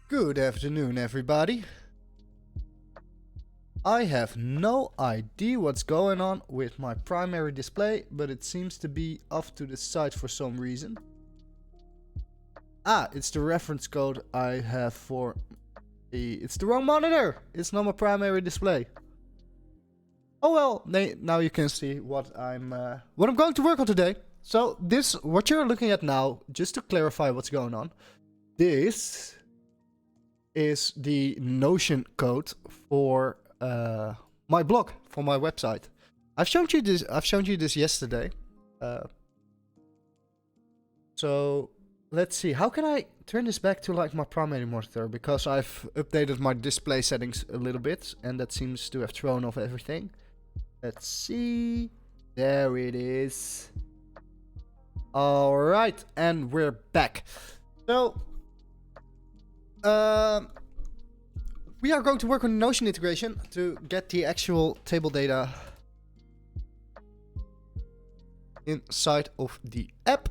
Good afternoon, everybody. I have no idea what's going on with my primary display, but it seems to be off to the side for some reason. Ah, it's the reference code I have for the... It's the wrong monitor! It's not my primary display. Oh well, now you can see what I'm going to work on today. So this, what you're looking at now, just to clarify what's going on, this is the Notion code for my blog, for my website. I've shown you this yesterday. So let's see, how can I turn this back to like my primary monitor, because I've updated my display settings a little bit and that seems to have thrown off everything. Let's see, there it is. All right, and we're back. So we are going to work on Notion integration to get the actual table data inside of the app.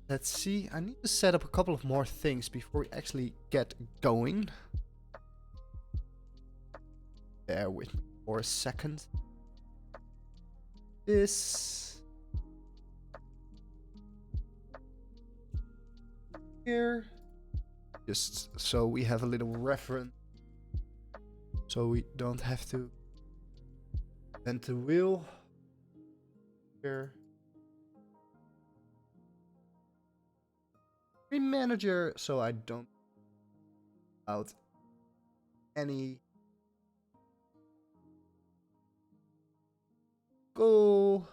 Let's see, I need to set up a couple of more things before we actually get going. Bear with me for a second. This here, just so we have a little reference, so we don't have to bend the wheel here. Screen manager, so I don't out any. Go.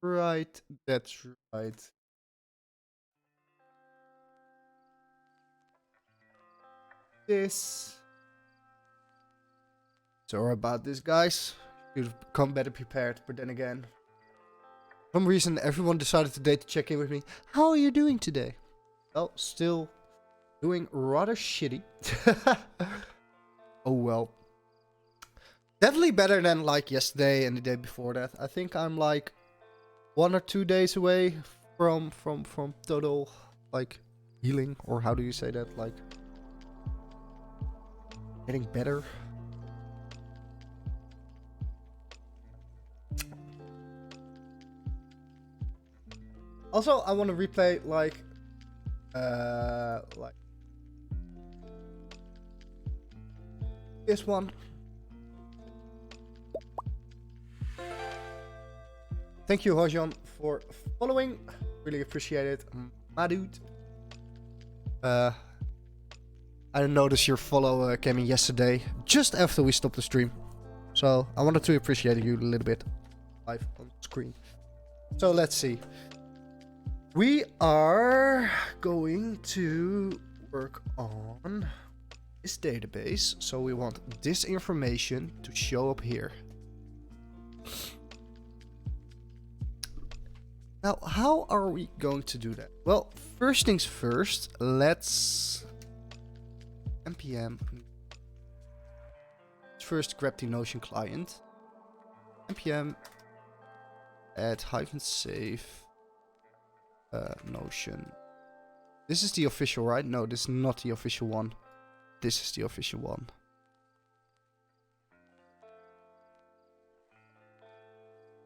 Right, that's right. This. Sorry about this, guys. Should have come better prepared, but then again, for some reason everyone decided today to check in with me. How are you doing today? Well, still doing rather shitty. Oh well. Definitely better than like yesterday and the day before that. I think I'm like 1 or 2 days away from total like healing, or how do you say that? Like getting better. Also, I want to replay like this one. Thank you, Hojon, for following. Really appreciate it, my dude. I noticed your follow came in yesterday, just after we stopped the stream. So I wanted to appreciate you a little bit live on screen. So let's see. We are going to work on this database. So we want this information to show up here. Now, how are we going to do that? Well, first things first, let's npm. Let's first grab the Notion client. npm add -save Notion. This is the official, right? No, this is not the official one. This is the official one.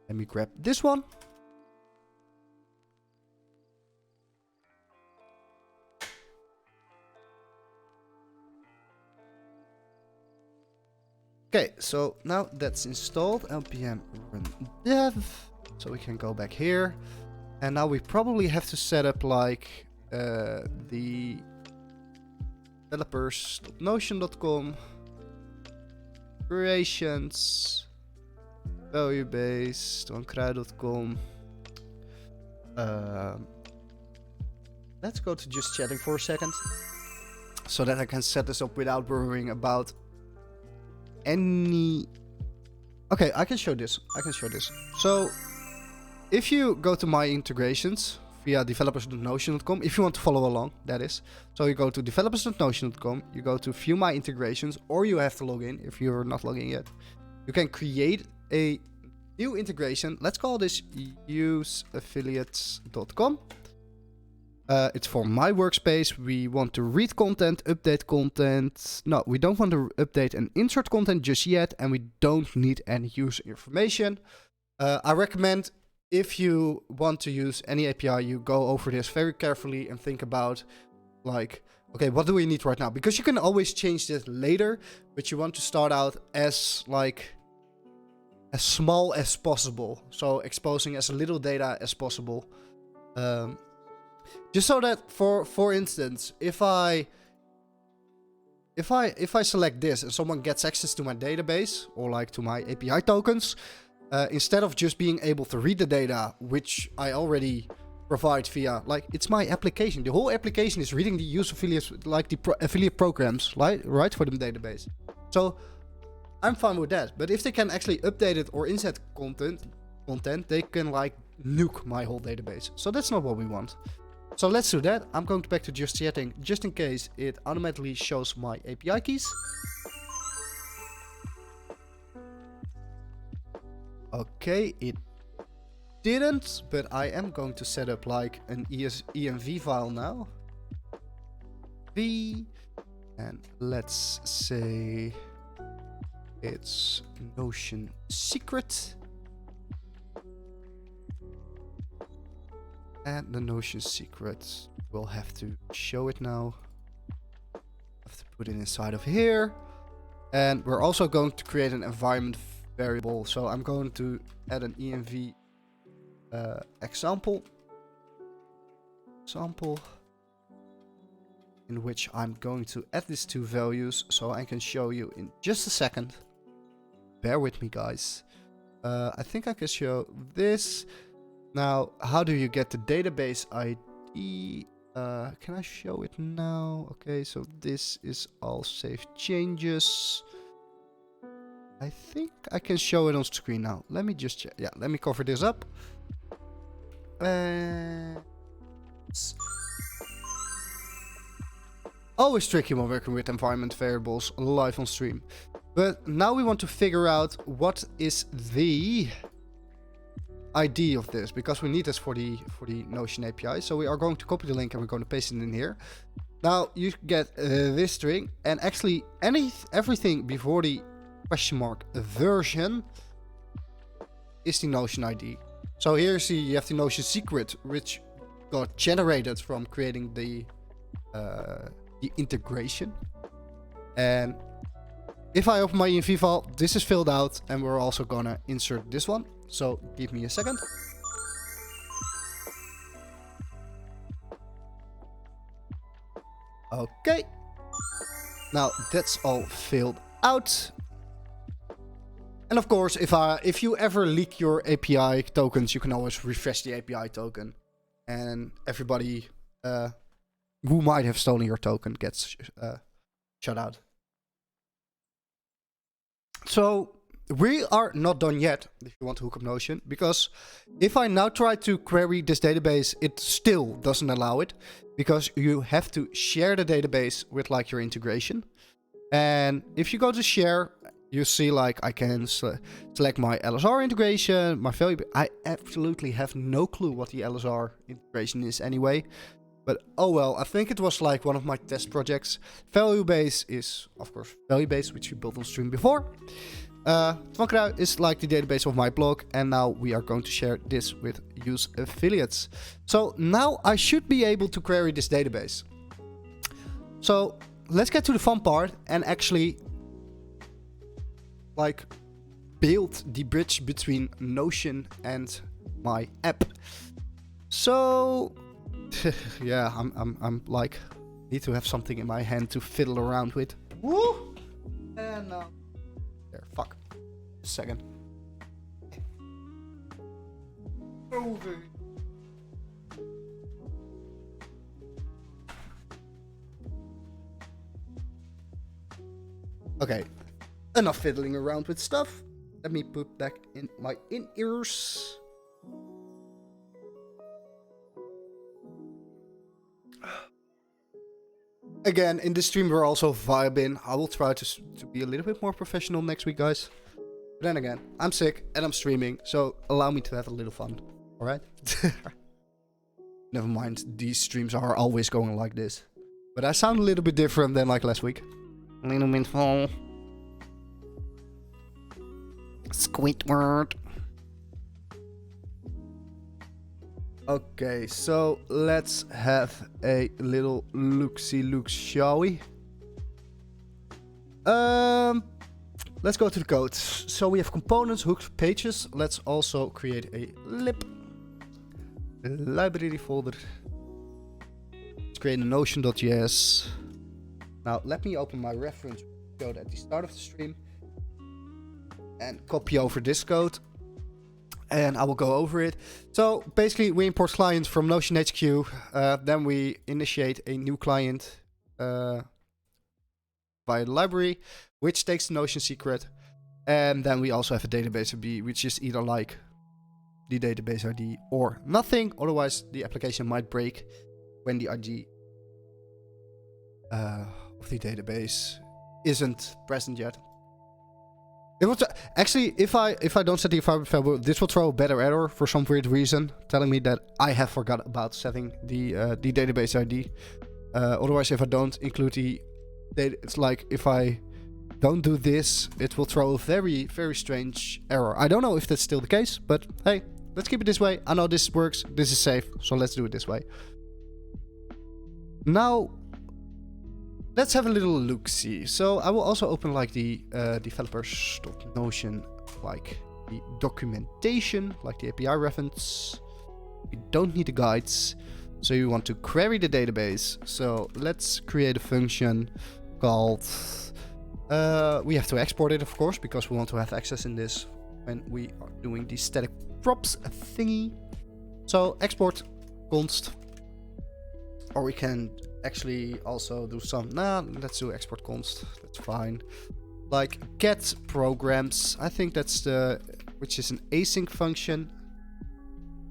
Let me grab this one. Okay, so now that's installed, npm run dev, so we can go back here. And now we probably have to set up like the developers.notion.com, creations, value base, oncry.com. Let's go to just chatting for a second, so that I can set this up without worrying about any... Okay, I can show this. So if you go to my integrations via developers.notion.com, if you want to follow along, that is. So you go to developers.notion.com, you go to view my integrations, or you have to log in if you're not logging yet. You can create a new integration. Let's call this useaffiliates.com. It's for my workspace. We want to read content, update content. No, we don't want to update and insert content just yet, and we don't need any user information. I recommend, if you want to use any API, you go over this very carefully and think about, like, okay, what do we need right now? Because you can always change this later, but you want to start out as, like, as small as possible. So exposing as little data as possible. Just so that, for instance, if I select this and someone gets access to my database or like to my API tokens, instead of just being able to read the data, which I already provide via, like, it's my application. The whole application is reading the user affiliates, like the affiliate programs, right, for the database. So I'm fine with that. But if they can actually update it or insert content, they can like nuke my whole database. So that's not what we want. So let's do that. I'm going back to just chatting, just in case it automatically shows my API keys. Okay, it didn't, but I am going to set up like an env file now. And let's say it's Notion secret. And the Notion secret, we'll have to show it now. Have to put it inside of here. And we're also going to create an environment variable. So I'm going to add an env example, in which I'm going to add these two values so I can show you in just a second. Bear with me, guys. I think I can show this. Now, how do you get the database ID? Can I show it now? Okay, so this is all saved changes. I think I can show it on screen now. Let me just check. Yeah, let me cover this up. Always tricky when working with environment variables live on stream. But now we want to figure out what is the ID of this, because we need this for the Notion API. So we are going to copy the link and we're going to paste it in here. Now you get this string, and actually everything before the question mark version is the Notion ID. So here you have the Notion secret, which got generated from creating the integration. And if I open my env file, this is filled out, and we're also gonna insert this one. So give me a second. Okay. Now that's all filled out. And of course, if you ever leak your API tokens, you can always refresh the API token, and everybody who might have stolen your token gets shut out. So we are not done yet, if you want to hook up Notion, because if I now try to query this database, it still doesn't allow it, because you have to share the database with like your integration. And if you go to share, you see like I can select my LSR integration, my value. I absolutely have no clue what the LSR integration is anyway. But oh well, I think it was like one of my test projects. Value base is, of course, value base, which we built on stream before. Twankra is like the database of my blog, and now we are going to share this with use affiliates. So now I should be able to query this database. So let's get to the fun part and actually like build the bridge between Notion and my app. So yeah, I'm like need to have something in my hand to fiddle around with. Woo! And there, fuck. Just a second. Over. Okay, enough fiddling around with stuff. Let me put back in my in-ears. Again, in this stream we're also vibing. I will try to be a little bit more professional next week, guys. But then again, I'm sick and I'm streaming, so allow me to have a little fun. Alright? Never mind, these streams are always going like this. But I sound a little bit different than like last week. A little bit full. Squidward. Okay, so let's have a little look, shall we? Let's go to the code. So we have components, hooks, pages. Let's also create a lib library folder. Let's create a notion.js. Now let me open my reference code at the start of the stream and copy over this code. And I will go over it. So basically we import clients from Notion HQ. Then we initiate a new client via the library, which takes the Notion secret. And then we also have a database ID, which is either like the database ID or nothing. Otherwise the application might break when the ID of the database isn't present yet. It will actually, if I don't set the environment variable, this will throw a better error for some weird reason, telling me that I have forgot about setting the database ID. Otherwise, if I don't include the data, it's like if I don't do this, it will throw a very, very strange error. I don't know if that's still the case, but hey, let's keep it this way. I know this works, this is safe, so let's do it this way. Now, let's have a little look-see. So I will also open like the developers.notion, like the documentation, like the API reference. We don't need the guides. So you want to query the database. So let's create a function called, we have to export it, of course, because we want to have access in this when we are doing the static props thingy. So export const, or we can actually also do some, let's do export const, that's fine. Like get programs, I think that's the, which is an async function,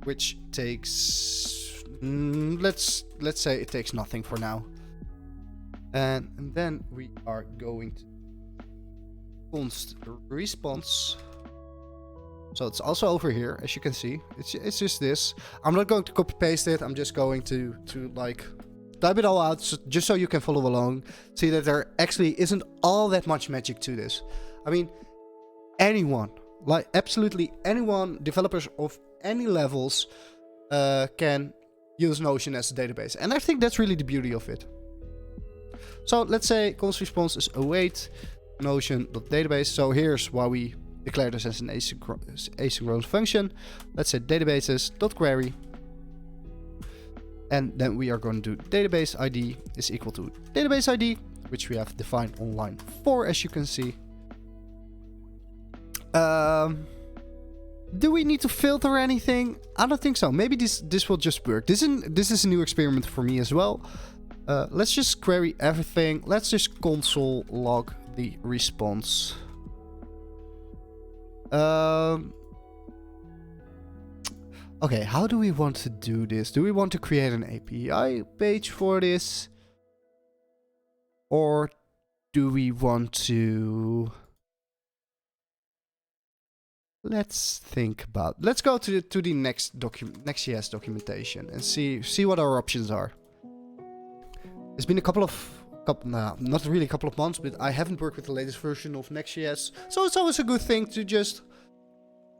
which takes, let's say it takes nothing for now. And then we are going to const response. So it's also over here, as you can see, it's just this. I'm not going to copy paste it, I'm just going to like type it all out, just so you can follow along. See that there actually isn't all that much magic to this. I mean, anyone, like absolutely anyone, developers of any levels, can use Notion as a database. And I think that's really the beauty of it. So let's say const response is await notion.database. So here's why we declare this as an asynchronous function. Let's say databases.query. And then we are going to do database ID is equal to database ID, which we have defined on line 4, as you can see. Do we need to filter anything? I don't think so. Maybe this will just work. This is a new experiment for me as well. Let's just query everything. Let's just console log the response. Okay, how do we want to do this? Do we want to create an API page for this? Or do we want to... Let's think about... Let's go to the Next.js documentation and see what our options are. It's been a couple of... not really a couple of months, but I haven't worked with the latest version of Next.js. So it's always a good thing to just...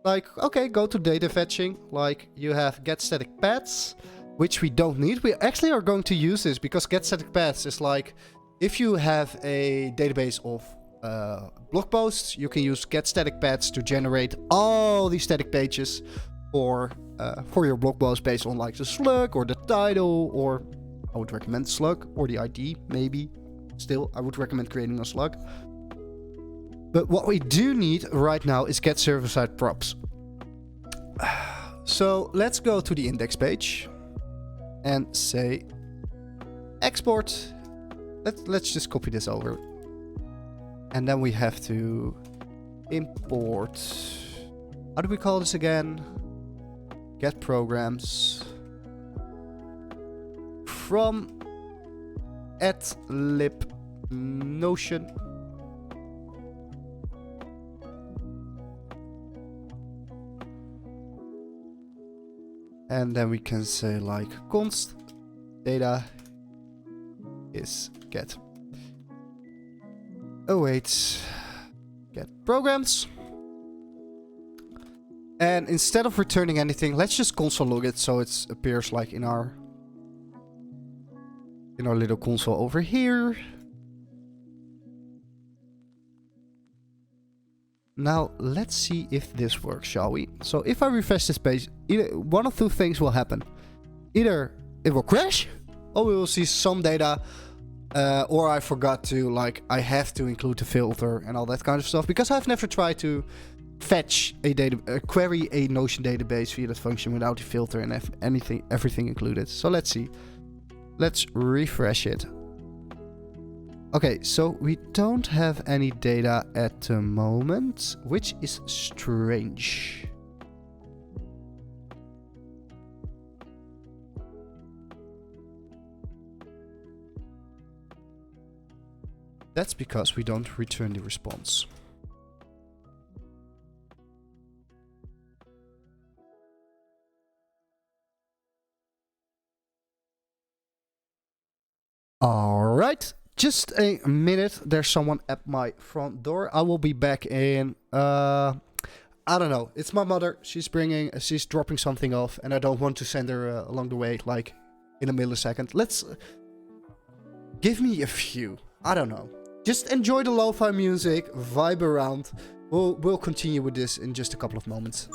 Like, okay, go to data fetching. Like, you have get static paths, which we don't need. We actually are going to use this because get static paths is like, if you have a database of blog posts, you can use get static paths to generate all these static pages for your blog post based on like the slug or the title, or I would recommend slug or the ID maybe. Still, I would recommend creating a slug. But what we do need right now is get server-side props. So let's go to the index page and say export. Let's just copy this over. And then we have to import. How do we call this again? Get programs from at lib notion. And then we can say like const data is get. Oh wait, get programs. And instead of returning anything, let's just console log it so it appears like in our little console over here. Now let's see if this works, shall we? So if I refresh this page, either one of two things will happen. Either it will crash, or we will see some data, or I forgot to, like, I have to include the filter and all that kind of stuff, because I've never tried to fetch query a Notion database via that function without the filter and everything included. So let's see. Let's refresh it. Okay, so we don't have any data at the moment, which is strange. That's because we don't return the response. All right, just a minute. There's someone at my front door. I will be back in, I don't know. It's my mother. She's dropping something off, and I don't want to send her along the way, like in a millisecond. Give me a few. I don't know. Just enjoy the lo-fi music, vibe around. We'll continue with this in just a couple of moments.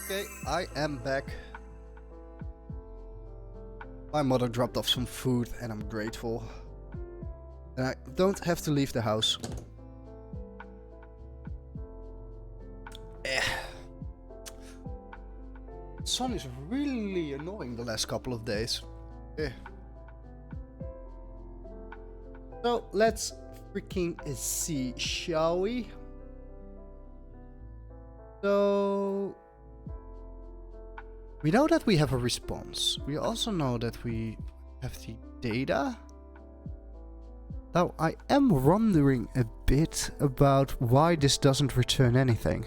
Okay, I am back. My mother dropped off some food and I'm grateful. And I don't have to leave the house. The sun is really annoying the last couple of days. So let's freaking see, shall we? So we know that we have a response. We also know that we have the data. Now I am wondering a bit about why this doesn't return anything.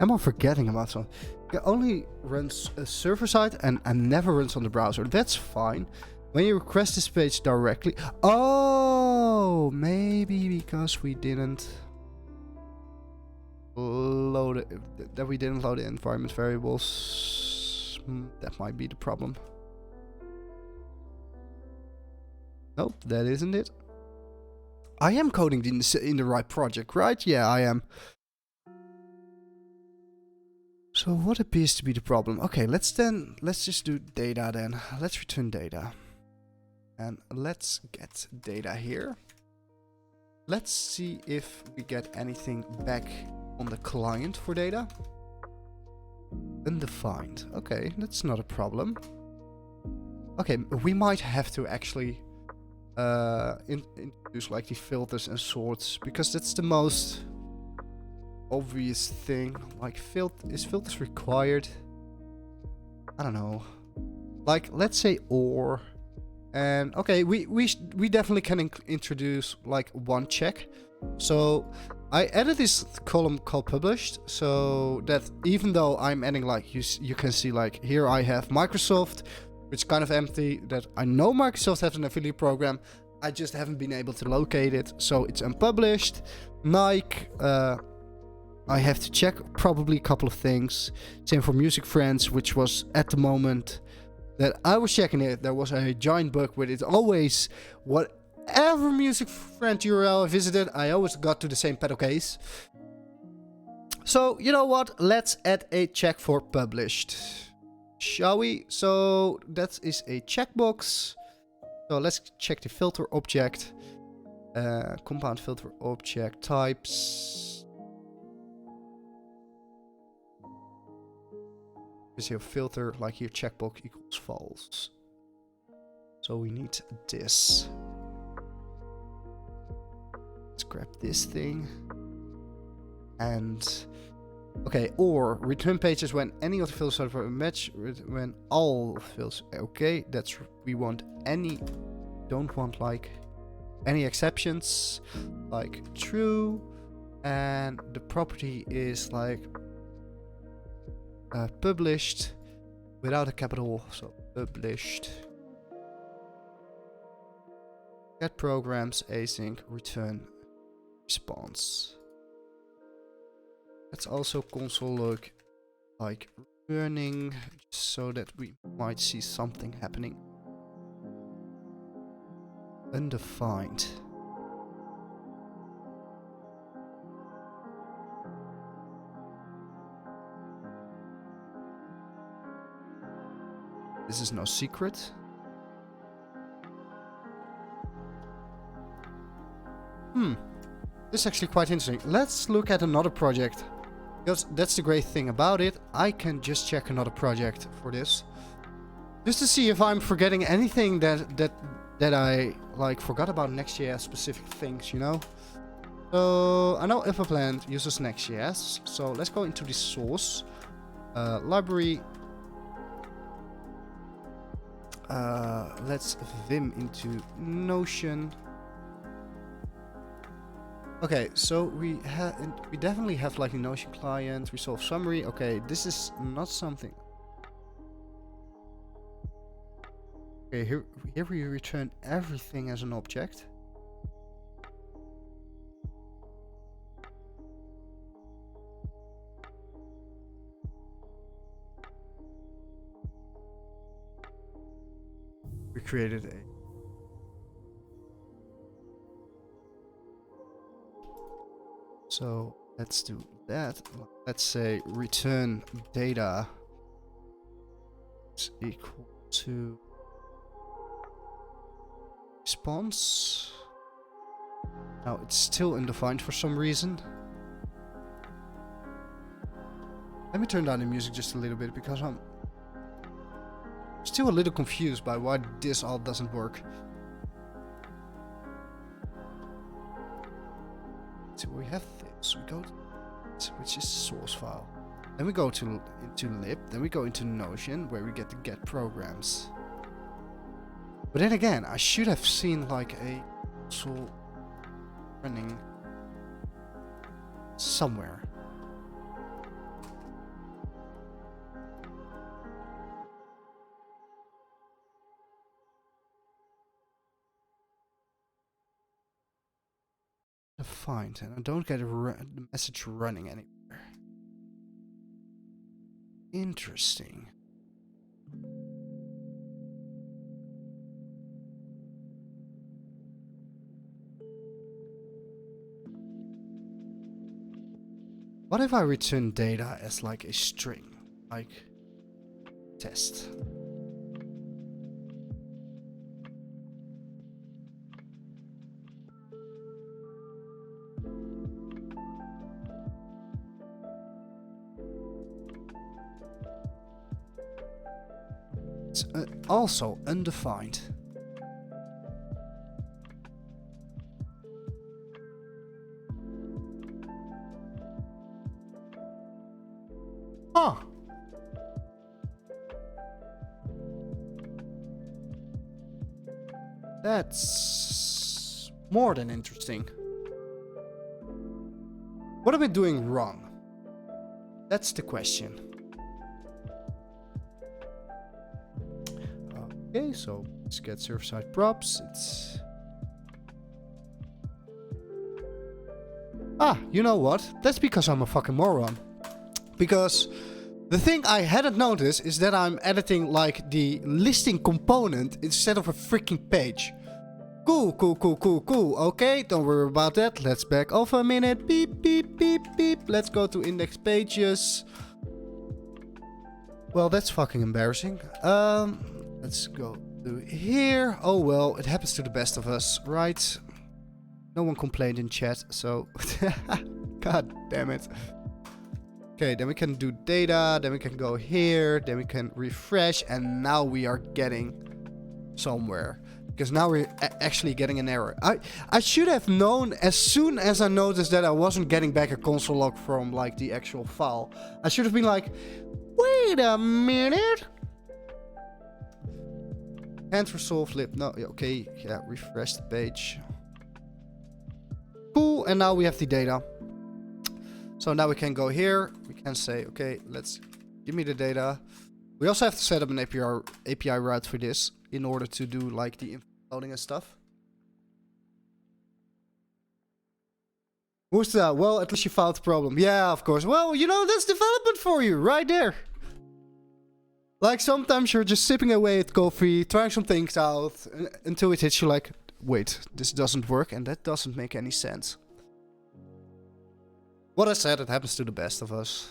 Am I forgetting about something? It only runs a server side and never runs on the browser. That's fine. When you request this page directly... Oh, maybe because we didn't load it, that we didn't load the environment variables. That might be the problem. Nope, that isn't it. I am coding in the right project, right? Yeah, I am. So what appears to be the problem? Okay, let's just do data then. Let's return data. And let's get data here. Let's see if we get anything back on the client for data. Undefined. Okay, that's not a problem. Okay, we might have to actually introduce like the filters and sorts, because that's the most obvious thing. Like, is filters required? I don't know. Like, let's say or. And okay, we definitely can introduce like one check. So I added this column called published, so that even though I'm adding like you can see like here I have Microsoft, which is kind of empty. That I know Microsoft has an affiliate program, I just haven't been able to locate it, so it's unpublished. Nike, I have to check probably a couple of things. Same for Music Friends, which was at the moment that I was checking it, there was a giant bug with it. Always, whatever Music Friend URL I visited, I always got to the same pedal case. So, you know what? Let's add a check for published. Shall we? So, that is a checkbox. So, let's check the filter object. Compound filter object types. Your filter, like here, checkbox equals false. So we need this. Let's grab this thing. And okay, or return pages when any of the fields are a match, when all fields. Okay, that's we want any. Don't want like any exceptions, like true, and the property is like published without a capital, so published. Get programs async return response. Let's also console log like returning, so that we might see something happening. Undefined. This is no secret. This is actually quite interesting. Let's look at another project, because that's the great thing about it. I can just check another project for this, just to see if I'm forgetting anything that I like forgot about Next.js specific things, you know. So I know if a plant uses Next.js, so let's go into the source library. Let's vim into Notion. Okay, so we definitely have like a Notion client, resolve summary. Okay, this is not something. Okay, here we return everything as an object. We created a So let's do that. Let's say return data is equal to response. Now it's still undefined for some reason. Let me turn down the music just a little bit because I'm still a little confused by why this all doesn't work. So we have this, we go to this, which is source file. Then we go into lib, then we go into Notion where we get the get programs. But then again, I should have seen like a console running somewhere. Find, and I don't get the message running anywhere. Interesting. What if I return data as like a string, like test? It's also undefined. Huh. That's more than interesting. What am I doing wrong? That's the question. Okay, so let's get server-side props. It's... you know what? That's because I'm a fucking moron. Because the thing I hadn't noticed is that I'm editing like the listing component instead of a freaking page. Cool. Okay, don't worry about that. Let's back off a minute. Beep, beep, beep, beep. Let's go to index pages. Well, that's fucking embarrassing. Let's go to here. Oh well, it happens to the best of us, right? No one complained in chat, so... God damn it. Okay, then we can do data, then we can go here, then we can refresh, and now we are getting somewhere. Because now we're actually getting an error. I should have known as soon as I noticed that I wasn't getting back a console log from like the actual file. I should have been like, wait a minute. Can't resolve lib. No, okay, yeah, refresh the page. Cool, and now we have the data. So now we can go here. We can say, okay, let's give me the data. We also have to set up an API route for this in order to do like the loading and stuff. Who's that? Well, at least you found the problem. Yeah, of course. Well, you know, that's development for you right there. Like sometimes you're just sipping away at coffee, trying some things out until it hits you like, wait, this doesn't work and that doesn't make any sense. What I said, it happens to the best of us.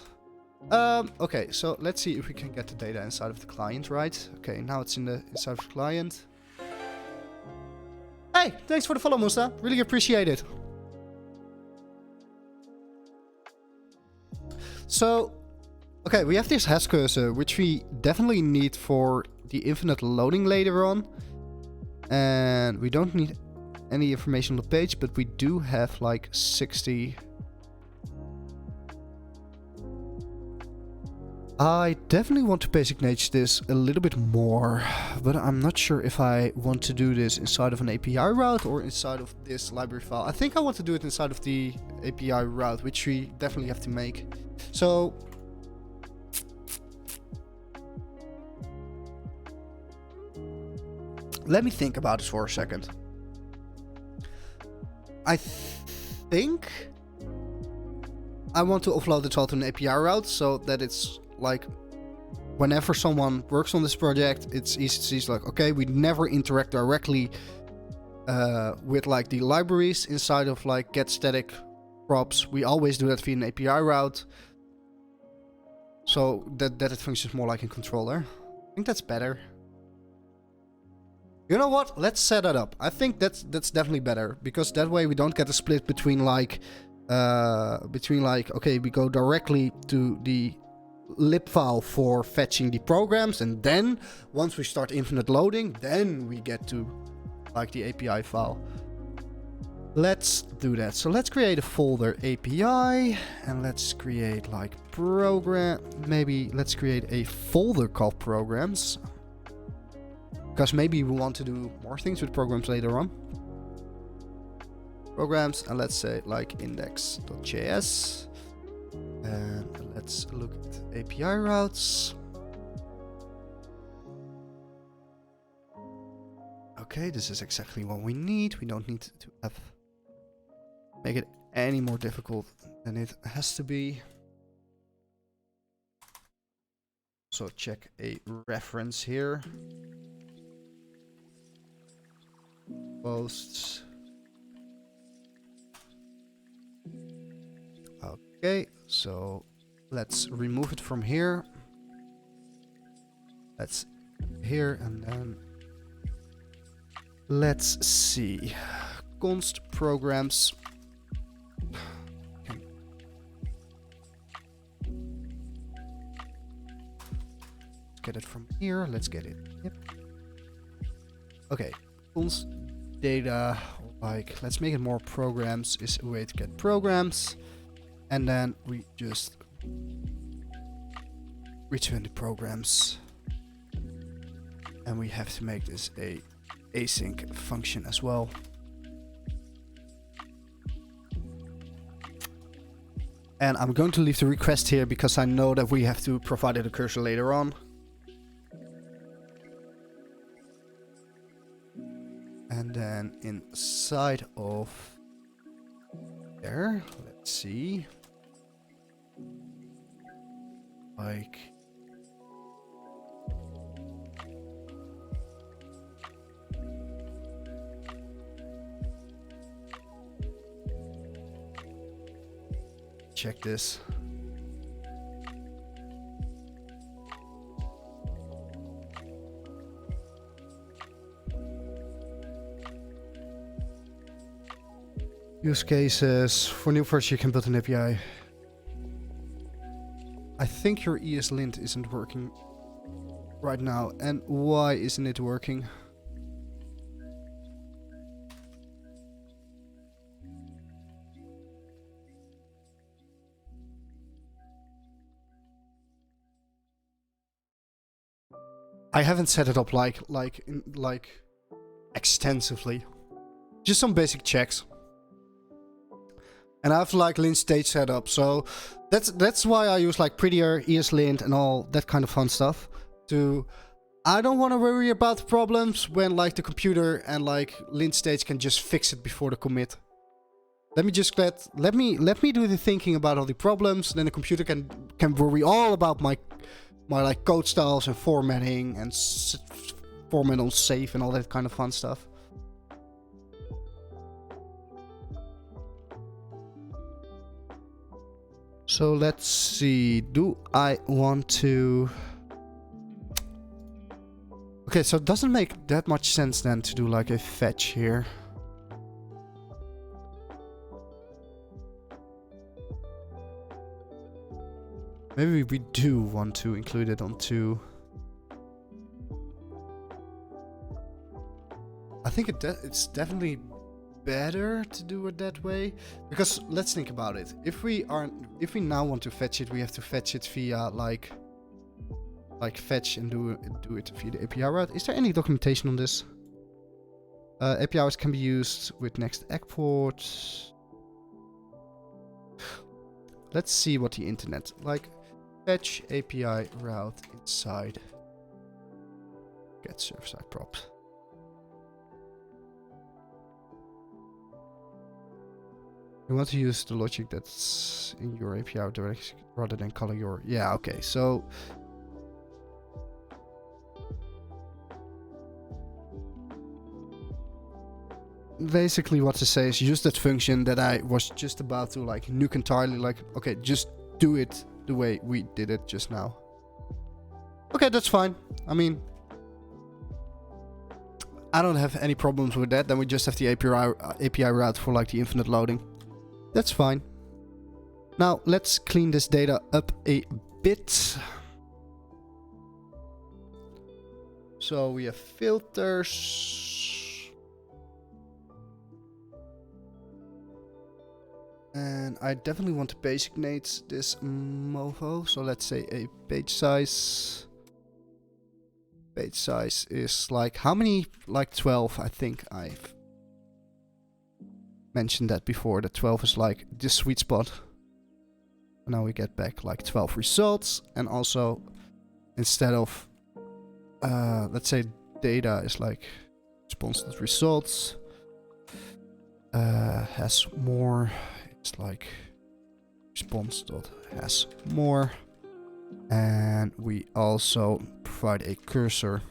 Okay, so let's see if we can get the data inside of the client, right? Okay, now it's inside of the client. Hey, thanks for the follow, Musa. Really appreciate it. So, okay, we have this hash cursor, which we definitely need for the infinite loading later on. And we don't need any information on the page, but we do have like 60... I definitely want to basic nature this a little bit more, but I'm not sure if I want to do this inside of an API route or inside of this library file. I think I want to do it inside of the API route, which we definitely have to make. So let me think about this for a second. I think I want to offload it all to an API route so that it's like whenever someone works on this project, it's easy to see. It's like, okay, we never interact directly with like the libraries inside of like get static props. We always do that via an API route. So that it functions more like a controller. I think that's better. You know what? Let's set that up. I think that's definitely better, because that way we don't get a split between like okay, we go directly to the lib file for fetching the programs, and then once we start infinite loading, then we get to like the API file. Let's do that. So let's create a folder API, and let's create like program. Maybe let's create a folder called programs, because maybe we want to do more things with programs later on. Programs, and let's say like index.js, and let's look at API routes. Okay, this is exactly what we need. We don't need to make it any more difficult than it has to be. So check a reference here. Posts. Okay, so let's remove it from here. Let's here, and then let's see. Const programs. Let's get it from here. Let's get it. Yep. Okay. Const data. Like, let's make it more programs is a way to get programs. And then we just return the programs. And we have to make this a async function as well. And I'm going to leave the request here because I know that we have to provide a cursor later on. And then inside of there, let's see. Like, check this. Use cases. For new version, you can build an API. I think your ESLint isn't working right now. And why isn't it working? I haven't set it up like extensively. Just some basic checks. And I have like lint stage set up, so that's why I use like prettier ESLint and all that kind of fun stuff. I don't want to worry about problems when like the computer and like lint stage can just fix it before the commit. Let me do the thinking about all the problems, then the computer can worry all about my like code styles and formatting and format on save and all that kind of fun stuff. So let's see, do I want to... Okay, so it doesn't make that much sense then to do like a fetch here. Maybe we do want to include it onto... I think it's definitely better to do it that way, because let's think about it. If we now want to fetch it, we have to fetch it via like fetch and do it via the API route. Is there any documentation on this? APIs can be used with next export. Let's see what the internet like. Fetch API route inside get server-side props. You want to use the logic that's in your API direction rather than calling your... Yeah, okay, so... basically what to say is use that function that I was just about to like nuke entirely. Like, okay, just do it the way we did it just now. Okay, that's fine. I mean, I don't have any problems with that. Then we just have the API route for like the infinite loading. That's fine. Now let's clean this data up a bit. So we have filters. And I definitely want to basic-nate this mofo. So let's say a page size. Page size is like, how many? Like 12, I think I've mentioned that before. That 12 is like the sweet spot. Now we get back like 12 results. And also, instead of, let's say data is like response.results. Has more. It's like response.has more. And we also provide a cursor.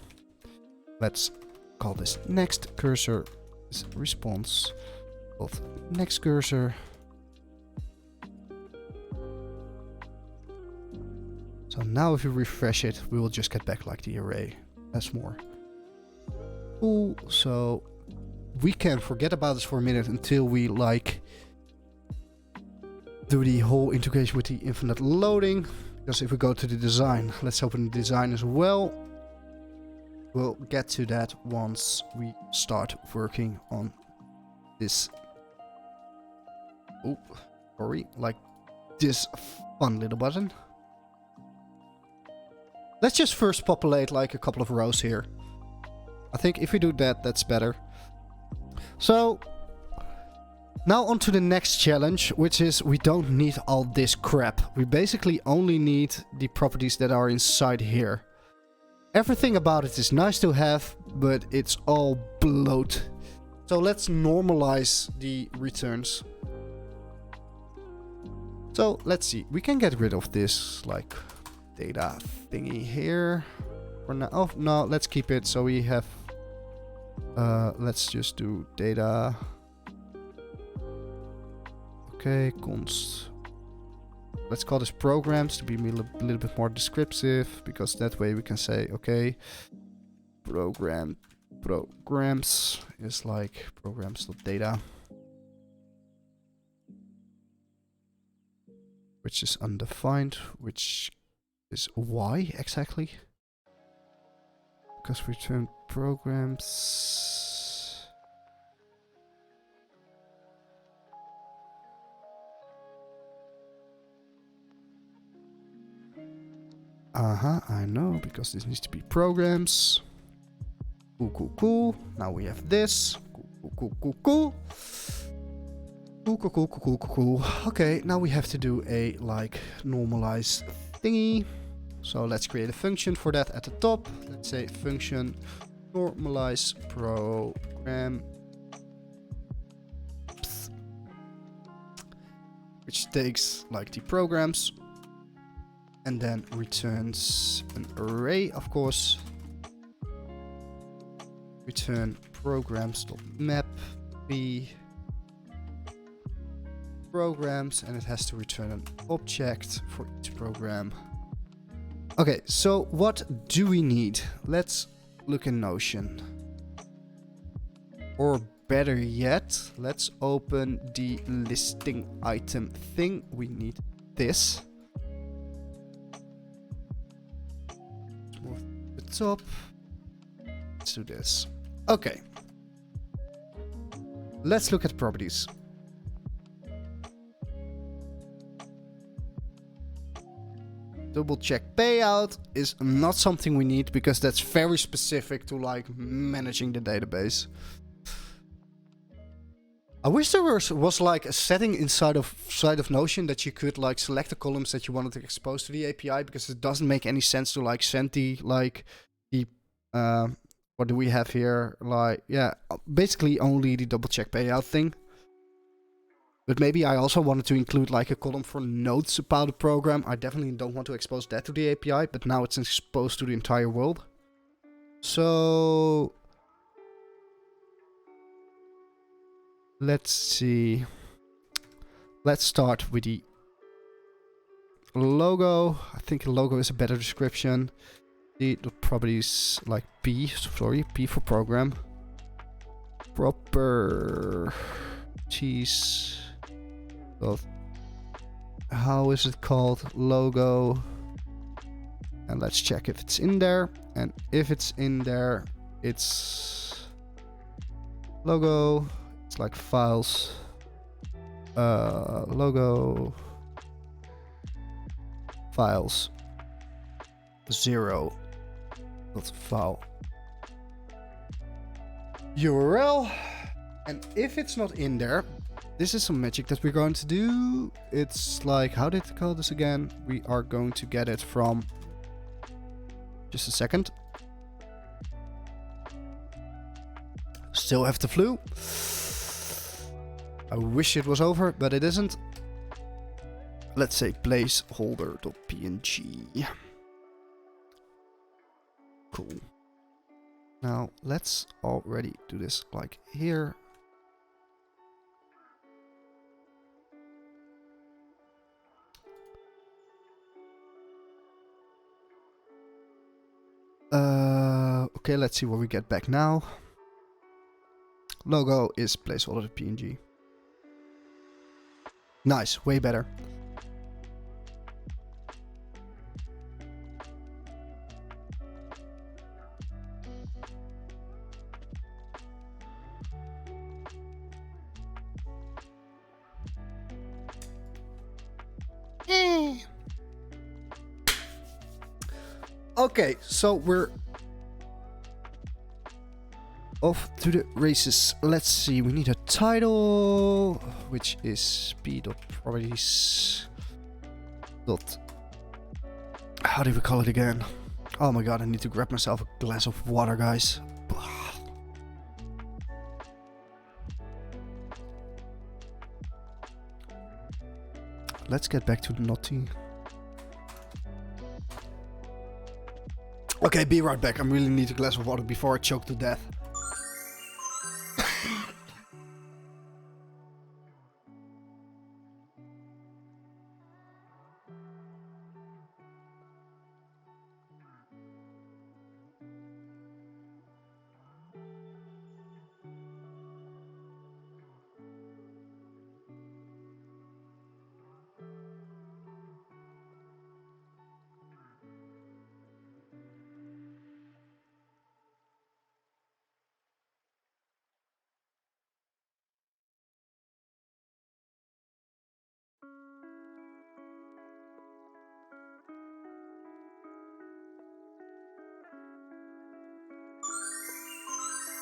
Let's call this next cursor is response of next cursor. So now if you refresh it, we will just get back like the array has more. Cool. So we can forget about this for a minute until we like do the whole integration with the infinite loading. Because if we go to the design, let's open the design as well. We'll get to that once we start working on this. Oh, sorry, like this fun little button. Let's just first populate like a couple of rows here. I think if we do that, that's better. So now on to the next challenge, which is we don't need all this crap. We basically only need the properties that are inside here. Everything about it is nice to have, but it's all bloat. So let's normalize the returns. So let's see, we can get rid of this like data thingy here. For now, oh no, let's keep it. So we have, let's just do data. Okay, const. Let's call this programs to be a little bit more descriptive, because that way we can say, okay, programs is like programs.data, which is undefined, which is why exactly? Because we return programs. I know, because this needs to be programs. Cool. Now we have this. Cool. Okay, now we have to do a like normalize thingy. So let's create a function for that at the top. Let's say function normalize program, which takes like the programs and then returns an array, of course. Return programs.map p programs, and it has to return an object for each program. Okay, so what do we need? Let's look in Notion. Or better yet, let's open the listing item thing. We need this. Move to the top. Let's do this. Okay. Let's look at properties. Double check payout is not something we need, because that's very specific to like managing the database. I wish there was like a setting inside of Notion that you could like select the columns that you wanted to expose to the API, because it doesn't make any sense to like send the what do we have here? Like, yeah, basically only the double check payout thing. But maybe I also wanted to include like a column for notes about the program. I definitely don't want to expose that to the API, but now it's exposed to the entire world. So Let's see. Let's start with the logo. I think a logo is a better description. The properties like P for program. Properties of, how is it called? Logo. And let's check if it's in there. And if it's in there, it's logo. It's like files. Logo. Files. 0. Not file. URL. And if it's not in there, this is some magic that we're going to do. It's like, how did they call this again? We are going to get it from, just a second. Still have the flu. I wish it was over, but it isn't. Let's say placeholder.png. Cool. Now let's already do this like here. Okay, let's see what we get back now. Logo is placeholder.png. Nice, way better. Okay, so we're off to the races. Let's see, we need a title, which is p.properties. How do we call it again? Oh my god, I need to grab myself a glass of water, guys. Let's get back to the naughty. Okay, be right back. I really need a glass of water before I choke to death.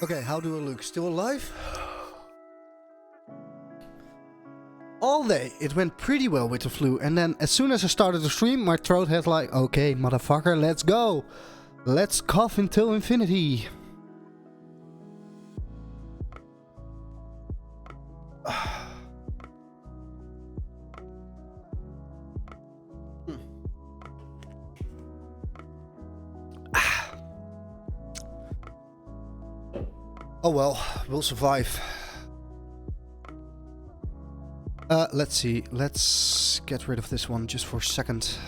Okay, how do I look? Still alive? All day it went pretty well with the flu, and then as soon as I started to stream, my throat had like, okay, motherfucker, let's go. Let's cough until infinity. Oh well, we'll survive. Let's see. Let's get rid of this one just for a second.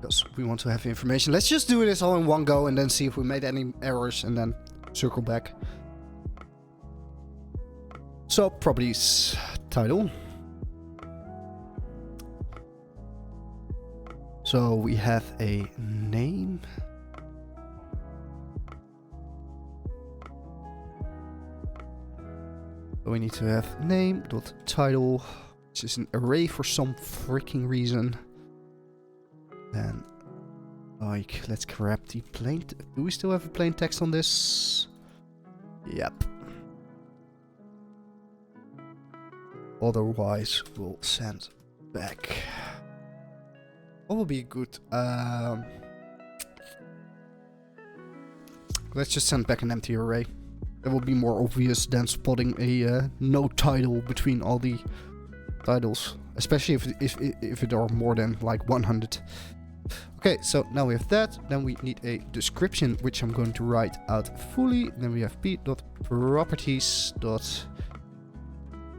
Because we want to have information. Let's just do this all in one go and then see if we made any errors and then circle back. So, properties. Title. So, we have a name. We need to have name.title, which is an array for some freaking reason. Then, like, let's grab the plain. Do we still have a plain text on this? Yep. Otherwise, we'll send back. What will be good? Let's just send back an empty array. It will be more obvious than spotting a no title between all the titles, especially if it are more than like 100. Okay, so now we have that. Then we need a description, which I'm going to write out fully. Then we have p.properties.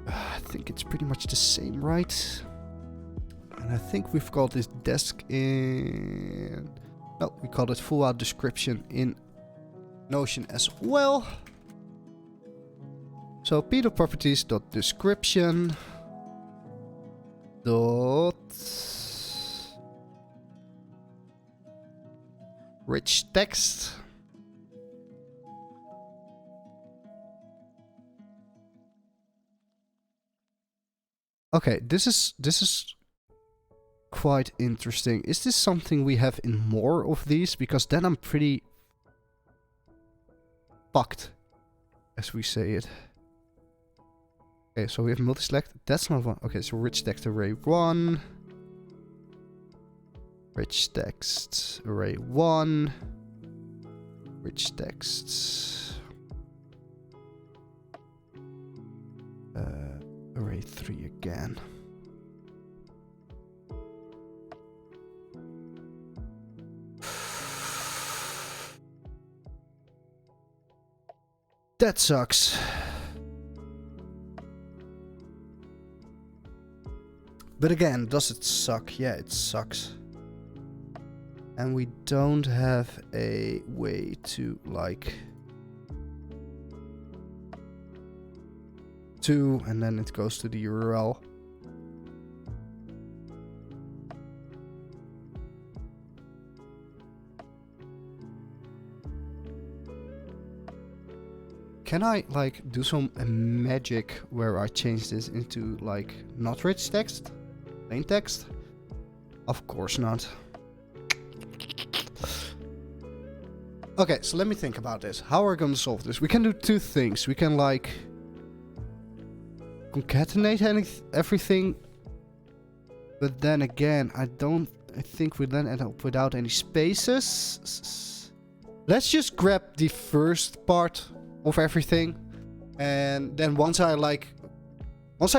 I think it's pretty much the same, right? And I think we've called this desk in... No, we called it full out description in Notion as well. So p.properties.description dot rich text. Okay, this is quite interesting. Is this something we have in more of these? Because then I'm pretty fucked, as we say it. Okay, so we have multi-select. That's not one. Okay, so rich text array 1. Rich text array 1. Rich text array 3 again. That sucks. But again, does it suck? Yeah, it sucks. And we don't have a way to like... and then it goes to the URL. Can I like do some magic where I change this into like not rich text? Plain text? Of course not. Okay, so let me think about this. How are we going to solve this? We can do two things. We can like concatenate everything, but then again, I think we then end up without any spaces. Let's just grab the first part of everything, and then once I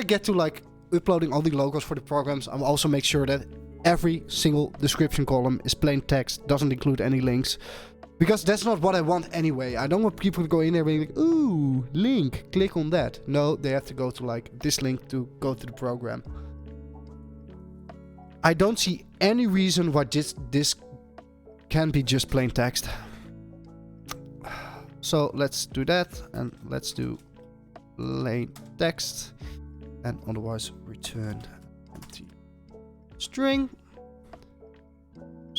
get to like uploading all the logos for the programs, I'll also make sure that every single description column is plain text, doesn't include any links. Because that's not what I want anyway. I don't want people to go in there being like, ooh, link, click on that. No, they have to go to like this link to go to the program. I don't see any reason why this can be just plain text. So let's do that, and let's do plain text, and otherwise return empty string.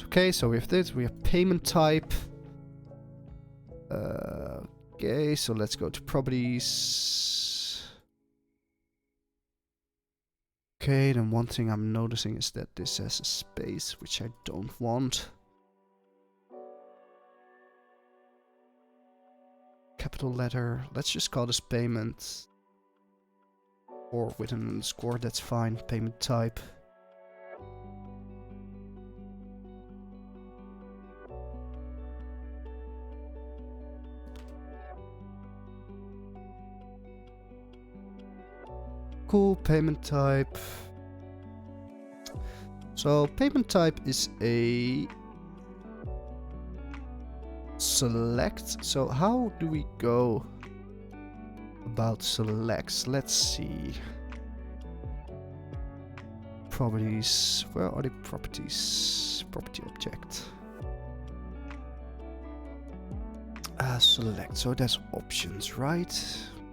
Okay, so we have this, we have payment type. Okay, so let's go to properties. Okay, then one thing I'm noticing is that this has a space, which I don't want. Capital letter, let's just call this payment. Or with an underscore, that's fine. Payment type. Cool, payment type. So payment type is a select. So how do we go about selects? Let's see. Properties. Where are the properties? Property object. Select. So there's options, right?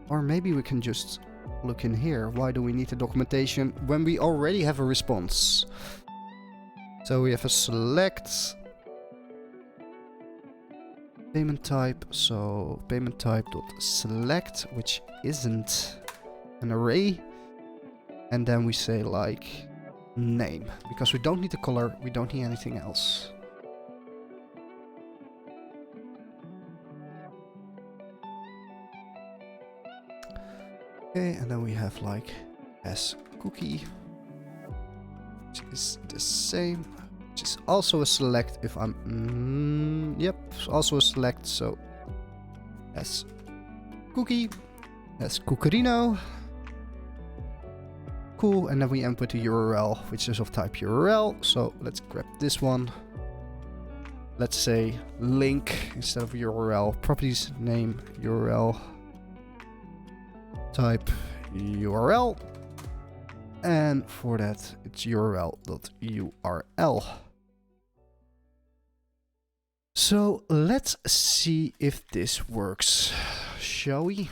Or maybe we can just look in here. Why do we need the documentation when we already have a response? So we have a select payment type. So payment type dot select, which isn't an array, and then we say like name, because we don't need the color, we don't need anything else. Okay, and then we have like as cookie, which is the same, which is also a select if I'm, yep, also a select, so as cookie, as cucurino. Cool, and then we end with the URL, which is of type URL, so let's grab this one. let's say link instead of URL. Properties name URL. Type URL. And for that, it's url.url. So let's see if this works, shall we?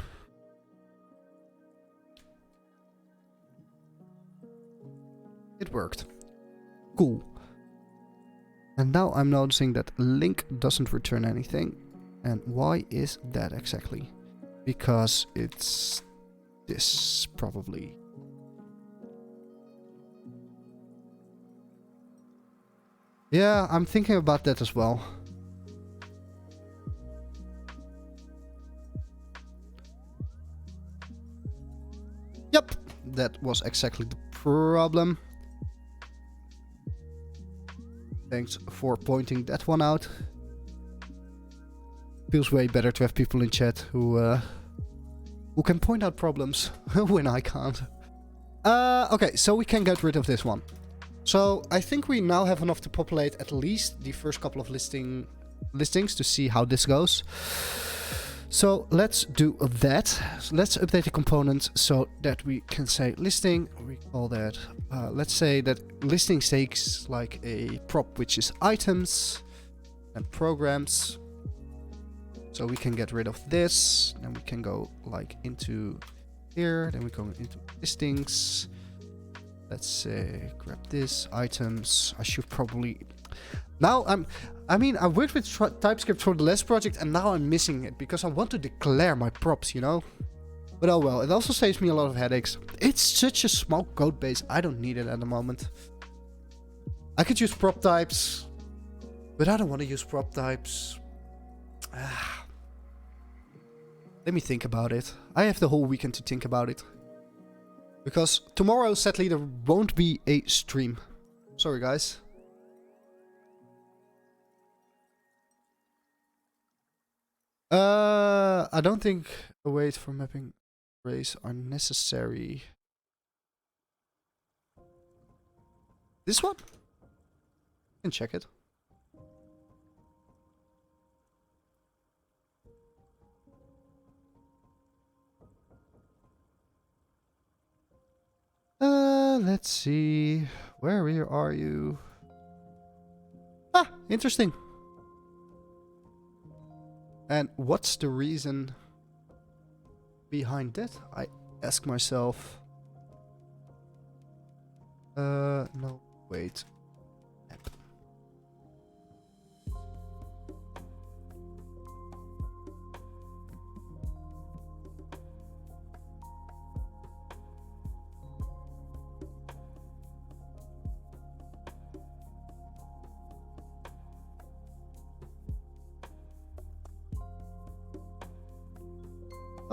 It worked. Cool. And now I'm noticing that link doesn't return anything. And why is that exactly? Because it's this, probably. Yeah, I'm thinking about that as well. Yep, that was exactly the problem. Thanks for pointing that one out. Feels way better to have people in chat who can point out problems when I can't. Okay, so we can get rid of this one. So I think we now have enough to populate at least the first couple of listings to see how this goes. So let's do that. So let's update the component so that we can say listing. We call that, let's say that listing takes like a prop, which is items and programs. So we can get rid of this. Then we can go like into here. Then we go into listings. Let's say grab this items. I should probably now I worked with TypeScript for the last project and now I'm missing it because I want to declare my props, you know? But oh well, it also saves me a lot of headaches. It's such a small code base, I don't need it at the moment. I could use prop types, but I don't want to use prop types. Let me think about it. I have the whole weekend to think about it. Because tomorrow, sadly, there won't be a stream. Sorry, guys. I don't think awaits for mapping arrays are necessary. This one? You can check it. Let's see. Where are you? Ah, interesting. And what's the reason behind that? I ask myself. No, wait.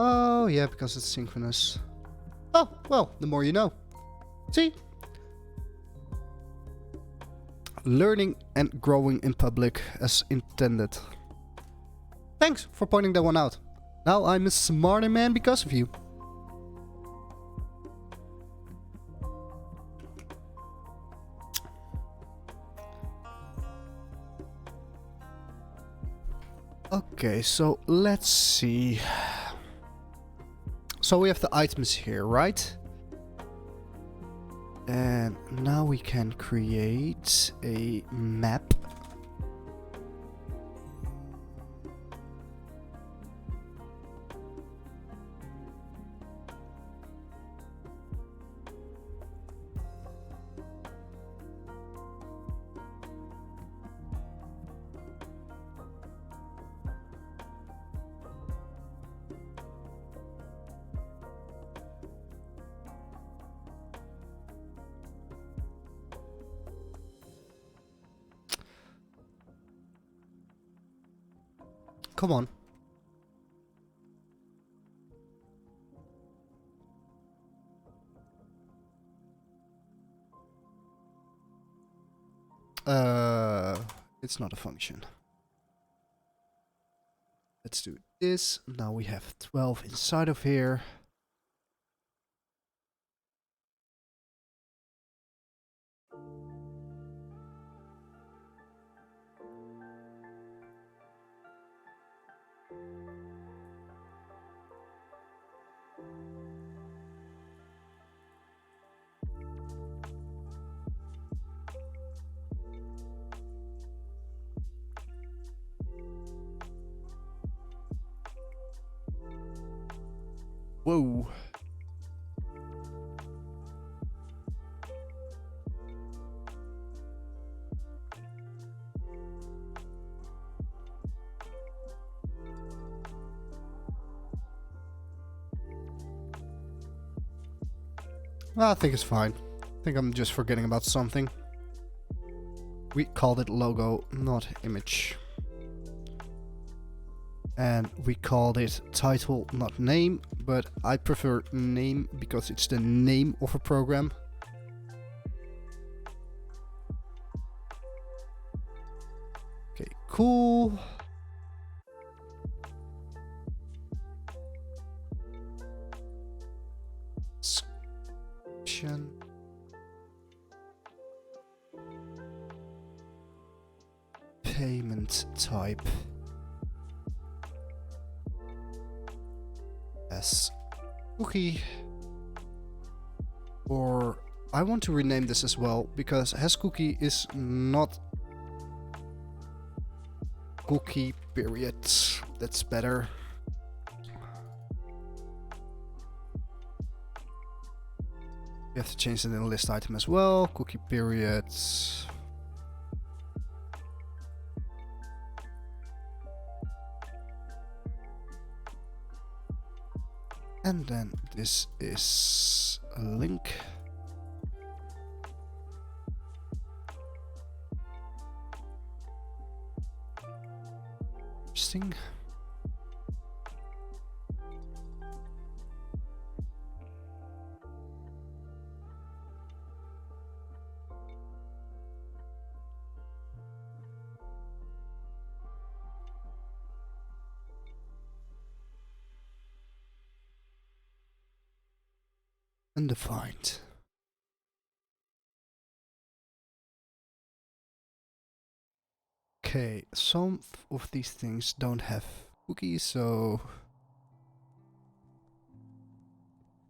Oh, yeah, because it's synchronous. Oh, well, the more you know. See? Learning and growing in public as intended. Thanks for pointing that one out. Now I'm a smarter man because of you. Okay, so let's see. So we have the items here, right? And now we can create a map. Come on. It's not a function. Let's do this. Now we have 12 inside of here. Whoa. I think it's fine. I think I'm just forgetting about something. We called it logo, not image. And we called it title, not name, but I prefer name because it's the name of a program. Okay, cool. Description. Payment type. As cookie, or I want to rename this as well because has cookie is not cookie period. That's better. We have to change it in the list item as well. Cookie period. And then this is a link. Interesting. Undefined. Okay, some of these things don't have cookies, so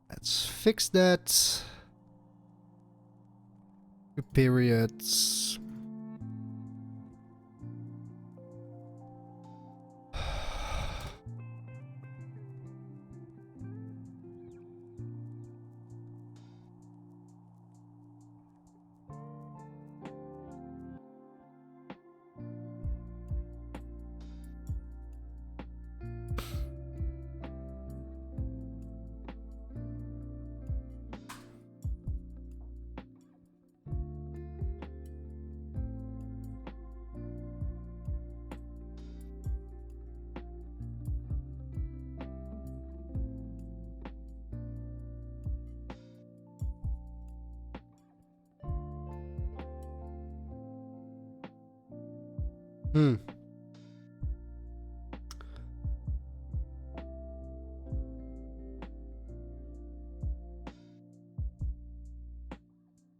let's fix that. Periods.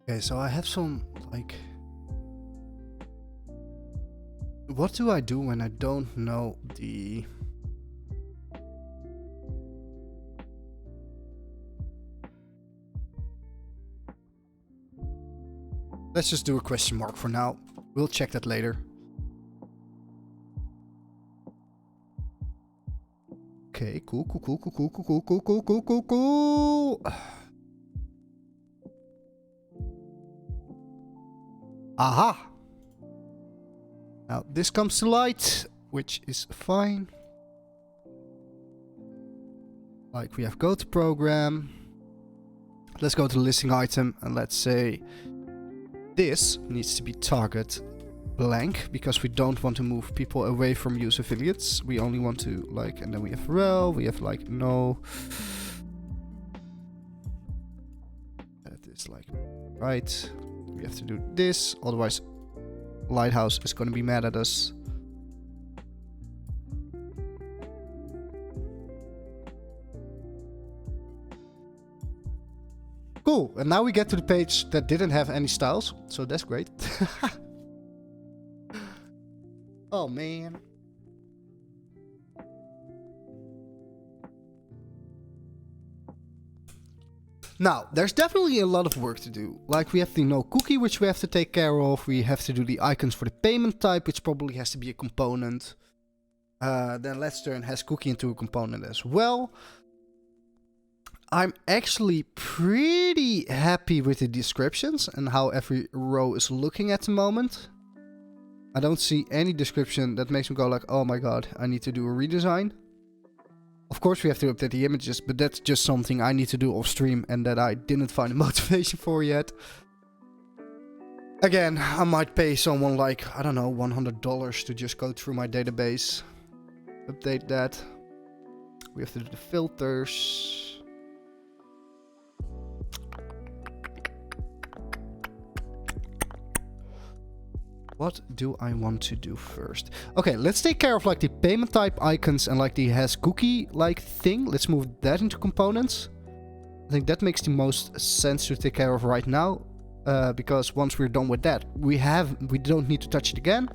Okay, so I have some, like... What do I do when I don't know the... Let's just do a question mark for now. We'll check that later. Okay, cool. Aha! Now this comes to light, which is fine. Like we have go to program. Let's go to the listing item and let's say this needs to be target blank because we don't want to move people away from use affiliates. We only want to like, and then we have rel, we have like no. That is like right. We have to do this, otherwise Lighthouse is going to be mad at us. Cool, and now we get to the page that didn't have any styles, so that's great. Oh man. Now, there's definitely a lot of work to do. Like, we have the no cookie, which we have to take care of. We have to do the icons for the payment type, which probably has to be a component. Then let's turn has cookie into a component as well. I'm actually pretty happy with the descriptions and how every row is looking at the moment. I don't see any description that makes me go like, oh my god, I need to do a redesign. Of course we have to update the images, but that's just something I need to do off stream and that I didn't find a motivation for yet. Again, I might pay someone like, I don't know, $100 to just go through my database. Update that. We have to do the filters. What do I want to do first? Okay, let's take care of like the payment type icons and like the has cookie like thing. Let's move that into components. I think that makes the most sense to take care of right now. Because once we're done with that, we don't need to touch it again.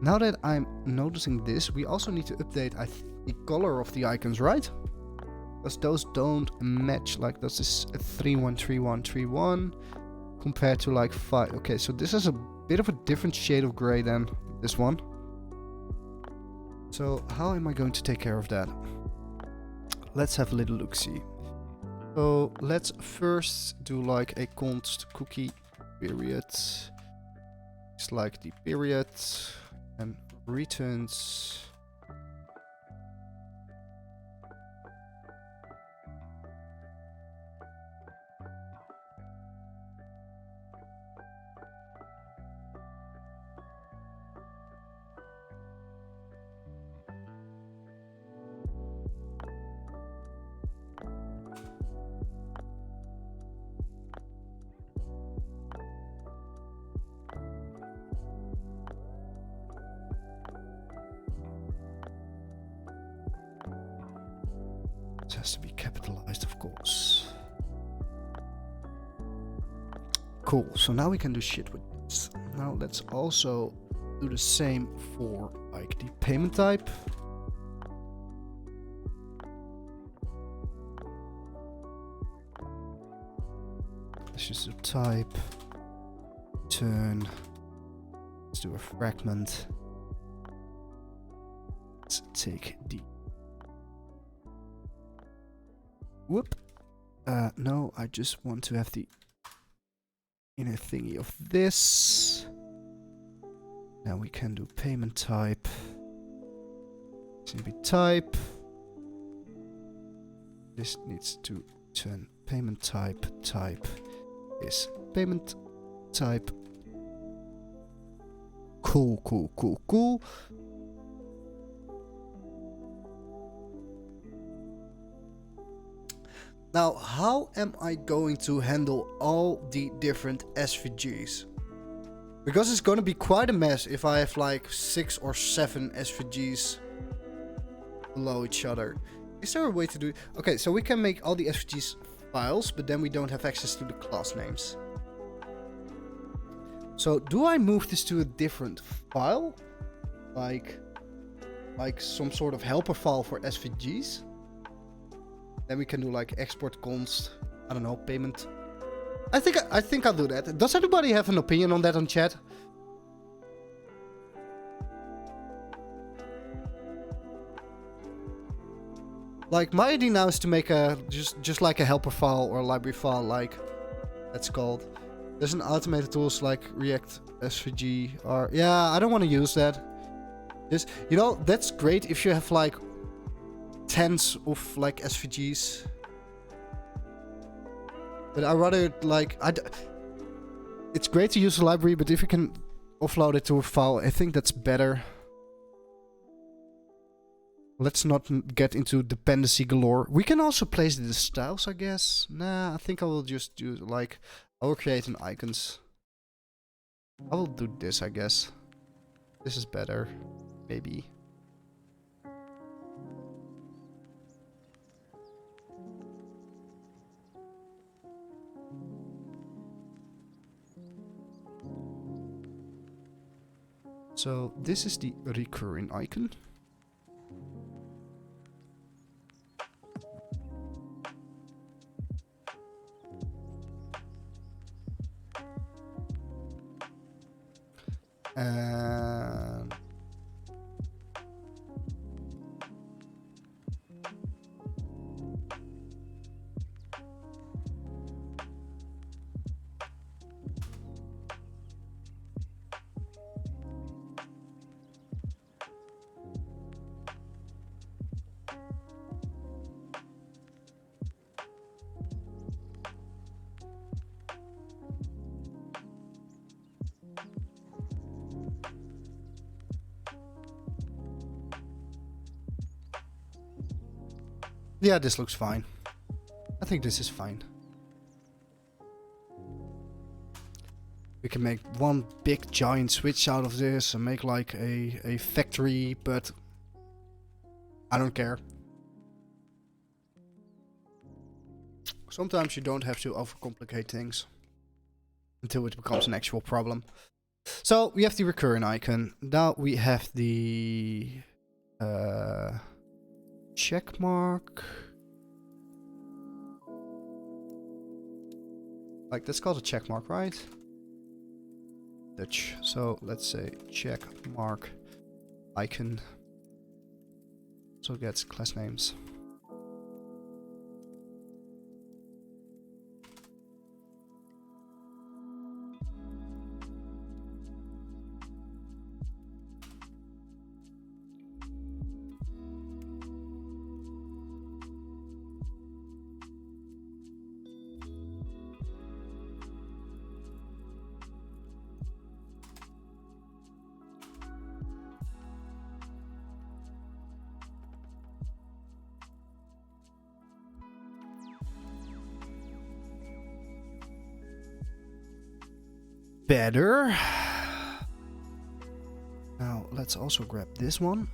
Now that I'm noticing this, we also need to update the color of the icons, right? Because those don't match. Like this is a 313131 compared to like 5. Okay, so this is a bit of a different shade of gray than this one. So how am I going to take care of that? Let's have a little look-see. So let's first do like a const cookie period. It's like the period and returns. It has to be capitalized, of course. Cool, so now we can do shit with this. Now let's also do the same for like the payment type. Let's just do type, turn. Let's do a fragment. Let's take the whoop. No, I just want to have the inner thingy of this. Now we can do payment type. It's gonna be type. This needs to turn payment type. Type is payment type. Cool, cool, cool, cool. Now, how am I going to handle all the different SVGs? Because it's going to be quite a mess if I have like 6 or 7 SVGs below each other. Is there a way to do it? Okay, so we can make all the SVGs files, but then we don't have access to the class names. So do I move this to a different file? Like some sort of helper file for SVGs? Then we can do like export const, I don't know, payment. I think I'll do that. Does anybody have an opinion on that on chat? Like my idea now is to make a just like a helper file or a library file, like that's called. There's an automated tools like React SVG or yeah, I don't want to use that. Just, you know, that's great if you have like tens of like SVGs, but I rather like it's great to use a library, but if you can offload it to a file, I think that's better. Let's not get into dependency galore. We can also place the styles, I guess. Nah, I think I will just do like I will create an icons. I will do this, I guess. This is better, maybe. So this is the recurring icon. And Yeah, this looks fine. I think this is fine. We can make one big giant switch out of this and make like a factory, but I don't care. Sometimes you don't have to overcomplicate things until it becomes an actual problem. So we have the recurrent icon. Now we have the check mark. Like that's called a check mark, right? Dutch. So let's say check mark icon. So it gets class names. Better. Now let's also grab this one.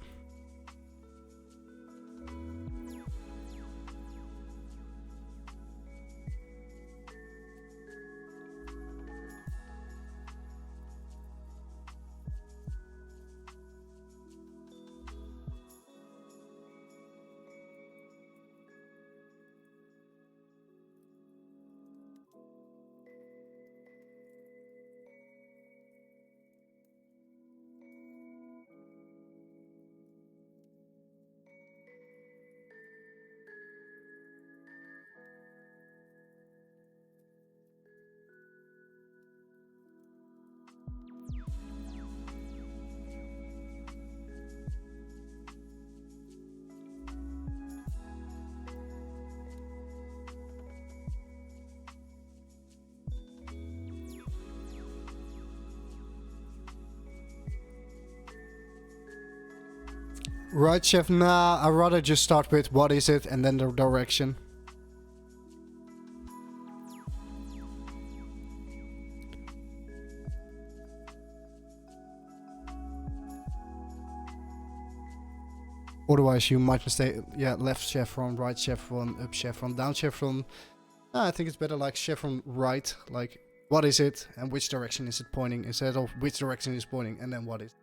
Right, chef? Nah, I'd rather just start with what is it and then the direction. Otherwise you might mistake, yeah, left chevron, right chevron, up chevron, down chevron. I think it's better like chevron right, like what is it and which direction is it pointing, instead of which direction is pointing and then what is.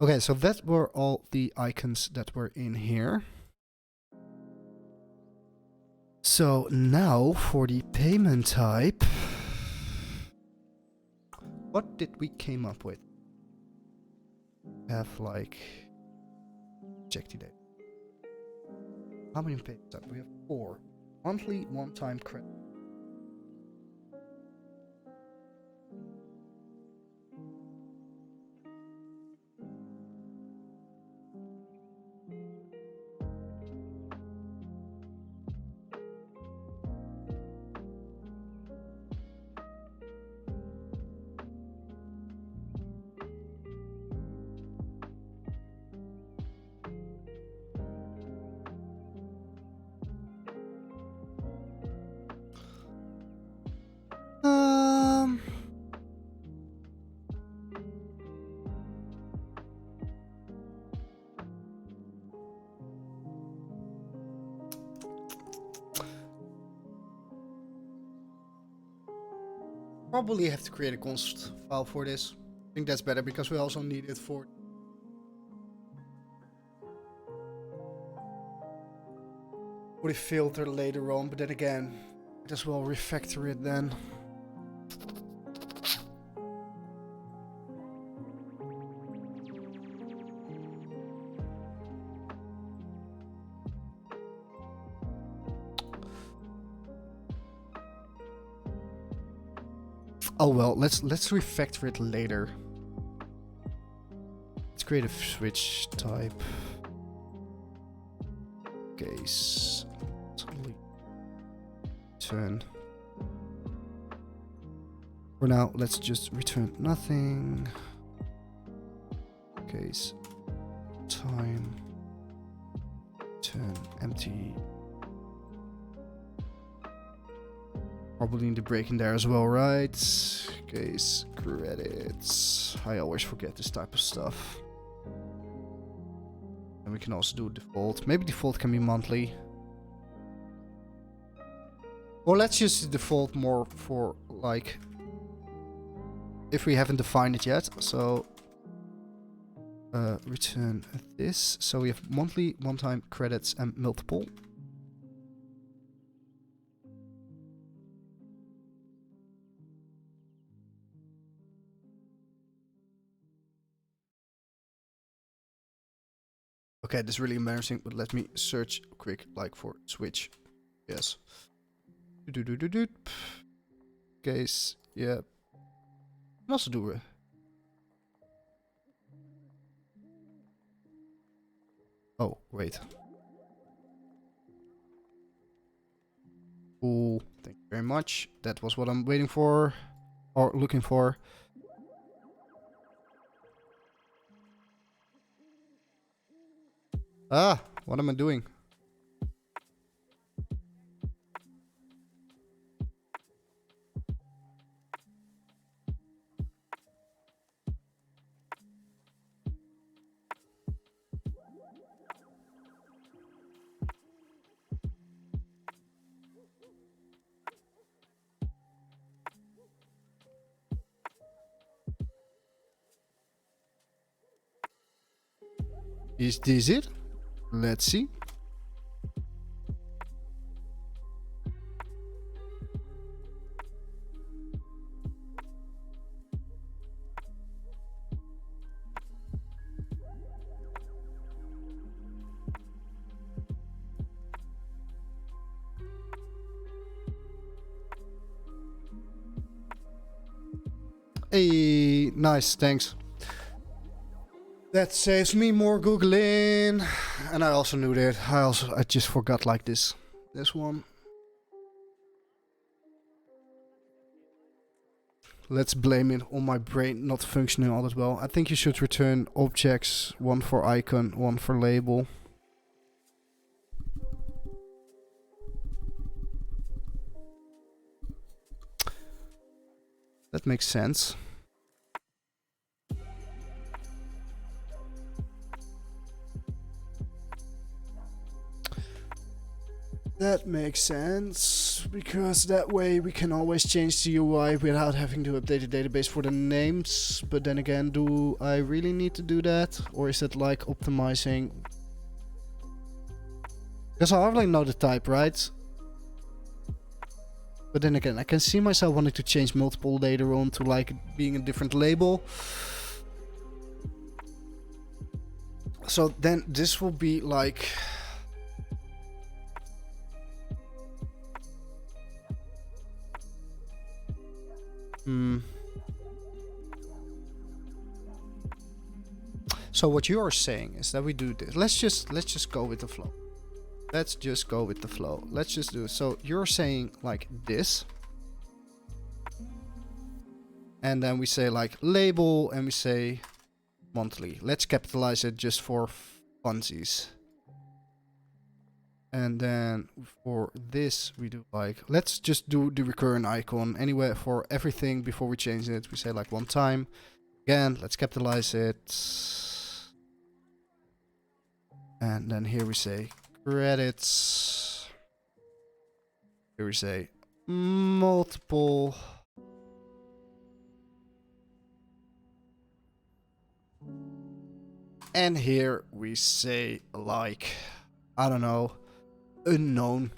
Okay, so that were all the icons that were in here. So now for the payment type. What did we came up with? Have like check the date. How many payment types? We have 4. Monthly, one-time credit. Probably have to create a const file for this. I think that's better because we also need it for the filter later on, but then again, might as well refactor it then. Oh well, let's refactor it later. Let's create a switch type. Case return. For now, let's just return nothing. Case type. time. Turn empty. Probably need a break in there as well, right? Case credits. I always forget this type of stuff. And we can also do default. Maybe default can be monthly. Or let's use default more for like if we haven't defined it yet. So return this. So we have monthly, one-time credits, and multiple. Okay, this is really embarrassing, but let me search quick, like for Switch. Yes. Case, yeah. Can also do it. Oh, wait. Cool. Thank you very much. That was what I'm waiting for. Or looking for. Ah, what am I doing? Is this it? Let's see. Hey, nice, thanks. That saves me more googling. And I also knew that. I just forgot like this one. Let's blame it on my brain not functioning all that well. I think you should return objects, one for icon, one for label. That makes sense. That makes sense, because that way we can always change the UI without having to update the database for the names. But then again, do I really need to do that? Or is it like optimizing? Because I hardly know the type, right? But then again, I can see myself wanting to change multiple later on to like being a different label. So then this will be like... So what you are saying is that we do this. Let's just go with the flow. Let's just go with the flow. Let's just do it. So you're saying like this. And then we say like label and we say monthly. Let's capitalize it just for funsies. And then for this we do like, let's just do the recurrent icon anyway for everything before we change it. We say like one time. Again, let's capitalize it. And then here we say credits. Here we say multiple. And here we say like, I don't know, unknown.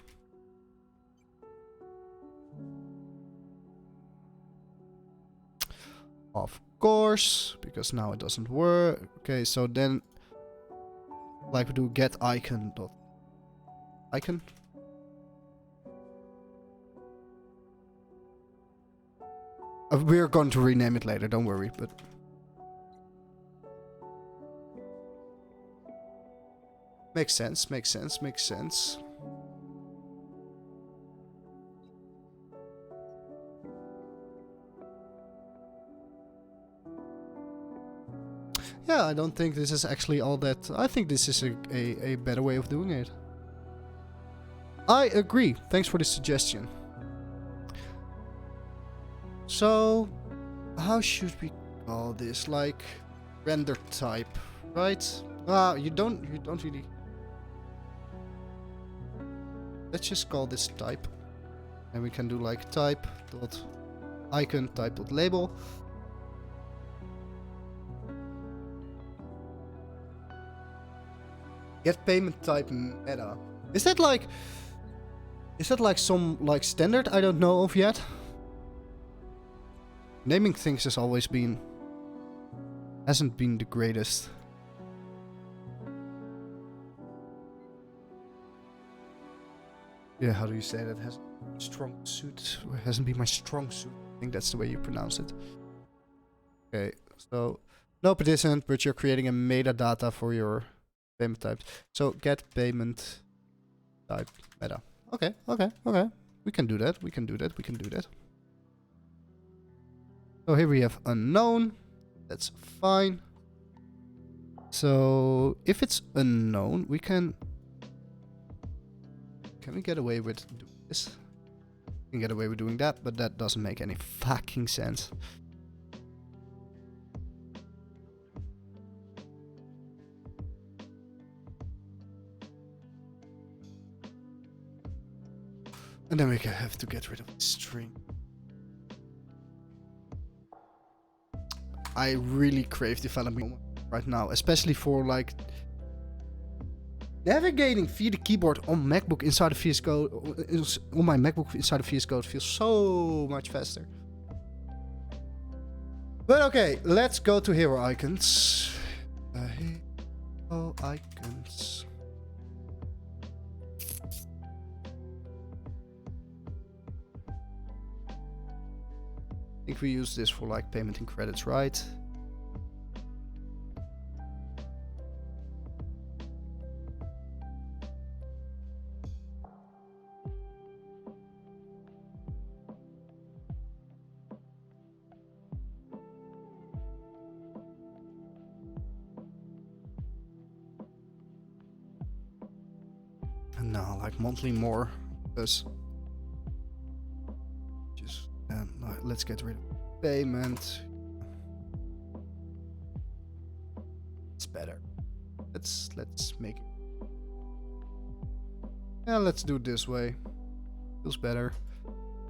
Of course, because now it doesn't work. Okay, so then like we do get icon dot icon. We're going to rename it later, don't worry, but makes sense, makes sense, makes sense. Yeah, yeah, I don't think this is actually all that. I think this is a better way of doing it. I agree. Thanks for the suggestion. So, how should we call this? Like, render type, right? You don't really. Let's just call this type, and we can do like type dot icon type dot label. Get payment type meta. Is that like some like standard I don't know of yet? Naming things hasn't been the greatest. Yeah, how do you say that? Has strong suit. Hasn't been my strong suit. I think that's the way you pronounce it. Okay, so nope, it isn't. But you're creating a metadata for your payment types. So get payment type meta. Okay. We can do that. We can do that. So here we have unknown. That's fine. So if it's unknown, we can. Can we get away with doing this? We can get away with doing that, but that doesn't make any fucking sense. And then we have to get rid of the string. I really crave development right now, especially for like navigating via the keyboard on MacBook inside of VS Code. On my MacBook inside of VS Code feels so much faster. But okay, let's go to hero icons. Hero icons. I think we use this for like payment in credits, right? And now like monthly more, because just let's get rid of payment. It's better. Let's make it. Yeah, let's do it this way. Feels better.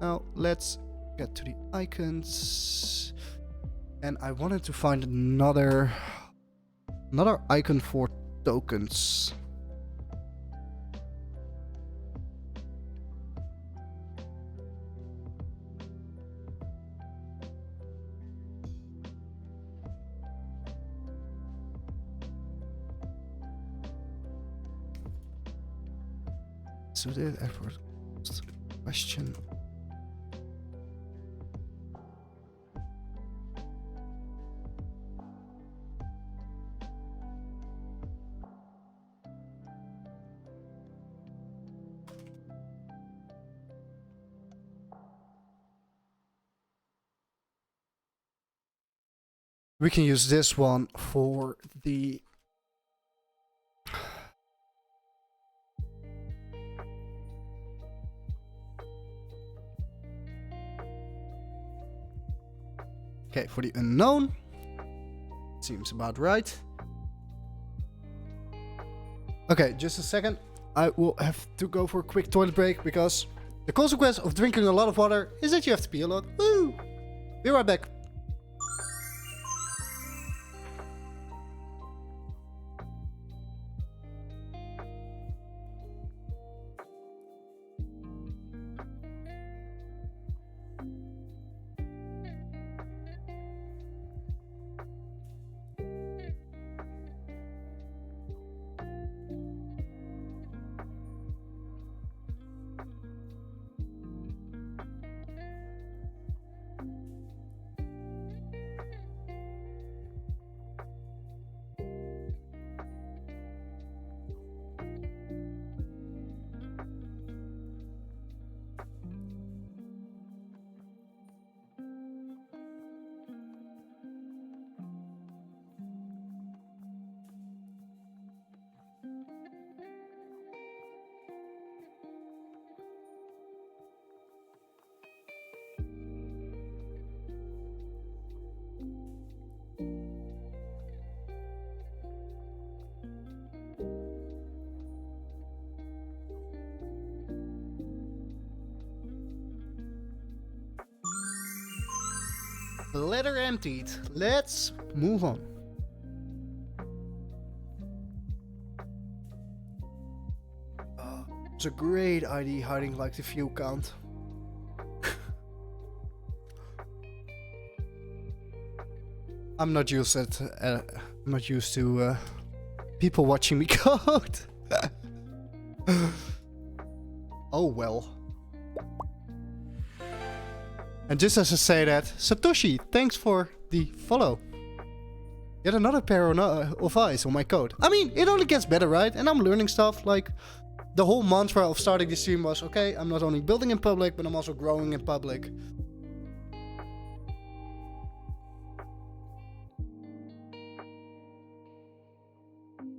Now let's get to the icons. And I wanted to find another icon for tokens. So the effort question. We can use this one for the okay, for the unknown. Seems about right. Okay, just a second. I will have to go for a quick toilet break because the consequence of drinking a lot of water is that you have to pee a lot. Woo! Be right back. bladder emptied. Let's move on. It's a great ID hiding like the view count. I'm not used to people watching me code. Oh well. And just as I say that, Satoshi, thanks for the follow. Yet another pair of eyes on my code. I mean, it only gets better, right? And I'm learning stuff. Like, the whole mantra of starting the stream was, okay, I'm not only building in public, but I'm also growing in public.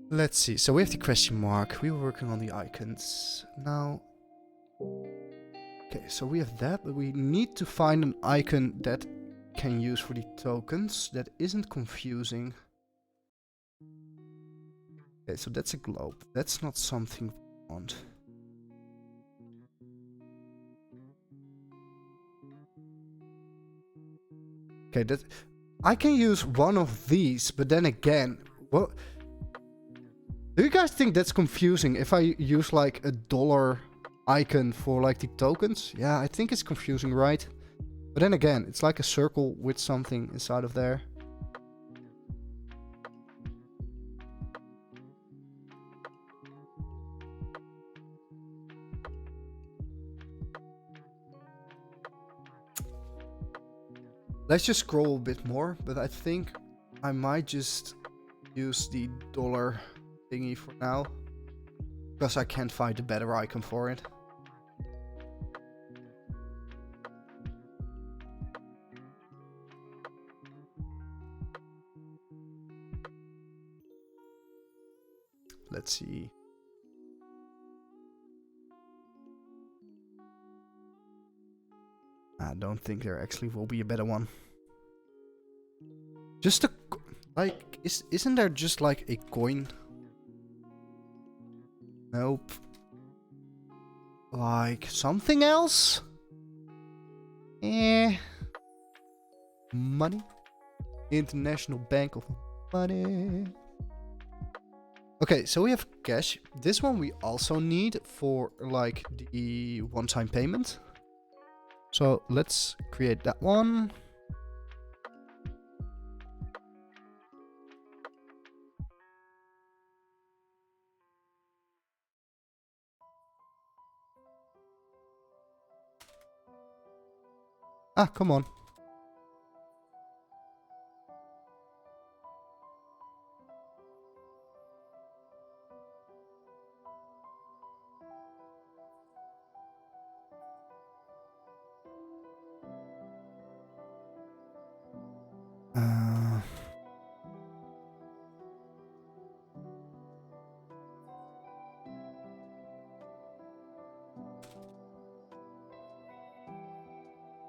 Let's see. So we have the question mark. We were working on the icons. Now... Okay, so we have that, but we need to find an icon that can use for the tokens that isn't confusing. Okay, so that's a globe. That's not something we want. Okay, that I can use one of these, but then again, what do you guys think that's confusing if I use like a dollar icon for like the tokens? Yeah, I think it's confusing, right? But then again, it's like a circle with something inside of there. Let's just scroll a bit more, but I think I might just use the dollar thingy for now, because I can't find a better icon for it. Let's see. I don't think there actually will be a better one. Just a... like, isn't there just like a coin? Nope. Like, something else? Money? International Bank of Money. Okay, so we have cash. This one we also need for like the one-time payment. So let's create that one. Ah, come on.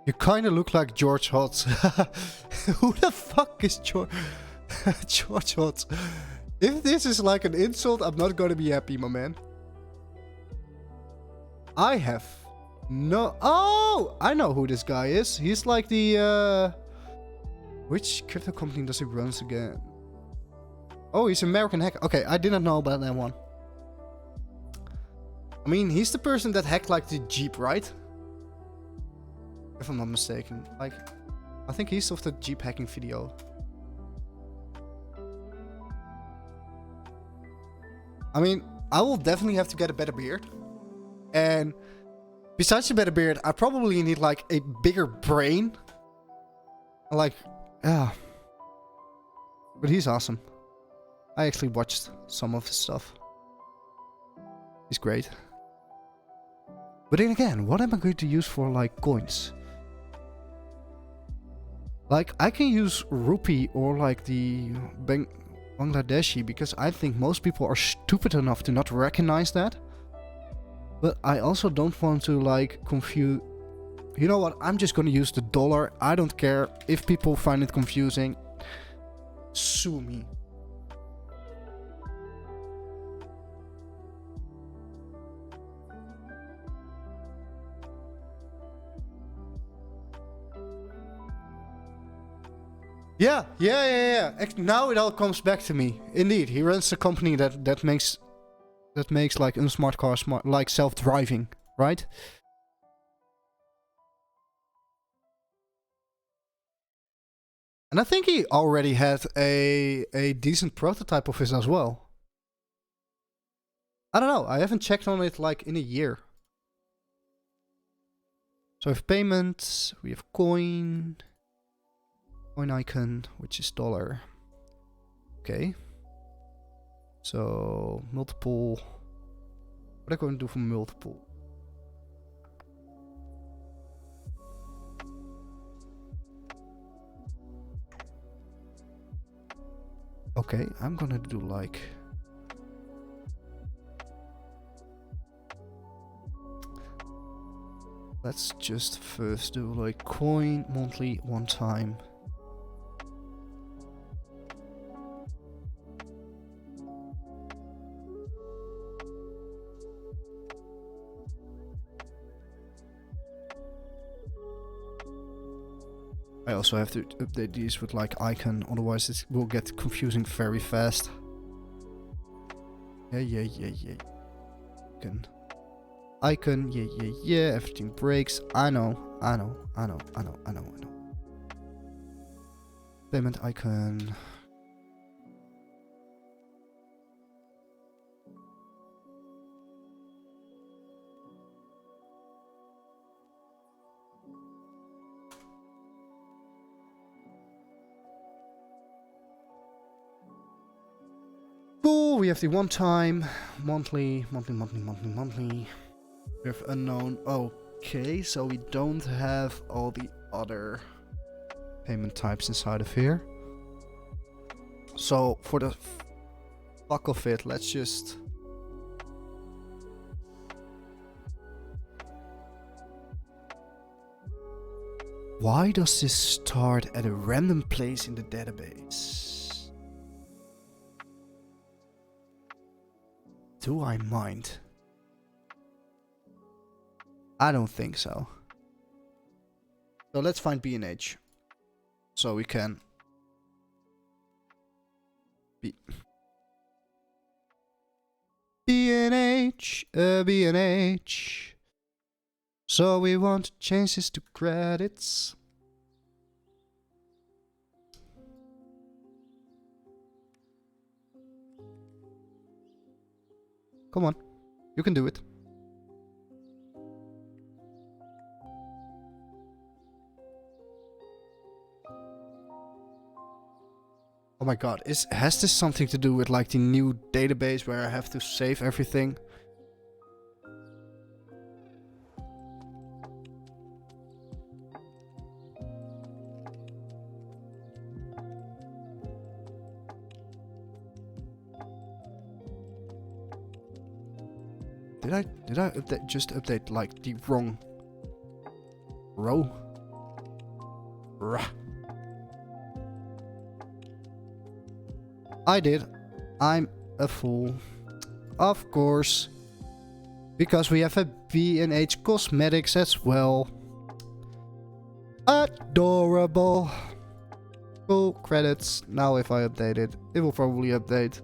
You kind of look like George Hotz. Who the fuck is George Hotz? If this is like an insult, I'm not gonna be happy, my man. I have no... Oh! I know who this guy is. He's like the... Which crypto company does he runs again? Oh, he's an American hacker. Okay, I didn't know about that one. I mean, he's the person that hacked like the Jeep, right? If I'm not mistaken. Like, I think he's of the Jeep hacking video. I mean, I will definitely have to get a better beard. And besides a better beard, I probably need like a bigger brain. Like, yeah. But he's awesome. I actually watched some of his stuff. He's great. But then again, what am I going to use for like coins? Like, I can use rupee or like the Bangladeshi, because I think most people are stupid enough to not recognize that. But I also don't want to like confuse... You know what? I'm just gonna use the dollar. I don't care if people find it confusing. Sue me. Yeah. Now it all comes back to me. Indeed, he runs a company that makes like unsmart cars smart, like self-driving, right? And I think he already had a decent prototype of his as well. I don't know. I haven't checked on it like in a year. So we have payments. We have coin icon, which is dollar. Okay. So multiple. What am I going to do for multiple? Okay, I'm gonna do like. Let's just first do like coin monthly one time. I also have to update these with like icon, otherwise it will get confusing very fast. Yeah. Icon, yeah, everything breaks. I know. Payment icon. Cool, we have the one time, monthly. We have unknown. Okay, so we don't have all the other payment types inside of here. So for the fuck of it, let's just... Why does this start at a random place in the database? Do I mind? I don't think so. So let's find B&H. So we can... B&H. So we want to change this to credits. Come on, you can do it. Oh my god, has this something to do with like the new database where I have to save everything? Did I just update like the wrong row? Rah. I did. I'm a fool. Of course. Because we have a B&H Cosmetics as well. Adorable. Cool, credits. Now if I update it, it will probably update.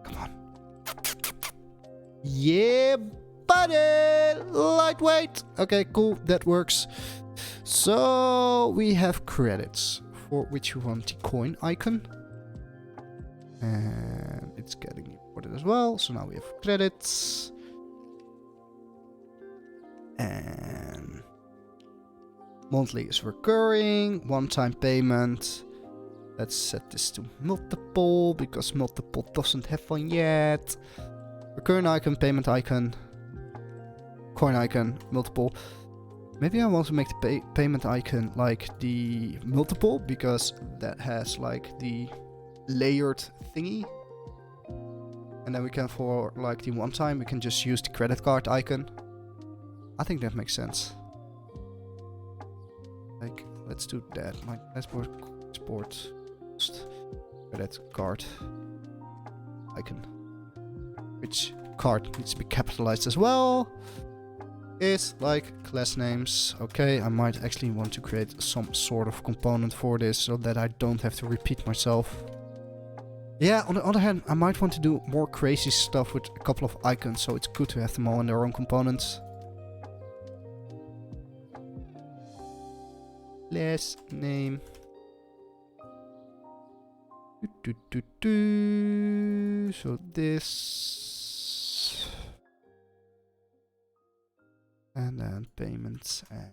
Come on. Yeah, buddy! Lightweight! Okay, cool, that works. So, we have credits. For which you want the coin icon. And it's getting imported as well. So now we have credits. And monthly is recurring. One-time payment. Let's set this to multiple, because multiple doesn't have one yet. Recurring icon, payment icon, coin icon, multiple. Maybe I want to make the payment icon like the multiple, because that has like the layered thingy. And then we can, for like the one time, we can just use the credit card icon. I think that makes sense. Like, let's do that. My passport, export, credit card icon. Which card needs to be capitalized as well. is like class names. Okay, I might actually want to create some sort of component for this so that I don't have to repeat myself. Yeah, on the other hand, I might want to do more crazy stuff with a couple of icons, so it's good to have them all in their own components. Class name. So this. And then payments. And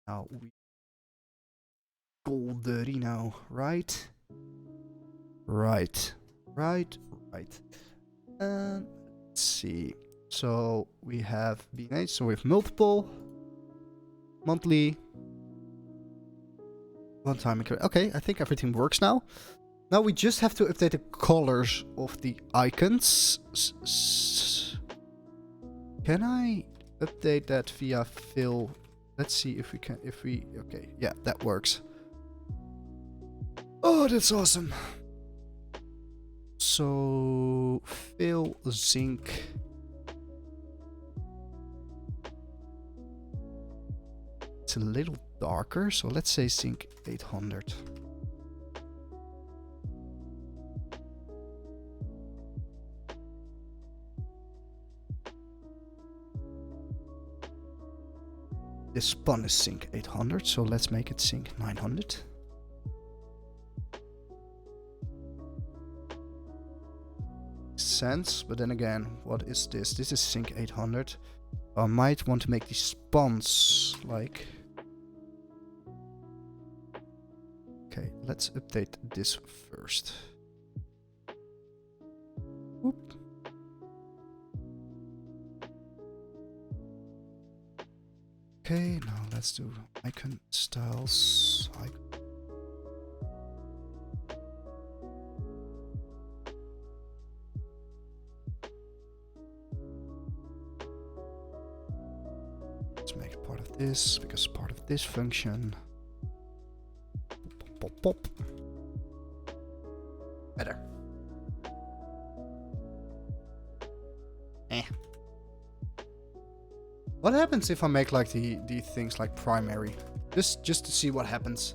now we Golderino, right? Right. And let's see. So we have B&H, so we have multiple, monthly, one time. Okay, I think everything works now. Now we just have to update the colors of the icons. Can I update that via fill? Let's see if we can, okay, yeah, that works. Oh, that's awesome. So, fill zinc. It's a little darker, so let's say zinc 800. This spawn is zinc 800, so let's make it zinc 900. Sense, but then again, what is this? This is zinc 800. I might want to make these spawns like... Okay, let's update this first. Whoop. Okay, now let's do icon styles. Let's make it part of this, because part of this function. Pop, pop, pop. Better. What happens if I make like the things like primary? Just to see what happens.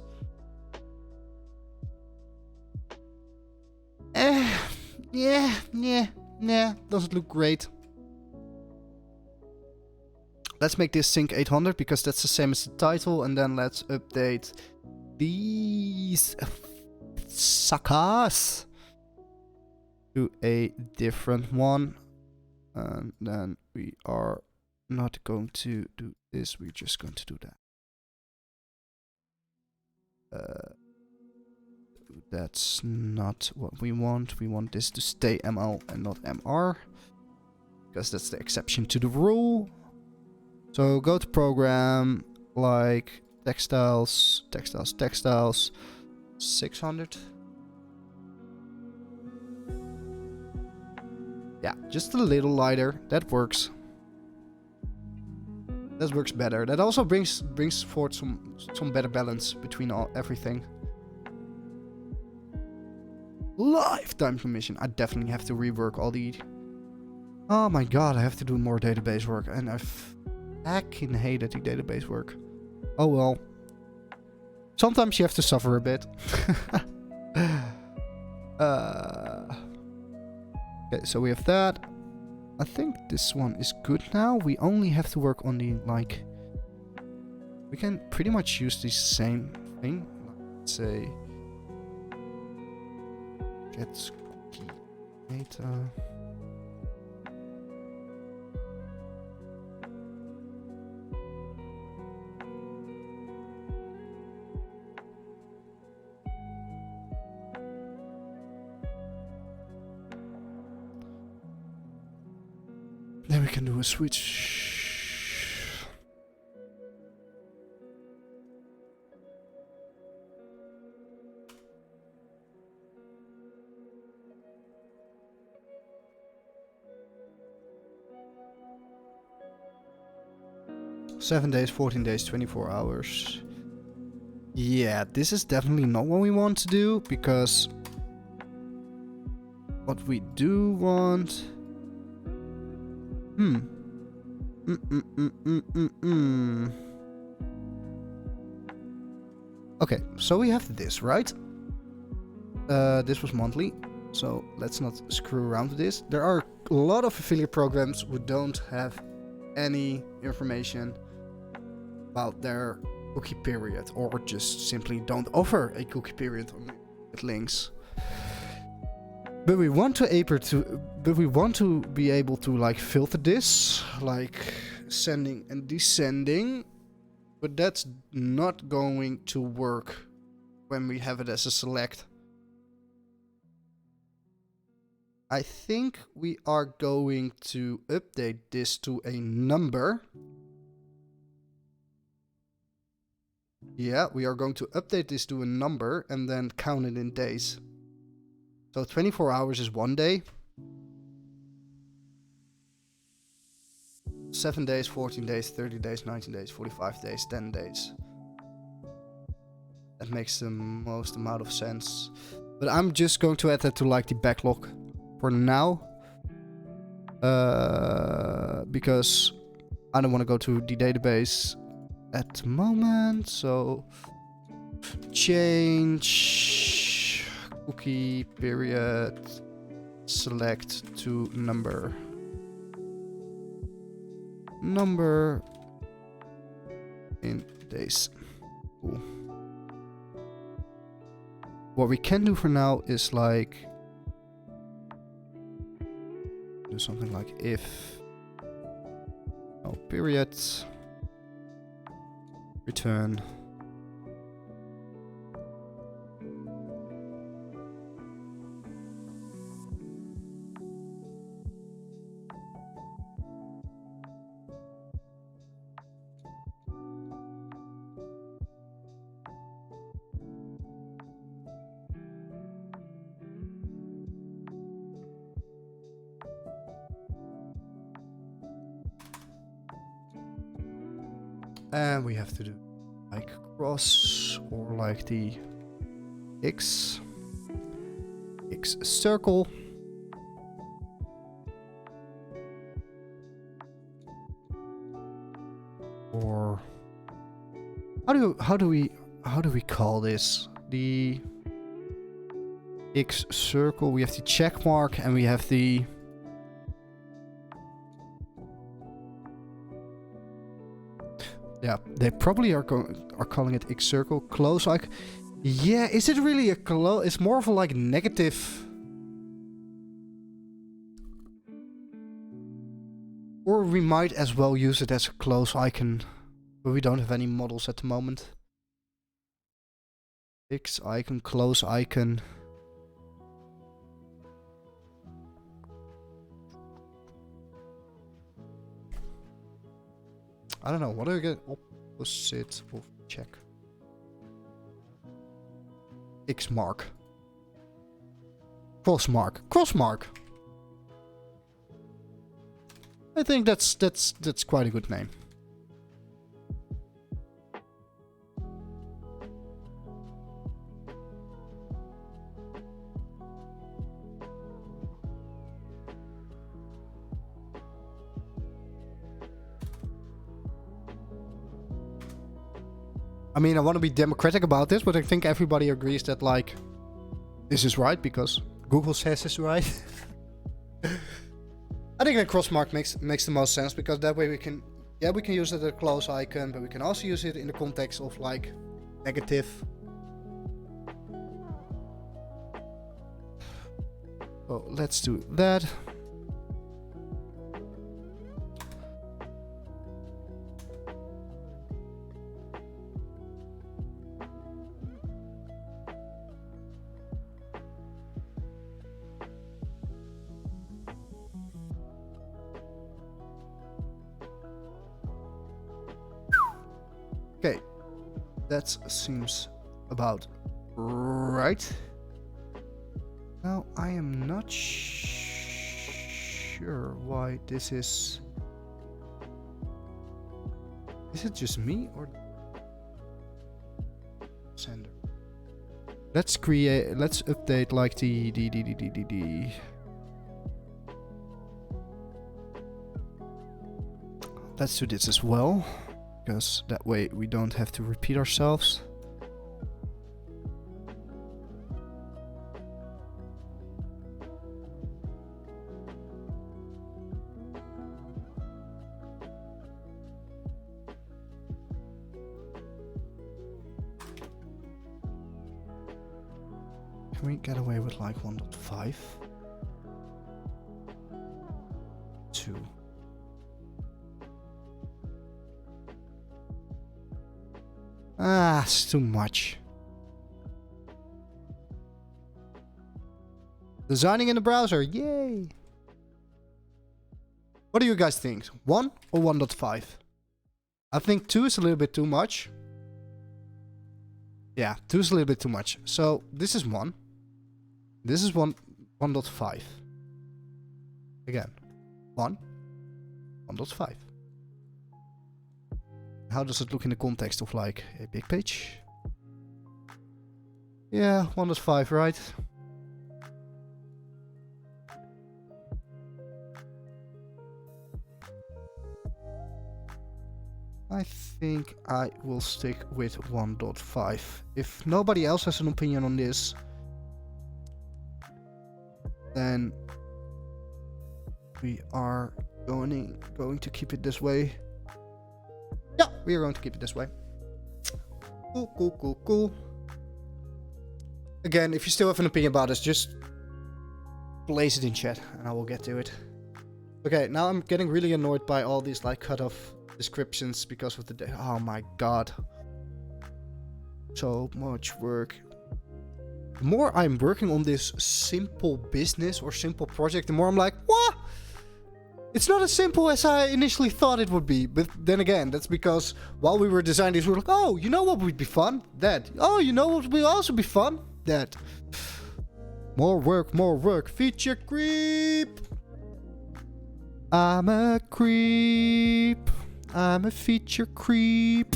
Yeah, doesn't look great. Let's make this zinc 800 because that's the same as the title, and then let's update these suckers to a different one, and then we are not going to do this, we're just going to do that. That's not what we want. We want this to stay ML and not MR, because that's the exception to the rule. So go to program, like textiles, 600. Yeah, just a little lighter. That works. That works better. That also brings forth some better balance between everything. Lifetime commission. I definitely have to rework all the... Oh my god, I have to do more database work, and I fucking hated the database work. Oh well. Sometimes you have to suffer a bit. Okay, so we have that. I think this one is good now. We only have to work on the, like... We can pretty much use the same thing. Let's say... Get cookie data... Then we can do a switch. Seven days, 14 days, 24 hours. Yeah, this is definitely not what we want to do, because what we do want... Okay, so we have this, right? This was monthly, so let's not screw around with this. There are a lot of affiliate programs who don't have any information about their cookie period, or just simply don't offer a cookie period with links. But we want to be able to like filter this, like sending and descending, but that's not going to work when we have it as a select. I think we are going to update this to a number. Yeah, we are going to update this to a number and then count it in days. So 24 hours is 1 day. 7 days, 14 days, 30 days, 19 days, 45 days, 10 days. That makes the most amount of sense. But I'm just going to add that to like the backlog for now. Because I don't want to go to the database at the moment. So change cookie period, select to number. Number in days. Cool. What we can do for now is like do something like if no period return and we have to do like cross or like the X circle. Or how do we call this? The X circle, we have the check mark and we have the yeah, they probably are calling it X circle. Close like, yeah, is it really a close? It's more of a like negative. Or we might as well use it as a close icon, but we don't have any models at the moment. X icon, close icon. I don't know, what do I get? Opposite of check. X mark. Cross mark. Cross mark. I think that's quite a good name. I mean, I want to be democratic about this, but I think everybody agrees that, like, this is right because Google says it's right. I think the cross mark makes the most sense because that way we can use it as a close icon, but we can also use it in the context of like negative. So let's do that. Okay, that seems about right. Now, I am not sure why this is... Is it just me or... Sender? Let's update like the... let's do this as well, because that way we don't have to repeat ourselves. Can we get away with like 1.5? 2. Ah, it's too much. Designing in the browser, yay! What do you guys think? 1 or 1.5? I think 2 is a little bit too much. Yeah, 2 is a little bit too much. So this is 1. This is 1.5. Again, 1.5. How does it look in the context of like a big page? Yeah, 1.5, right? I think I will stick with 1.5. If nobody else has an opinion on this, then we are going to keep it this way. Yeah, we are going to keep it this way. Cool, cool, cool, cool. Again, if you still have an opinion about this, just place it in chat and I will get to it. Okay, now I'm getting really annoyed by all these like cut-off descriptions because of the day. Oh my god. So much work. The more I'm working on this simple business or simple project, the more I'm like, what? It's not as simple as I initially thought it would be. But then again, that's because while we were designing this, we were like, oh, you know what would be fun? That. Oh, you know what would also be fun? That. More work, more work. Feature creep. I'm a creep. I'm a feature creep.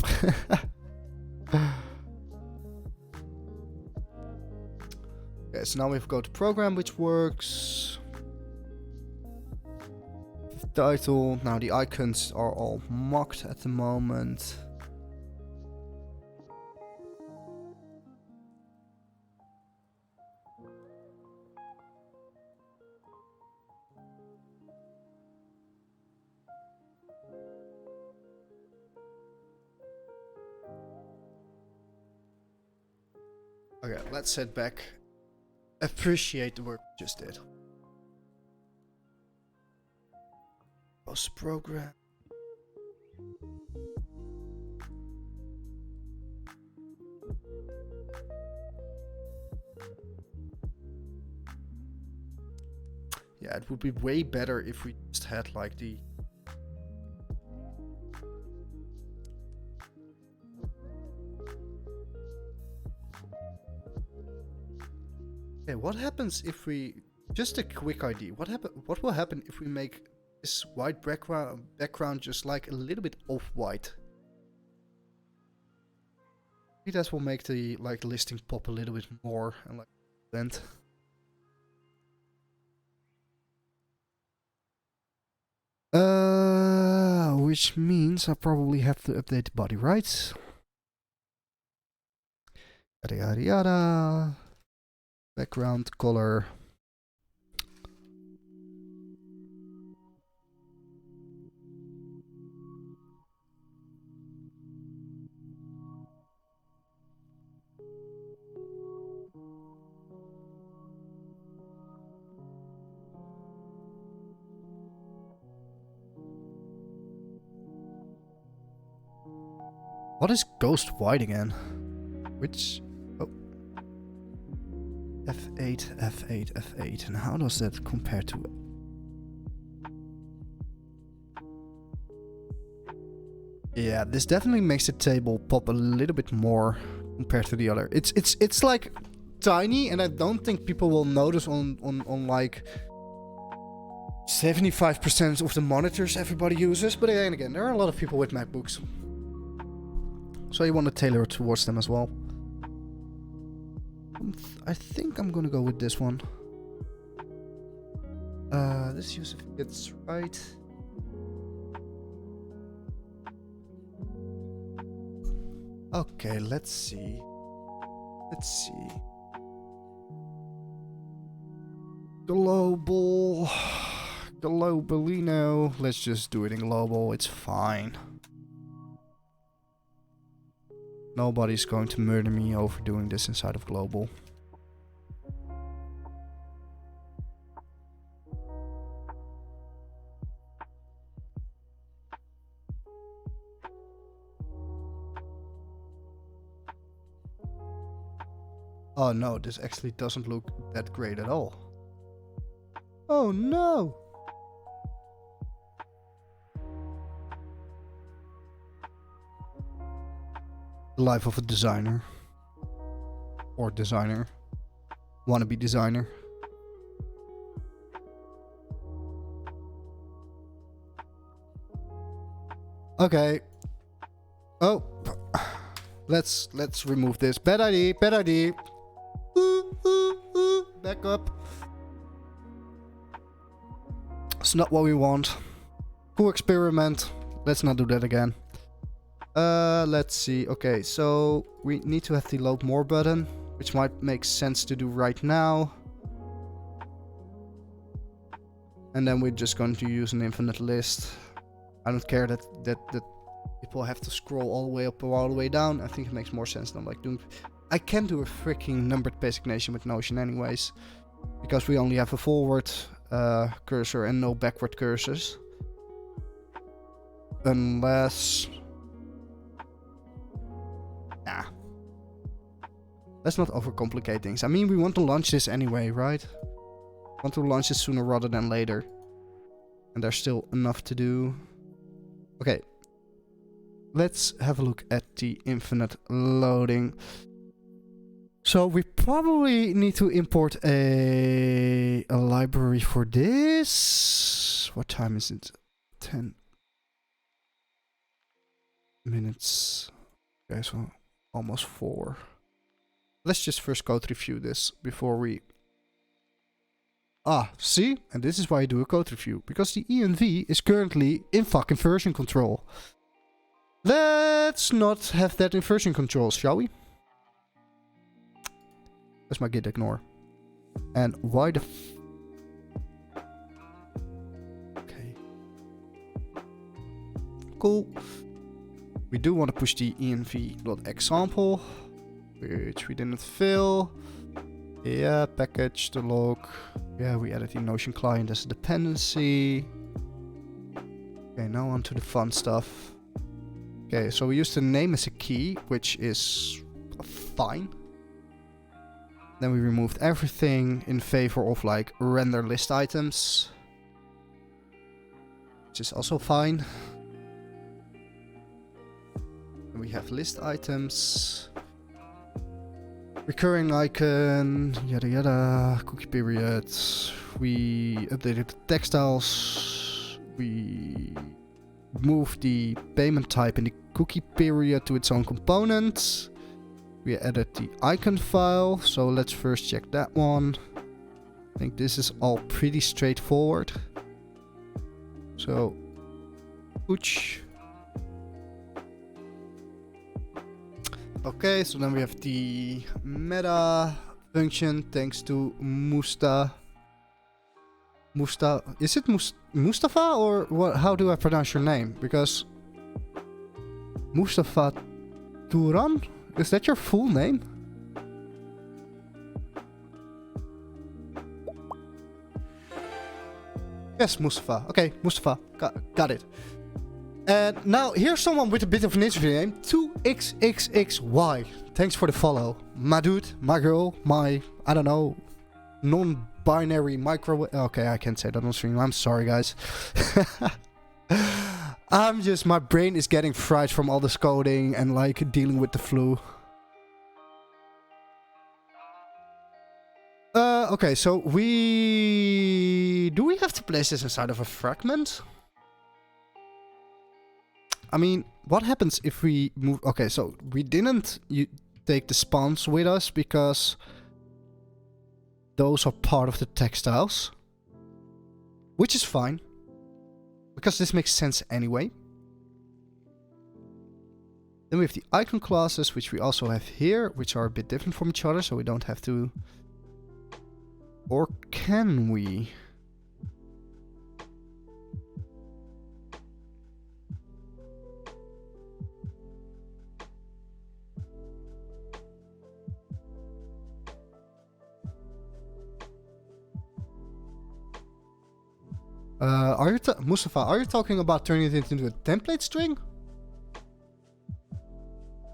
Okay, so now we have to go to program, which works. Title. Now the icons are all mocked at the moment. Okay, let's sit back. Appreciate the work we just did. Post program. Yeah, it would be way better if we just had like the okay, what happens if we just a quick idea. What will happen if we make this white background just like a little bit off-white? Maybe that will make the like listing pop a little bit more and like blend. Which means I probably have to update the body, right? Yada yada yada. Background color. What is ghost white again? Which... oh. F8, F8, F8. And how does that compare to... yeah, this definitely makes the table pop a little bit more compared to the other. It's like tiny, and I don't think people will notice on like 75% of the monitors everybody uses. But again, there are a lot of people with MacBooks. So you want to tailor it towards them as well. I think I'm gonna go with this one. Let's use if it gets right. Okay, let's see. Global. Globalino. Let's just do it in global. It's fine. Nobody's going to murder me over doing this inside of global. Oh no, this actually doesn't look that great at all. Oh no! The life of a designer. Or designer. Wannabe designer. Okay. Oh. Let's remove this. Bad idea, bad idea. Back up. It's not what we want. Cool experiment. Let's not do that again. Let's see. Okay, so we need to have the load more button, which might make sense to do right now. And then we're just going to use an infinite list. I don't care that people have to scroll all the way up or all the way down. I think it makes more sense than like doing... I can do a freaking numbered designation with Notion anyways, because we only have a forward cursor and no backward cursors. Unless... Nah. Let's not overcomplicate things. I mean, we want to launch this anyway, right? Want to launch this sooner rather than later. And there's still enough to do. Okay. Let's have a look at the infinite loading. So we probably need to import a library for this. What time is it? 10 minutes. Okay, so almost 4. Let's just first code review this before we... Ah, see? And this is why I do a code review. Because the env is currently in fucking version control. Let's not have that in version control, shall we? That's my git ignore. And why the okay. Cool. We do want to push the env.example, which we didn't fill. Yeah, package the log. Yeah, we added the Notion client as a dependency. Okay, now on to the fun stuff. Okay, so we use the name as a key, which is fine. Then we removed everything in favor of like render list items, which is also fine. And we have list items, recurring icon, yada yada, cookie period. We updated the textiles. We moved the payment type in the cookie period to its own component. We added the icon file, so let's first check that one. I think this is all pretty straightforward. So, pooch. Okay, so then we have the meta function thanks to is it Mustafa or what? How do I pronounce your name? Because Mustafa Turan? Is that your full name? Yes, Mustafa. Okay, Mustafa. Got it. And now here's someone with a bit of an interesting name. 2XXXY. Thanks for the follow. My dude, my girl, my, I don't know, non-binary microwave. Okay, I can't say that on stream. I'm sorry, guys. My brain is getting fried from all this coding and like dealing with the flu. Okay, so do we have to place this inside of a fragment? I mean, what happens if we move? Okay, so we didn't take the spawns with us because those are part of the textiles, which is fine because this makes sense anyway. Then we have the icon classes, which we also have here, which are a bit different from each other, so we don't have to... Or can we? Mustafa, are you talking about turning it into a template string?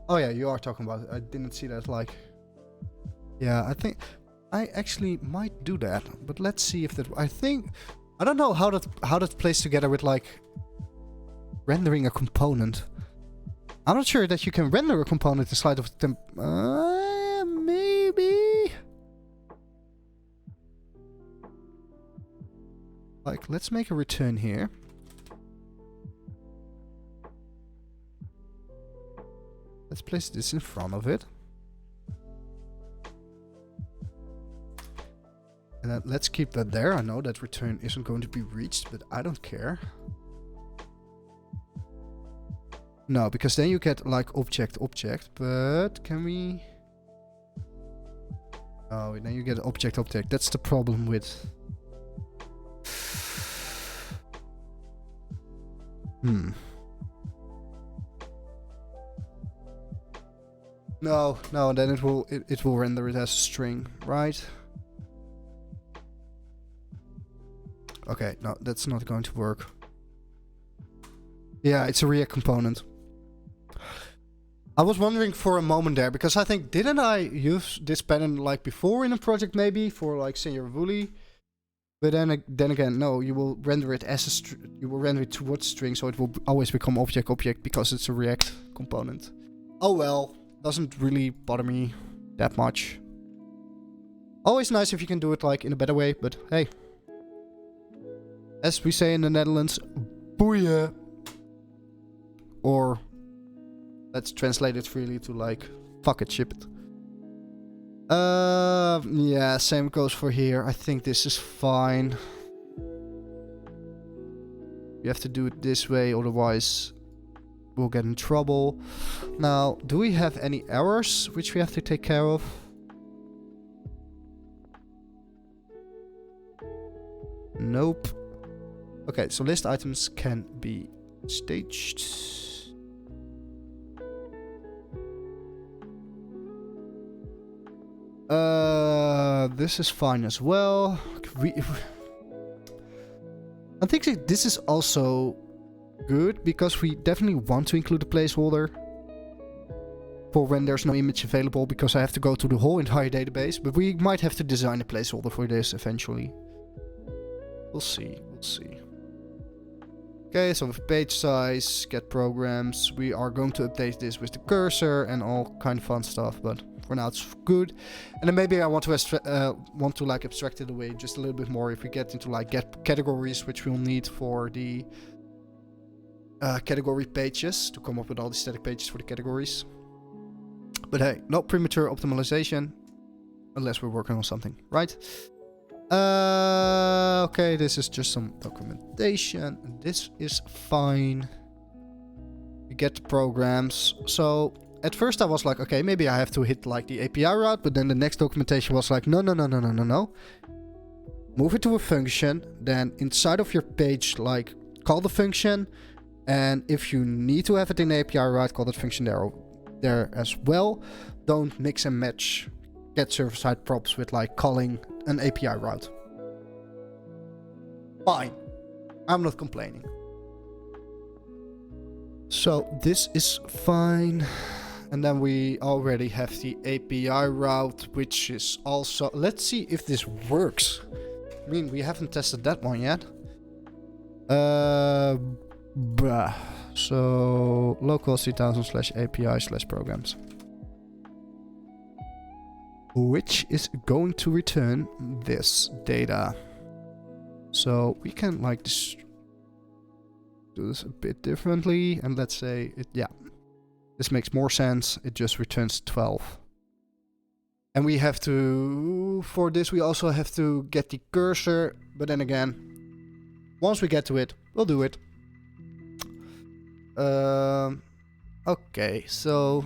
Oh yeah, you are talking about it. I didn't see that, like... Yeah, I think I actually might do that, but let's see if that... I don't know how that plays together with, like, rendering a component. I'm not sure that you can render a component inside of the maybe... Like, let's make a return here. Let's place this in front of it. And then let's keep that there. I know that return isn't going to be reached, but I don't care. No, because then you get like object, but can we... Oh, then you get object. That's the problem with... No, then it will render it as a string, right? Okay, no, that's not going to work. Yeah, it's a React component. I was wondering for a moment there, because I think, didn't I use this pattern like before in a project maybe for like Senior Wooly? But then again, no, you will render it as a you will render it towards string, so it will always become object because it's a React component. Oh well, doesn't really bother me that much. Always nice if you can do it like in a better way, but hey. As we say in the Netherlands, boeien. Or let's translate it freely to like, fuck it, ship it. Yeah, same goes for here. I think this is fine. You have to do it this way, otherwise we'll get in trouble. Now, do we have any errors which we have to take care of? Nope. Okay, so list items can be staged. This is fine as well. I think this is also good because we definitely want to include a placeholder for when there's no image available, because I have to go to the whole entire database, but we might have to design a placeholder for this eventually. We'll see. Okay, so with page size, get programs, we are going to update this with the cursor and all kind of fun stuff, but for now it's good. And then maybe I want to like abstract it away just a little bit more if we get into like get categories, which we'll need for the category pages to come up with all the static pages for the categories. But hey, no premature optimization unless we're working on something, right? Okay, this is just some documentation. This is fine. You get the programs. So at first I was like, okay, maybe I have to hit like the API route, but then the next documentation was like, no. Move it to a function, then inside of your page, like call the function, and if you need to have it in the API route, call that function there as well. Don't mix and match get server-side props with like calling an API route. Fine. I'm not complaining. So this is fine. And then we already have the API route, which is also... Let's see if this works. I mean, we haven't tested that one yet. So localhost 3000/API/programs. Which is going to return this data. So we can like do this a bit differently, and let's say it, yeah, this makes more sense. It just returns 12. And we have to, for this we also have to get the cursor, but then again, once we get to it, we'll do it. Okay, so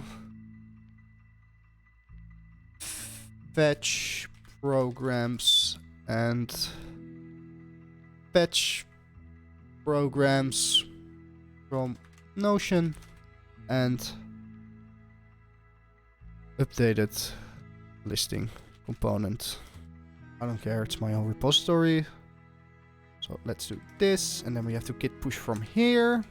fetch programs and fetch programs from Notion and updated listing component. I don't care, it's my own repository. So let's do this, and then we have to git push from here.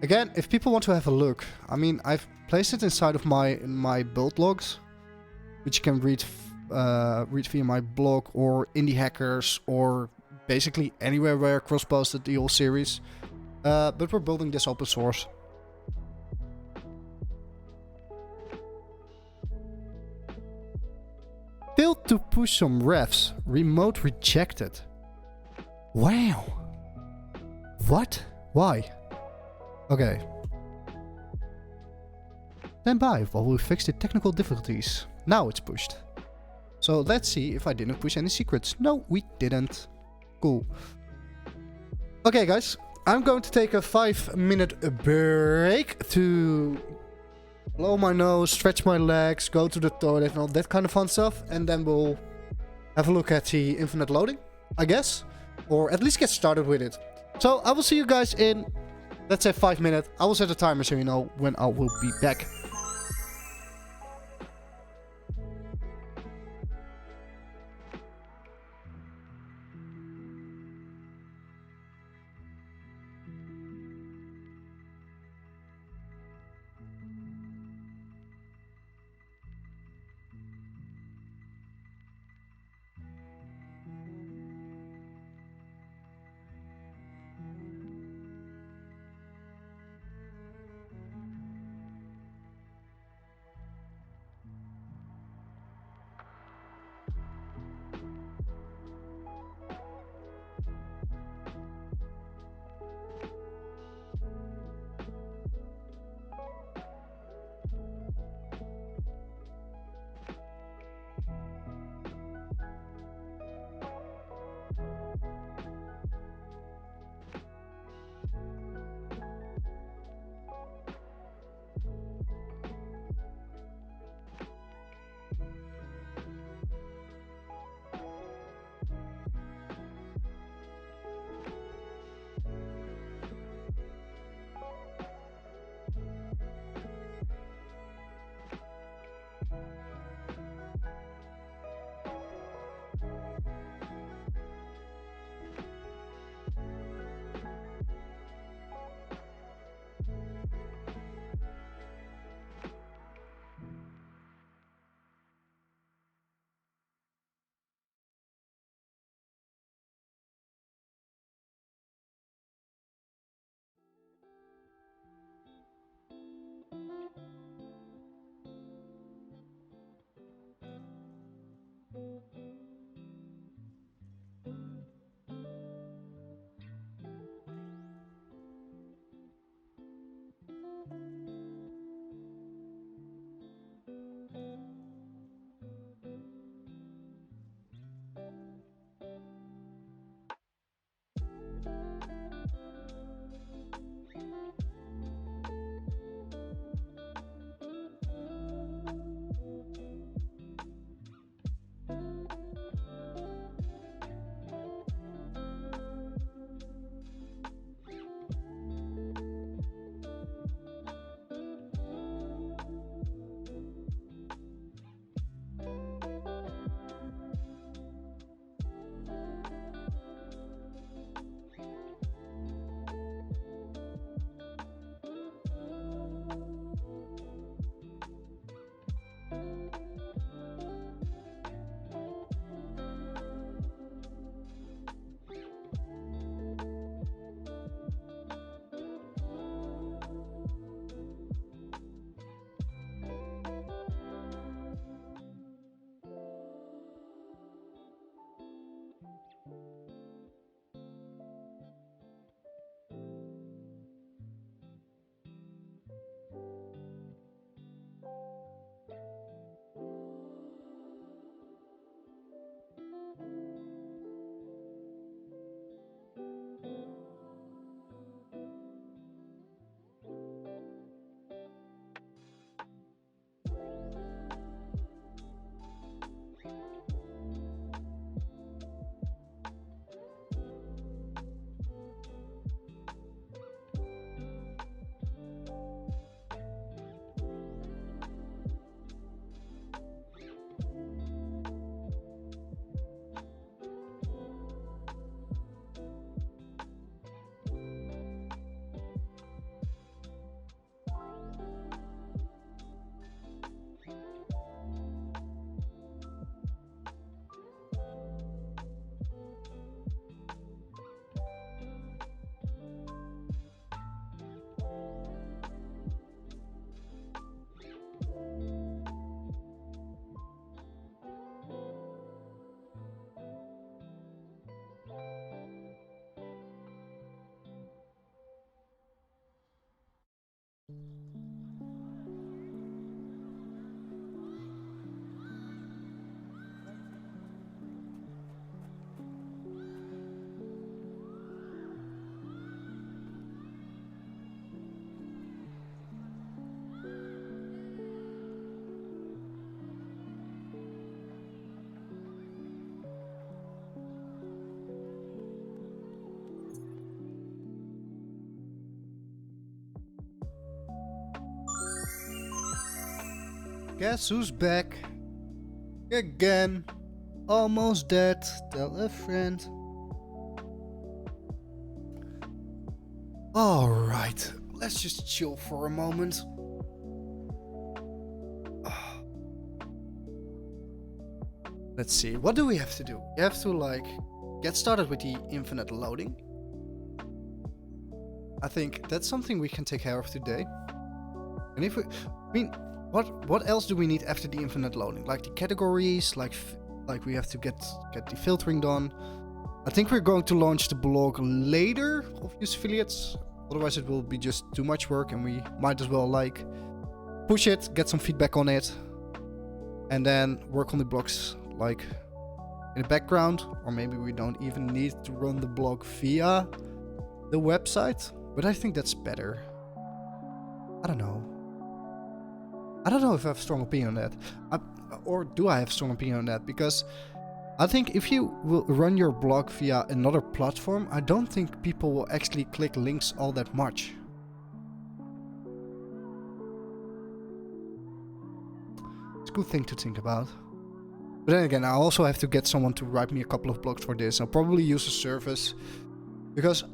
Again, if people want to have a look, I mean, I've placed it inside of my build logs, which you can read via my blog or Indie Hackers or basically anywhere where I cross-posted the whole series. But we're building this open source. Failed to push some refs. Remote rejected. Wow. What? Why? Okay. Stand by while we fix the technical difficulties. Now it's pushed. So let's see if I didn't push any secrets. No, we didn't. Cool. Okay, guys. I'm going to take a 5-minute break to blow my nose, stretch my legs, go to the toilet and all that kind of fun stuff. And then we'll have a look at the infinite loading, I guess. Or at least get started with it. So I will see you guys in, let's say, 5 minutes. I will set a timer so you know when I will be back. Guess who's back? Again. Almost dead. Tell a friend. Alright. Let's just chill for a moment. Let's see. What do we have to do? We have to like get started with the infinite loading. I think that's something we can take care of today. And if we, I mean, what else do we need after the infinite loading? Like the categories, like we have to get the filtering done. I think we're going to launch the blog later of use affiliates. Otherwise it will be just too much work and we might as well like push it, get some feedback on it, and then work on the blogs like in the background. Or maybe we don't even need to run the blog via the website. But I think that's better. I don't know. I don't know if I have a strong opinion on that. Or do I have a strong opinion on that? Because I think if you will run your blog via another platform, I don't think people will actually click links all that much. It's a good thing to think about. But then again, I also have to get someone to write me a couple of blogs for this. I'll probably use a service. Because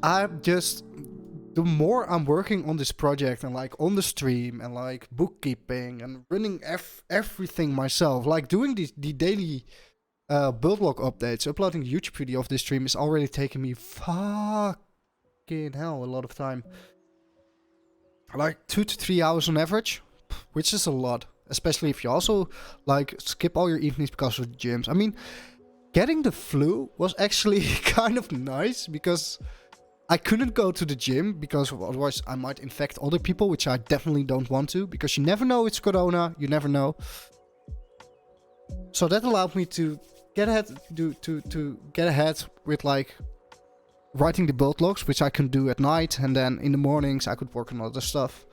the more I'm working on this project and like on the stream and like bookkeeping and running everything myself, like doing the daily build log updates, uploading the YouTube video of this stream is already taking me fucking hell a lot of time. Like 2 to 3 hours on average, which is a lot. Especially if you also like skip all your evenings because of the gyms. I mean, getting the flu was actually kind of nice because I couldn't go to the gym because otherwise I might infect other people, which I definitely don't want to, because you never know it's corona, you never know. So that allowed me to get ahead to get ahead with like writing the build logs, which I can do at night, and then in the mornings I could work on other stuff.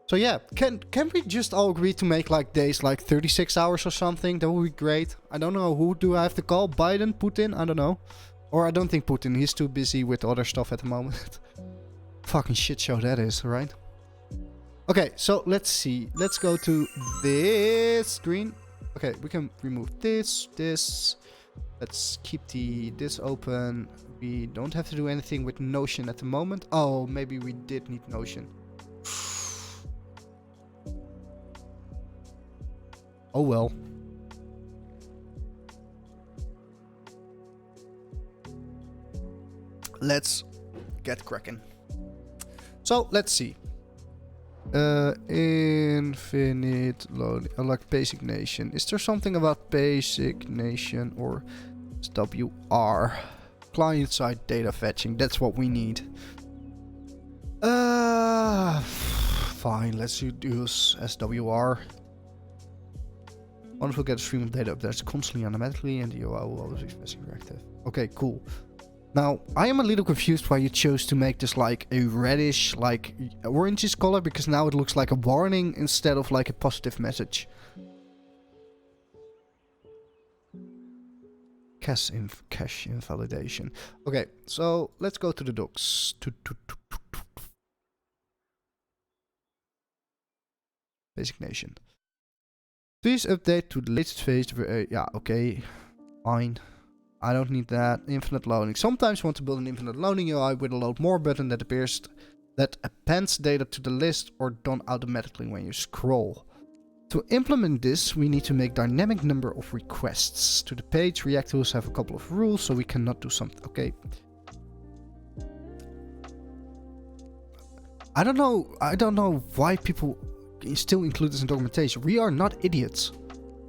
So yeah, can we just all agree to make like days like 36 hours or something? That would be great. I don't know, who do I have to call? Biden? Putin? I don't know. Or I don't think Putin, he's too busy with other stuff at the moment. Fucking shit show that is, right? Okay, so let's see. Let's go to this screen. Okay, we can remove this. Let's keep this open. We don't have to do anything with Notion at the moment. Oh, maybe we did need Notion. Oh well. Let's get cracking. So let's see. Infinite loading. I like basic nation. Is there something about basic nation or SWR? Client side data fetching. That's what we need. Fine. Let's use SWR. One will get a stream of data updates constantly automatically, and the UI will always be fetching reactive. Okay, cool. Now, I am a little confused why you chose to make this like a reddish, like orangish color, because now it looks like a warning instead of like a positive message. Cache invalidation. Okay, so let's go to the docs. Basic nation. Please update to the latest phase. Yeah, okay, fine. I don't need that. Infinite loading. Sometimes you want to build an infinite loading UI with a load more button that appears that appends data to the list or done automatically when you scroll. To implement this, we need to make dynamic number of requests to the page. React tools have a couple of rules, so we cannot do something. Okay. I don't know why people still include this in documentation. We are not idiots.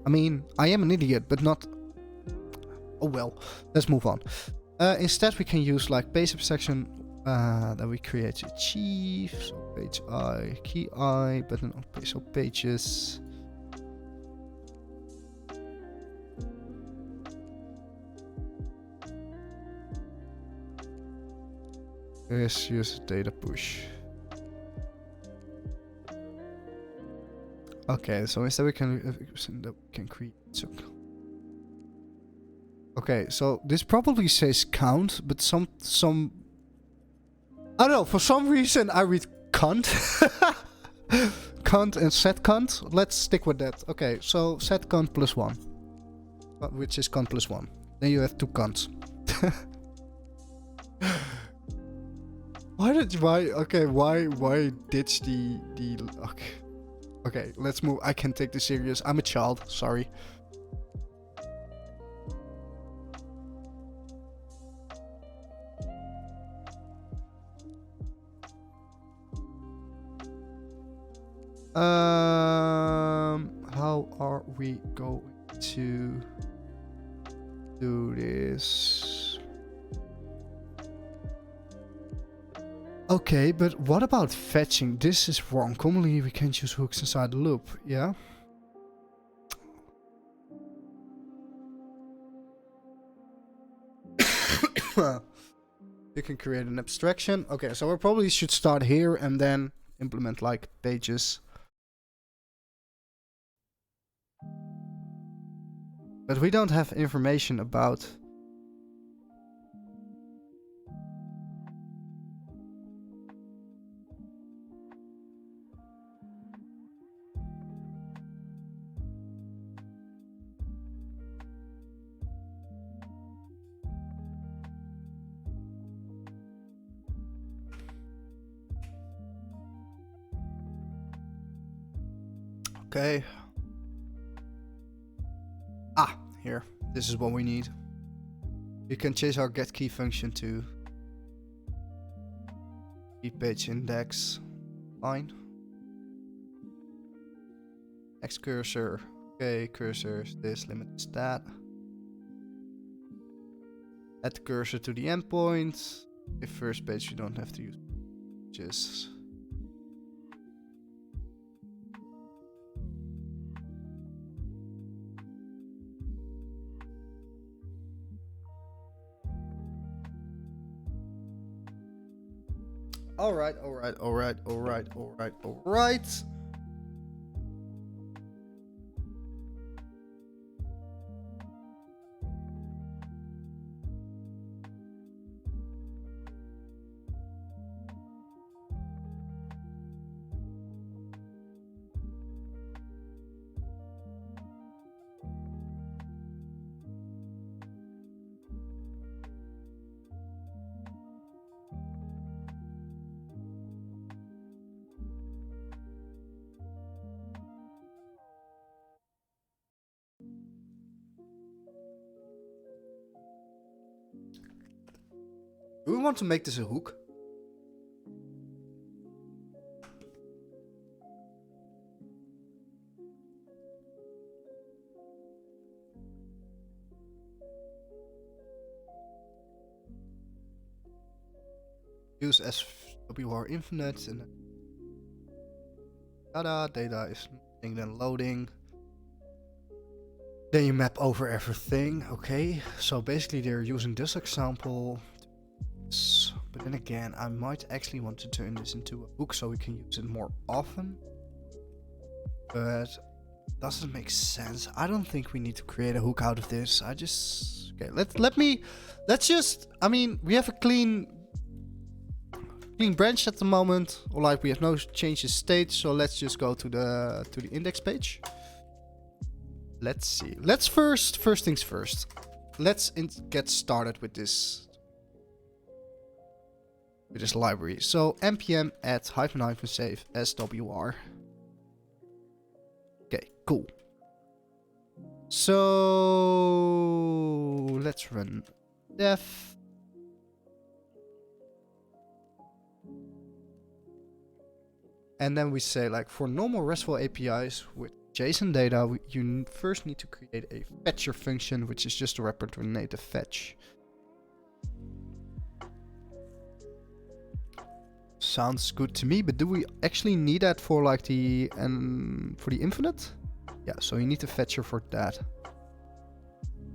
I mean, I am an idiot, but not. Oh well, let's move on. Instead, we can use like basic section that we create a chief, so page I, key I, button on page, so pages. Let's use data push. Okay, so instead we can create. So. Okay, so this probably says count, but some I don't know, for some reason I read cunt. cont and set cont. Let's stick with that. Okay, so set cont plus 1. Which is cont plus 1. Then you have 2 conts. Why ditch the okay, let's move. I can't take this serious. I'm a child, sorry. How are we going to do this? Okay, but what about fetching? This is wrong. Commonly, we can't use hooks inside the loop. Yeah. You can create an abstraction. Okay, so we probably should start here and then implement like pages. But we don't have information about... Okay. Ah, here. This is what we need. We can change our getKey function to page index. Fine. Next cursor. Okay, cursor is this, limit is that. Add the cursor to the endpoint. The first page you don't have to use. Just Alright. Do we want to make this a hook? Use SWR infinite and data is then loading. Then you map over everything. Okay, so basically they're using this example. But then again, I might actually want to turn this into a hook so we can use it more often. But doesn't make sense. I don't think we need to create a hook out of this. I just let's just, I mean, we have a clean branch at the moment, or like we have no changes state, so let's just go to the index page. Let's see. Let's first things first. Let's get started with this library. So npm add --save swr. Okay, cool. So let's run def. And then we say, like, for normal RESTful APIs with JSON data, you first need to create a fetcher function, which is just a wrapper to native fetch. Sounds good to me, but do we actually need that for like for the infinite? Yeah, so you need a fetcher for that.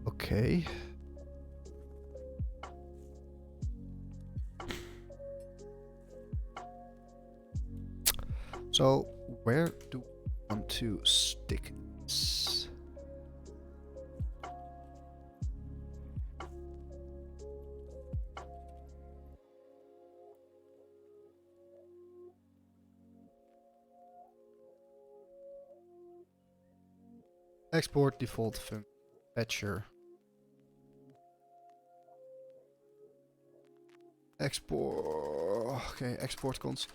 Okay. So where do we want to stick this? Export default fetcher. Export. Okay, export cons.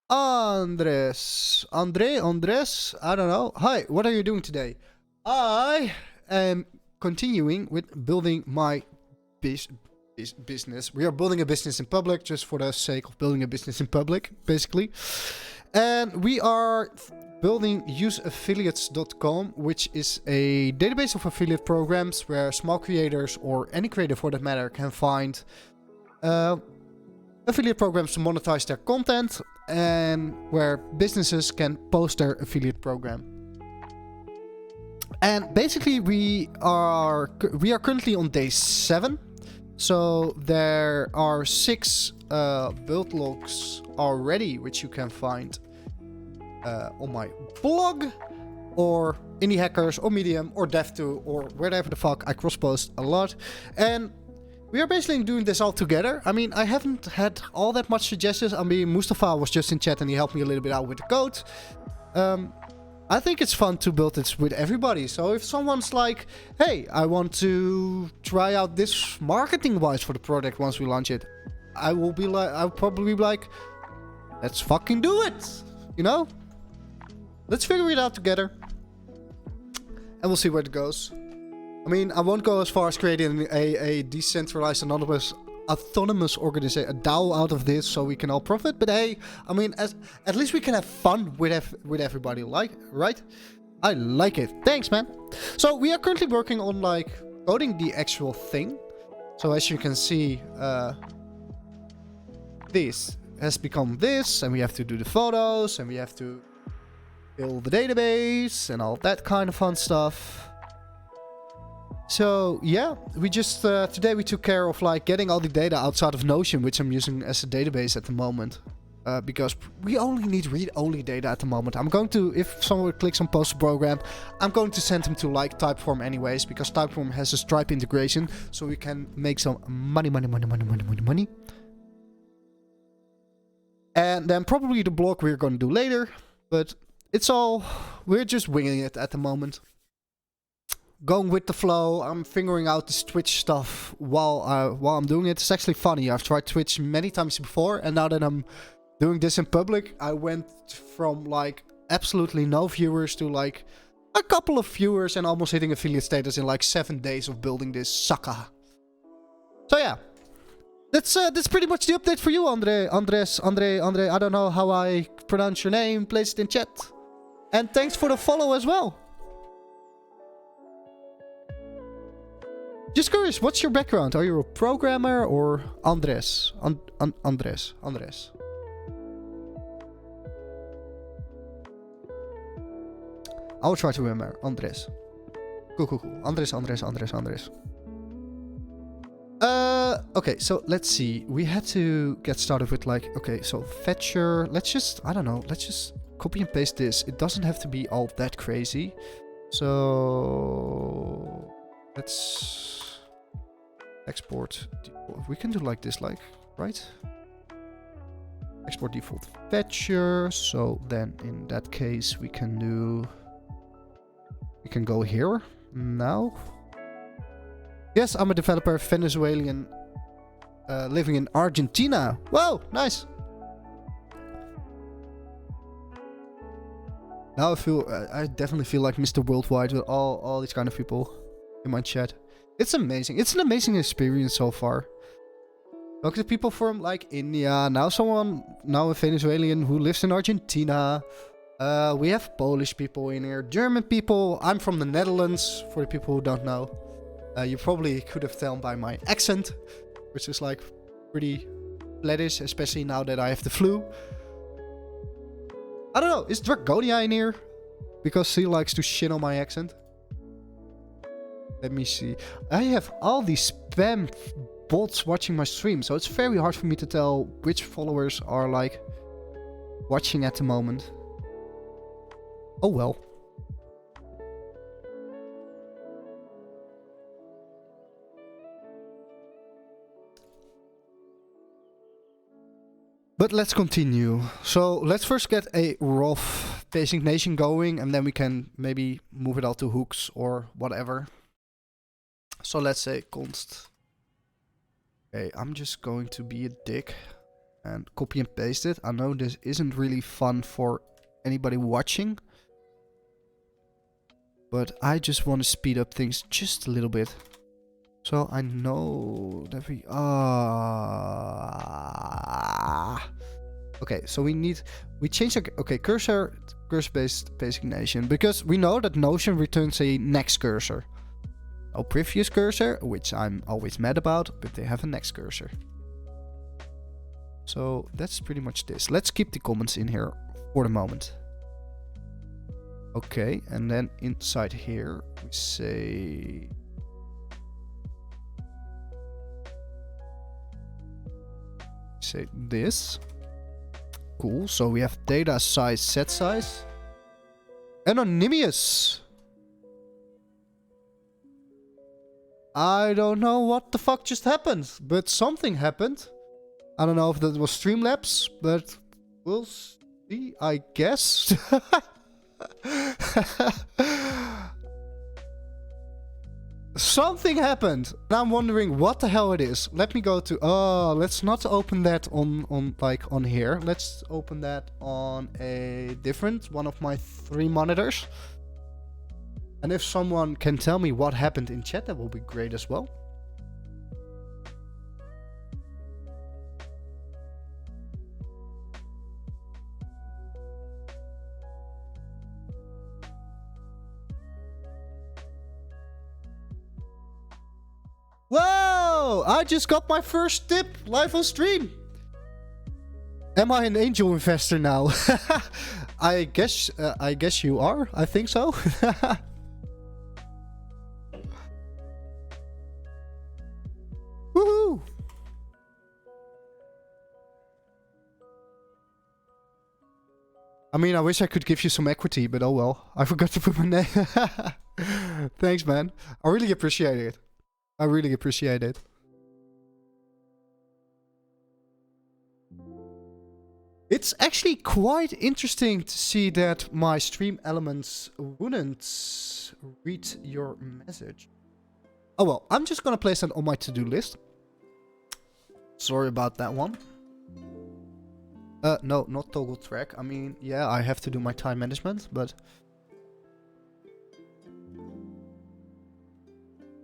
Andres. Andres? I don't know. Hi, what are you doing today? I am continuing with building my business. We are building a business in public just for the sake of building a business in public, basically. And we are building useaffiliates.com, which is a database of affiliate programs where small creators, or any creator for that matter, can find affiliate programs to monetize their content, and where businesses can post their affiliate program. And basically we are currently on day 7. So there are 6 build logs already, which you can find on my blog, or Indie Hackers, or Medium, or Dev2, or wherever the fuck. I cross-post a lot. And we are basically doing this all together. I mean, I haven't had all that much suggestions. I mean, Mustafa was just in chat and he helped me a little bit out with the code. I think it's fun to build this with everybody. So if someone's like, hey, I want to try out this marketing-wise for the product once we launch it, I'll probably be like, let's fucking do it. You know? Let's figure it out together. And we'll see where it goes. I mean, I won't go as far as creating a decentralized, autonomous organization, a DAO out of this, so we can all profit. But hey, I mean, at least we can have fun with everybody, right? I like it. Thanks, man. So we are currently working on coding the actual thing. So as you can see, this has become this, and we have to do the photos, and we have to build the database, and all that kind of fun stuff. So yeah, we just today we took care of getting all the data outside of Notion, which I'm using as a database at the moment, because we only need read-only data at the moment. I'm going to, if someone clicks on post program, I'm going to send them to Typeform anyways, because Typeform has a Stripe integration, so we can make some money. And then probably the blog we're going to do later, but we're just winging it at the moment. Going with the flow. I'm figuring out this Twitch stuff while I'm doing it. It's actually funny. I've tried Twitch many times before, and now that I'm doing this in public, I went from absolutely no viewers to a couple of viewers and almost hitting affiliate status in 7 days of building this sucker. So yeah, that's pretty much the update for you, Andre. I don't know how I pronounce your name. Place it in chat, and thanks for the follow as well. Just curious, what's your background? Are you a programmer or Andres? Andres. I will try to remember. Andres. Cool. Andres. Okay, so let's see. We had to get started with okay, so fetcher. Let's just copy and paste this. It doesn't have to be all that crazy. So let's export. We can do this, right? Export default fetcher. So then in that case, we can go here now. Yes, I'm a developer, Venezuelan, living in Argentina. Whoa, nice. Now I definitely feel like Mr. Worldwide with all these kind of people in my chat. It's amazing. It's an amazing experience so far. Look at the people from India. Now a Venezuelan who lives in Argentina. We have Polish people in here, German people. I'm from the Netherlands, for the people who don't know. You probably could have told by my accent, which is pretty Flemish, especially now that I have the flu. I don't know, is Dragonia in here? Because he likes to shit on my accent. Let me see. I have all these spam bots watching my stream, so it's very hard for me to tell which followers are watching at the moment. Oh well. But let's continue. So let's first get a rough designation going, and then we can maybe move it out to hooks or whatever. So let's say const. Okay, I'm just going to be a dick and copy and paste it. I know this isn't really fun for anybody watching, but I just want to speed up things just a little bit. So I know that we okay, so we change okay, cursor based designation, because we know that Notion returns a next cursor. No previous cursor, which I'm always mad about, but they have a next cursor. So that's pretty much this. Let's keep the comments in here for the moment. Okay, and then inside here we say this. Cool, so we have data size, set size. Anonymous. I don't know what the fuck just happened, but something happened. I don't know if that was Streamlabs, but we'll see, I guess. Something happened. And I'm wondering what the hell it is. Let me go to... let's not open that on here. Let's open that on a different one of my 3 monitors. And if someone can tell me what happened in chat, that will be great as well. Whoa! I just got my first tip live on stream. Am I an angel investor now? I guess you are. I think so. Woohoo! I mean, I wish I could give you some equity, but oh well. I forgot to put my name. Thanks, man. I really appreciate it. I really appreciate it. It's actually quite interesting to see that my stream elements wouldn't read your message. Oh well, I'm just gonna place that on my to-do list. Sorry about that one. No, not toggle track. I mean, yeah, I have to do my time management, but...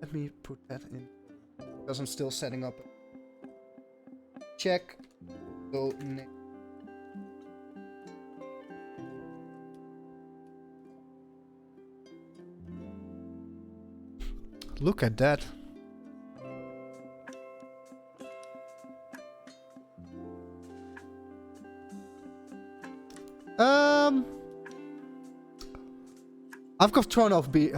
Let me put that in, because I'm still setting up. Check. Go next. Look at that. I've got thrown off B.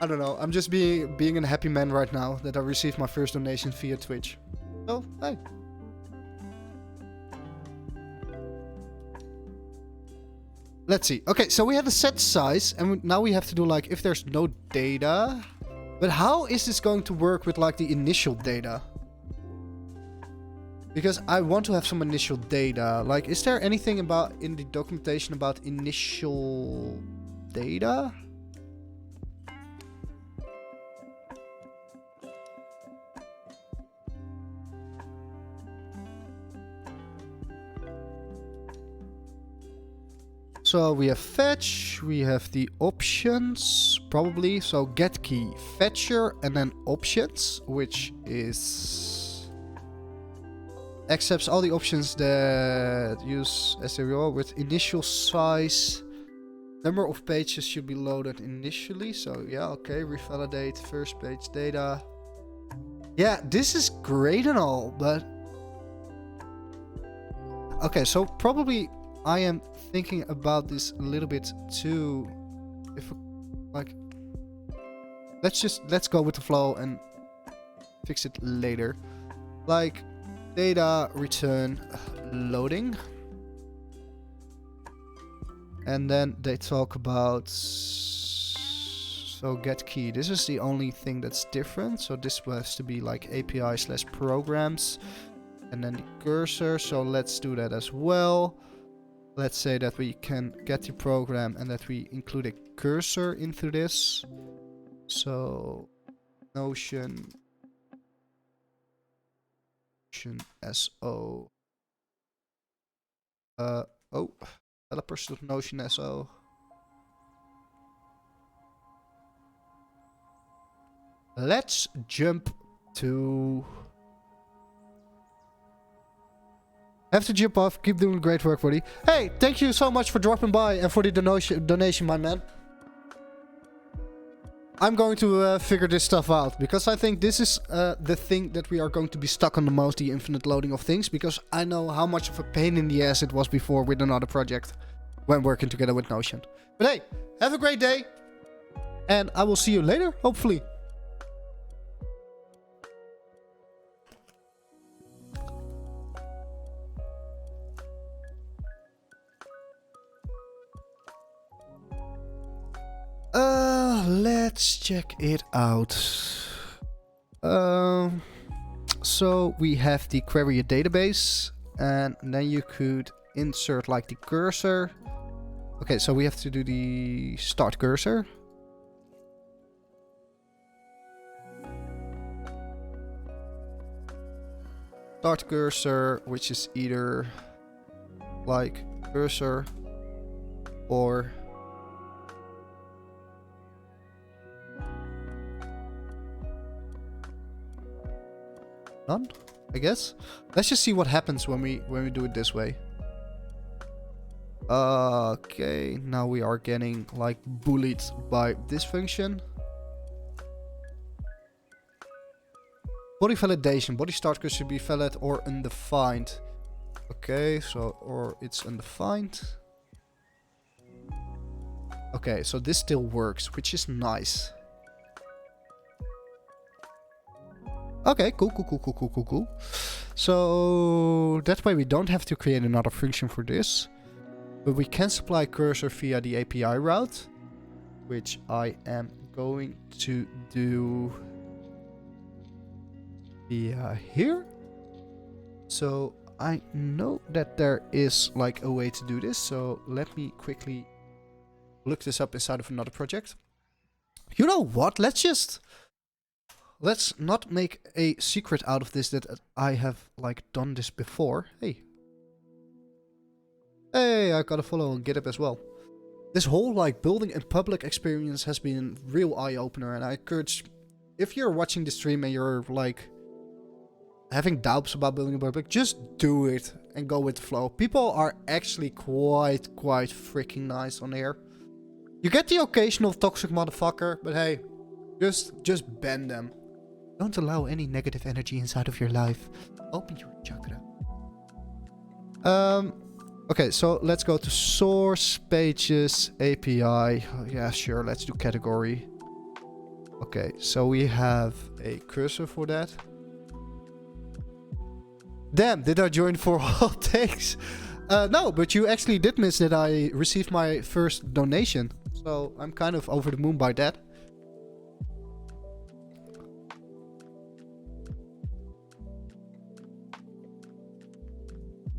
I don't know. I'm just being a happy man right now that I received my first donation via Twitch. So, hey. Let's see. Okay, so we have a set size, and now we have to do like if there's no data. But how is this going to work with like the initial data? Because I want to have some initial data. Like, is there anything about in the documentation about initial data? So we have fetch, we have the options, probably. So get key, fetcher, and then options, which is... accepts all the options that use SRO with initial size. Number of pages should be loaded initially. So yeah, okay, revalidate first page data. Yeah, this is great and all, but... okay, so probably I am thinking about this a little bit too. If like, let's go with the flow and fix it later. Like, data return loading, and then they talk about so get key. This is the only thing that's different. So this has to be like API/programs, And then the cursor. So let's do that as well. Let's say that we can get the program and that we include a cursor into this. So Notion SO. Developers of Notion SO. Let's jump to... Have to jump off. Keep doing great work, buddy. Hey, thank you so much for dropping by and for the donation, my man. I'm going to figure this stuff out, because I think this is the thing that we are going to be stuck on the most, the infinite loading of things, because I know how much of a pain in the ass it was before with another project when working together with Notion. But hey, have a great day, and I will see you later, hopefully. Let's check it out. So we have the query a database, and then you could insert like the cursor. Okay, so we have to do the start cursor. Start cursor, which is either like cursor or none, I guess. Let's just see what happens when we do it this way. Okay, now we are getting like bullied by this function. Body validation. Body start cursor should be valid or undefined. Okay, so or it's undefined. Okay, so this still works, which is nice. Okay, cool. So that way we don't have to create another function for this. But we can supply cursor via the API route, which I am going to do via here. So I know that there is like a way to do this. So let me quickly look this up inside of another project. You know what? Let's not make a secret out of this that I have like done this before. Hey, I got a follow on GitHub as well. This whole like building in public experience has been a real eye-opener, and I encourage, if you're watching the stream and you're like having doubts about building in public, just do it and go with the flow. People are actually quite freaking nice on here. You get the occasional toxic motherfucker, but hey, just ban them. Don't allow any negative energy inside of your life. Open your chakra. Okay, so let's go to source, pages, API. Oh, yeah, sure, let's do category. Okay, so we have a cursor for that. Damn, did I join for all takes? No, but you actually did miss that I received my first donation. So I'm kind of over the moon by that.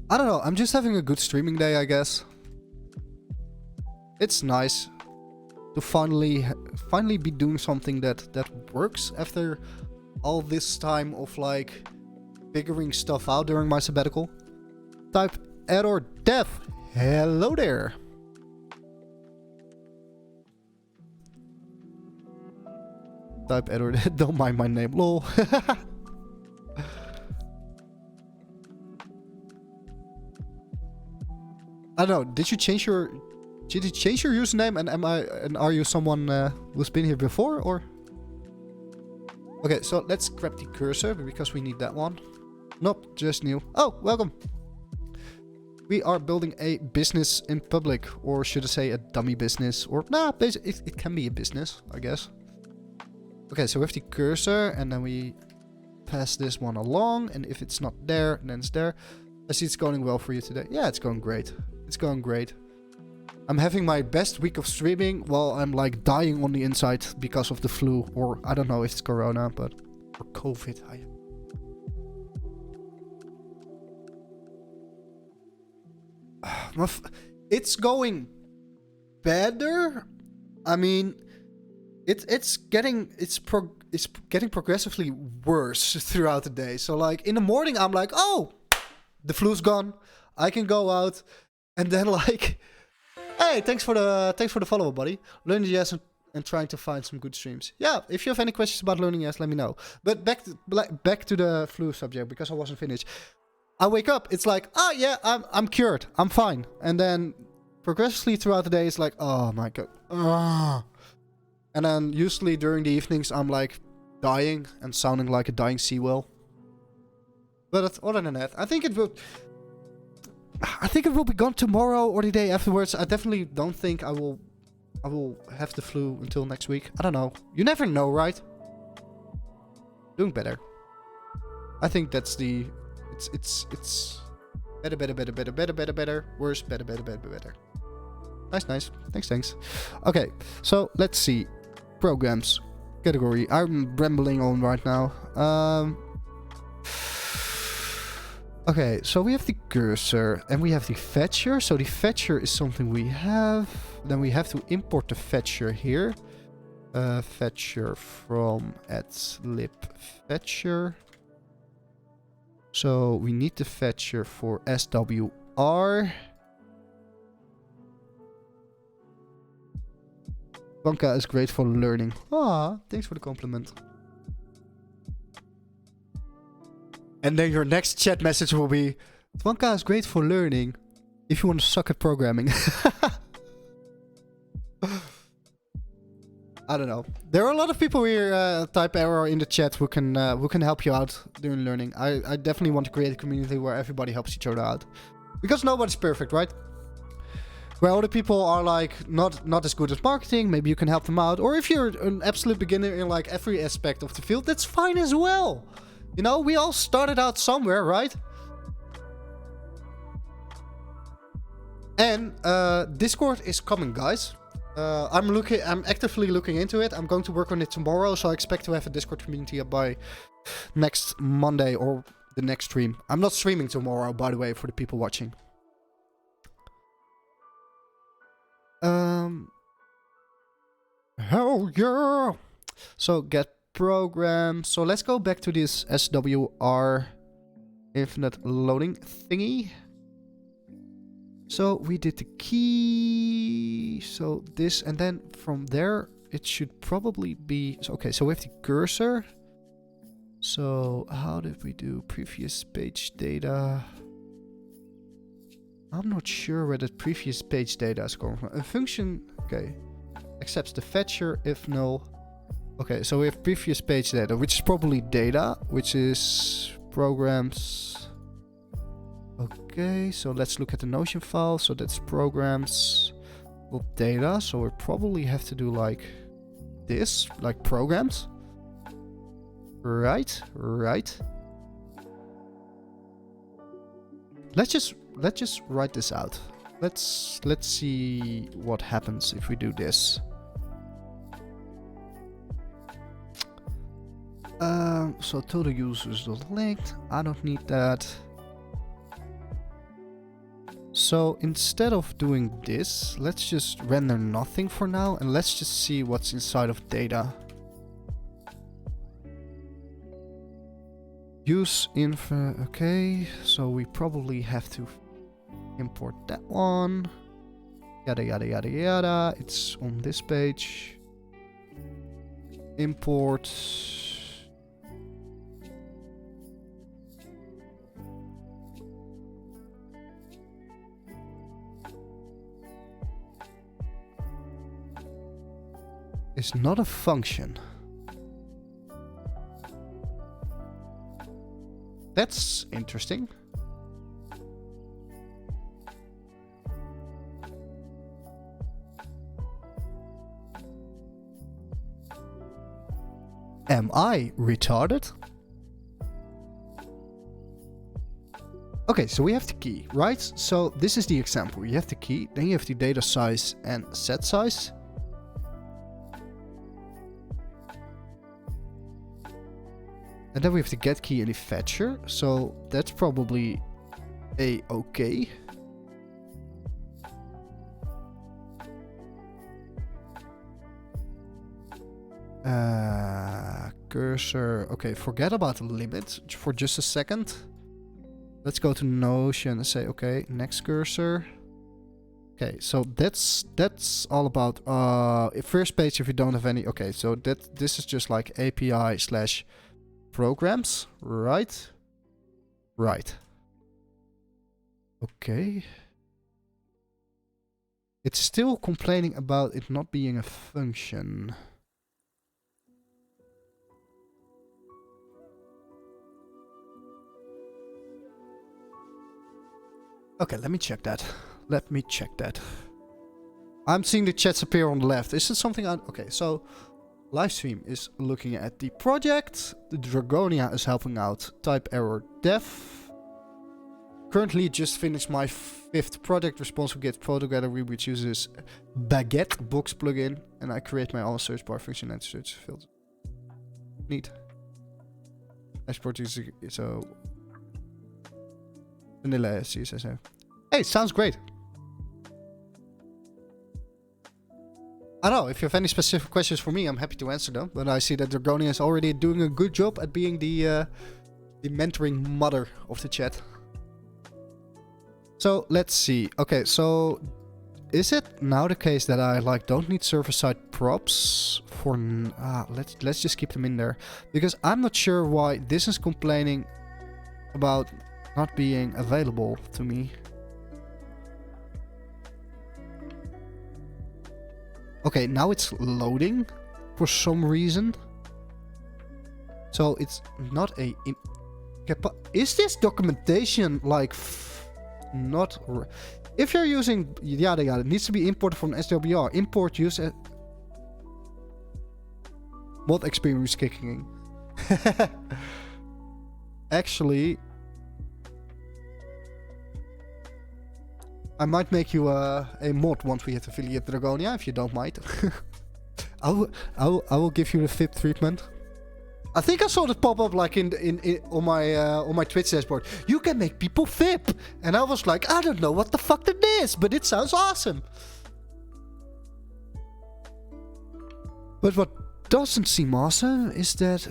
I don't know, I'm just having a good streaming day, I guess. It's nice to finally be doing something that works after all this time of like figuring stuff out during my sabbatical. Type error dev. Hello there. Type error. Don't mind my name. Lol. I don't know. Did you change your username? And are you someone who's been here before, or? Okay, so let's grab the cursor because we need that one. Nope, just new. Oh, welcome. We are building a business in public, or should I say a dummy business, or nah, it can be a business, I guess. Okay, so with the cursor, and then we pass this one along, and if it's not there, then it's there. I see it's going well for you today. Yeah, it's going great. It's going great. I'm having my best week of streaming while I'm like dying on the inside because of the flu, or I don't know if it's corona, but or COVID. it's going better. I mean, it's getting progressively worse throughout the day. So like in the morning, I'm like, oh, the flu's gone. I can go out, and then like, hey, thanks for the follow, buddy. Learning yes and trying to find some good streams. Yeah, if you have any questions about learning yes, let me know. But back to the flu subject, because I wasn't finished. I wake up, it's like, oh yeah, I'm cured, I'm fine, and then progressively throughout the day, it's like, oh my god, and then usually during the evenings, I'm like dying and sounding like a dying sea whale. But other than that, I think it will be gone tomorrow or the day afterwards. I definitely don't think I will have the flu until next week. I don't know. You never know, right? Doing better. I think that's the... It's better. Worse, better. Nice. Thanks. Okay, so let's see. Programs. Category. I'm rambling on right now. Okay, so we have the cursor and we have the fetcher. So the fetcher is something we have. Then we have to import the fetcher here. Fetcher from @lib_fetcher. So we need the fetcher for SWR. Banka is great for learning. Ah, thanks for the compliment. And then your next chat message will be, Twanka is great for learning if you want to suck at programming. I don't know. There are a lot of people here, type error in the chat, who can help you out during learning. I definitely want to create a community where everybody helps each other out. Because nobody's perfect, right? Where other people are like not as good at marketing, maybe you can help them out. Or if you're an absolute beginner in like every aspect of the field, that's fine as well. You know, we all started out somewhere, right? And Discord is coming, guys. I'm actively looking into it. I'm going to work on it tomorrow, so I expect to have a Discord community up by next Monday or the next stream. I'm not streaming tomorrow, by the way, for the people watching. Hell yeah! So get program. So let's go back to this SWR infinite loading thingy. So we did the key. So this, and then from there it should probably be... Okay, so we have the cursor. So how did we do previous page data? I'm not sure where the previous page data is coming from. A function, okay, accepts the fetcher if null. Okay, so we have previous page data, which is probably data, which is programs. Okay, so let's look at the Notion file. So that's programs, well, data. So we probably have to do like this, like programs. Right. Let's just write this out. Let's see what happens if we do this. So total users not linked. I don't need that. So instead of doing this, let's just render nothing for now, and let's just see what's inside of data. Use info. Okay, so we probably have to import that one. Yada yada yada yada. It's on this page. Import. Is not a function. That's interesting. Am I retarded? Okay, so we have the key, right? So this is the example. You have the key, then you have the data size and set size. And then we have the get key and the fetcher. So that's probably a okay. Cursor. Okay, forget about the limit for just a second. Let's go to Notion and say, okay, next cursor. Okay, so that's all about first page if you don't have any. Okay, so this is just like API slash programs, right? Right. Okay. It's still complaining about it not being a function. Okay, let me check that. Let me check that. I'm seeing the chats appear on the left. Is it something I... Okay, so Livestream is looking at the project. The Dragonia is helping out. Type error def. Currently just finished my 5th project responsive Git photo gallery, which uses Baguette box plugin. And I create my own search bar function and search field. Neat. Export is so... Vanilla CSS. Hey, sounds great. I don't know, if you have any specific questions for me, I'm happy to answer them. But I see that Dragonia is already doing a good job at being the mentoring mother of the chat. So, let's see. Okay, so... Is it now the case that I don't need server-side props for... let's just keep them in there. Because I'm not sure why this is complaining about not being available to me. Okay, now it's loading for some reason. So it's not a... Is this documentation not... If you're using yada yada, it needs to be imported from SWR. Import use... Mod experience kicking in. Actually... I might make you a mod once we hit affiliate Dragonia, if you don't mind. I will give you the VIP treatment. I think I saw this pop up on my Twitch dashboard. You can make people VIP, and I was like, I don't know what the fuck that is, but it sounds awesome. But what doesn't seem awesome is that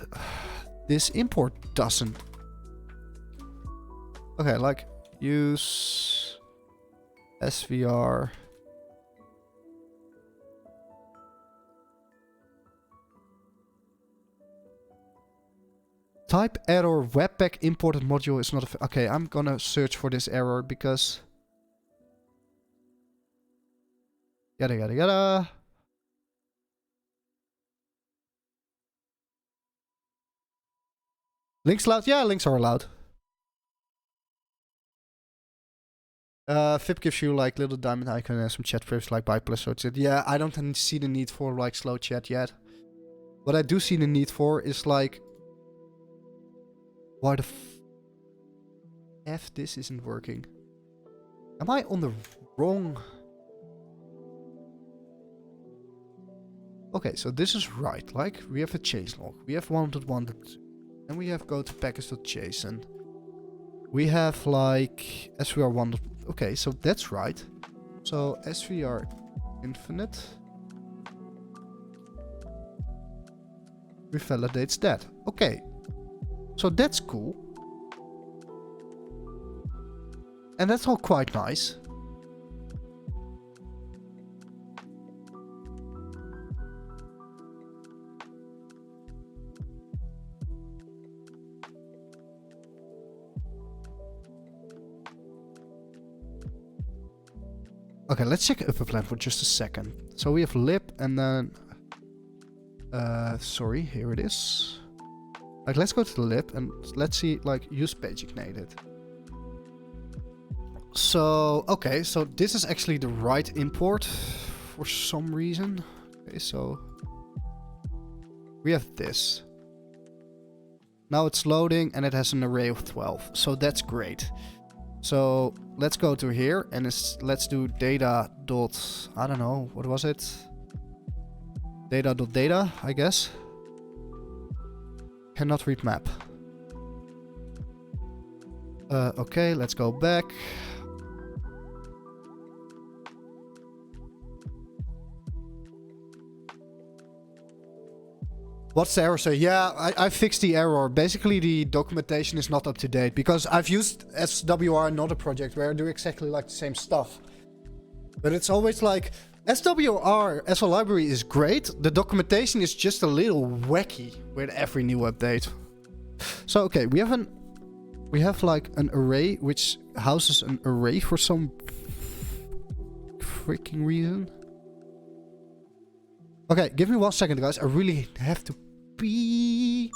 this import doesn't. Okay, use SVR. Type error webpack imported module is not a... Okay, I'm gonna search for this error because... Yada yada yada. Links allowed? Yeah, links are allowed. VIP gives you little diamond icon and some chat frames bypass. So it's yeah, I don't see the need for slow chat yet. What I do see the need for is why the F this isn't working. Am I on the wrong? Okay, so this is right. We have a changelog. We have wanted. And we have go to package.json. We have SVR wanted. Okay, so that's right. So SVR infinite revalidates that. Okay. So that's cool. And that's all quite nice. Okay, let's check upper plan for just a second. So we have lib and then... sorry, here it is. Let's go to the lib and let's see, use page ignited. So, okay, so this is actually the right import for some reason. Okay, so... We have this. Now it's loading and it has an array of 12. So that's great. So let's go to here and let's do data dot, I don't know, what was it? Data, I guess. Cannot read map. Okay, let's go back. What's the error say? Yeah, I fixed the error. Basically, the documentation is not up to date because I've used SWR in another project where I do exactly like the same stuff. But it's always like, SWR as a library is great. The documentation is just a little wacky with every new update. So, okay, we have like an array which houses an array for some freaking reason. Okay, give me 1 second, guys. I really have to pee.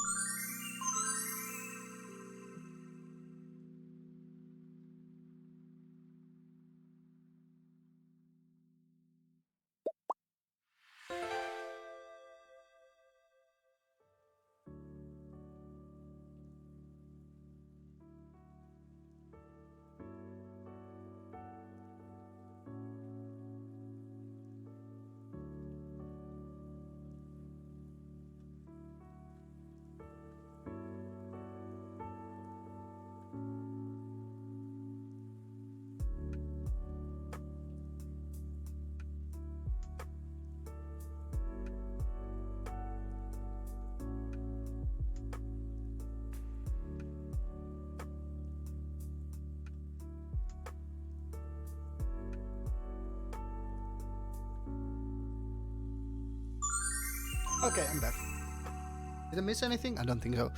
Okay, I'm back. Did I miss anything? I don't think so.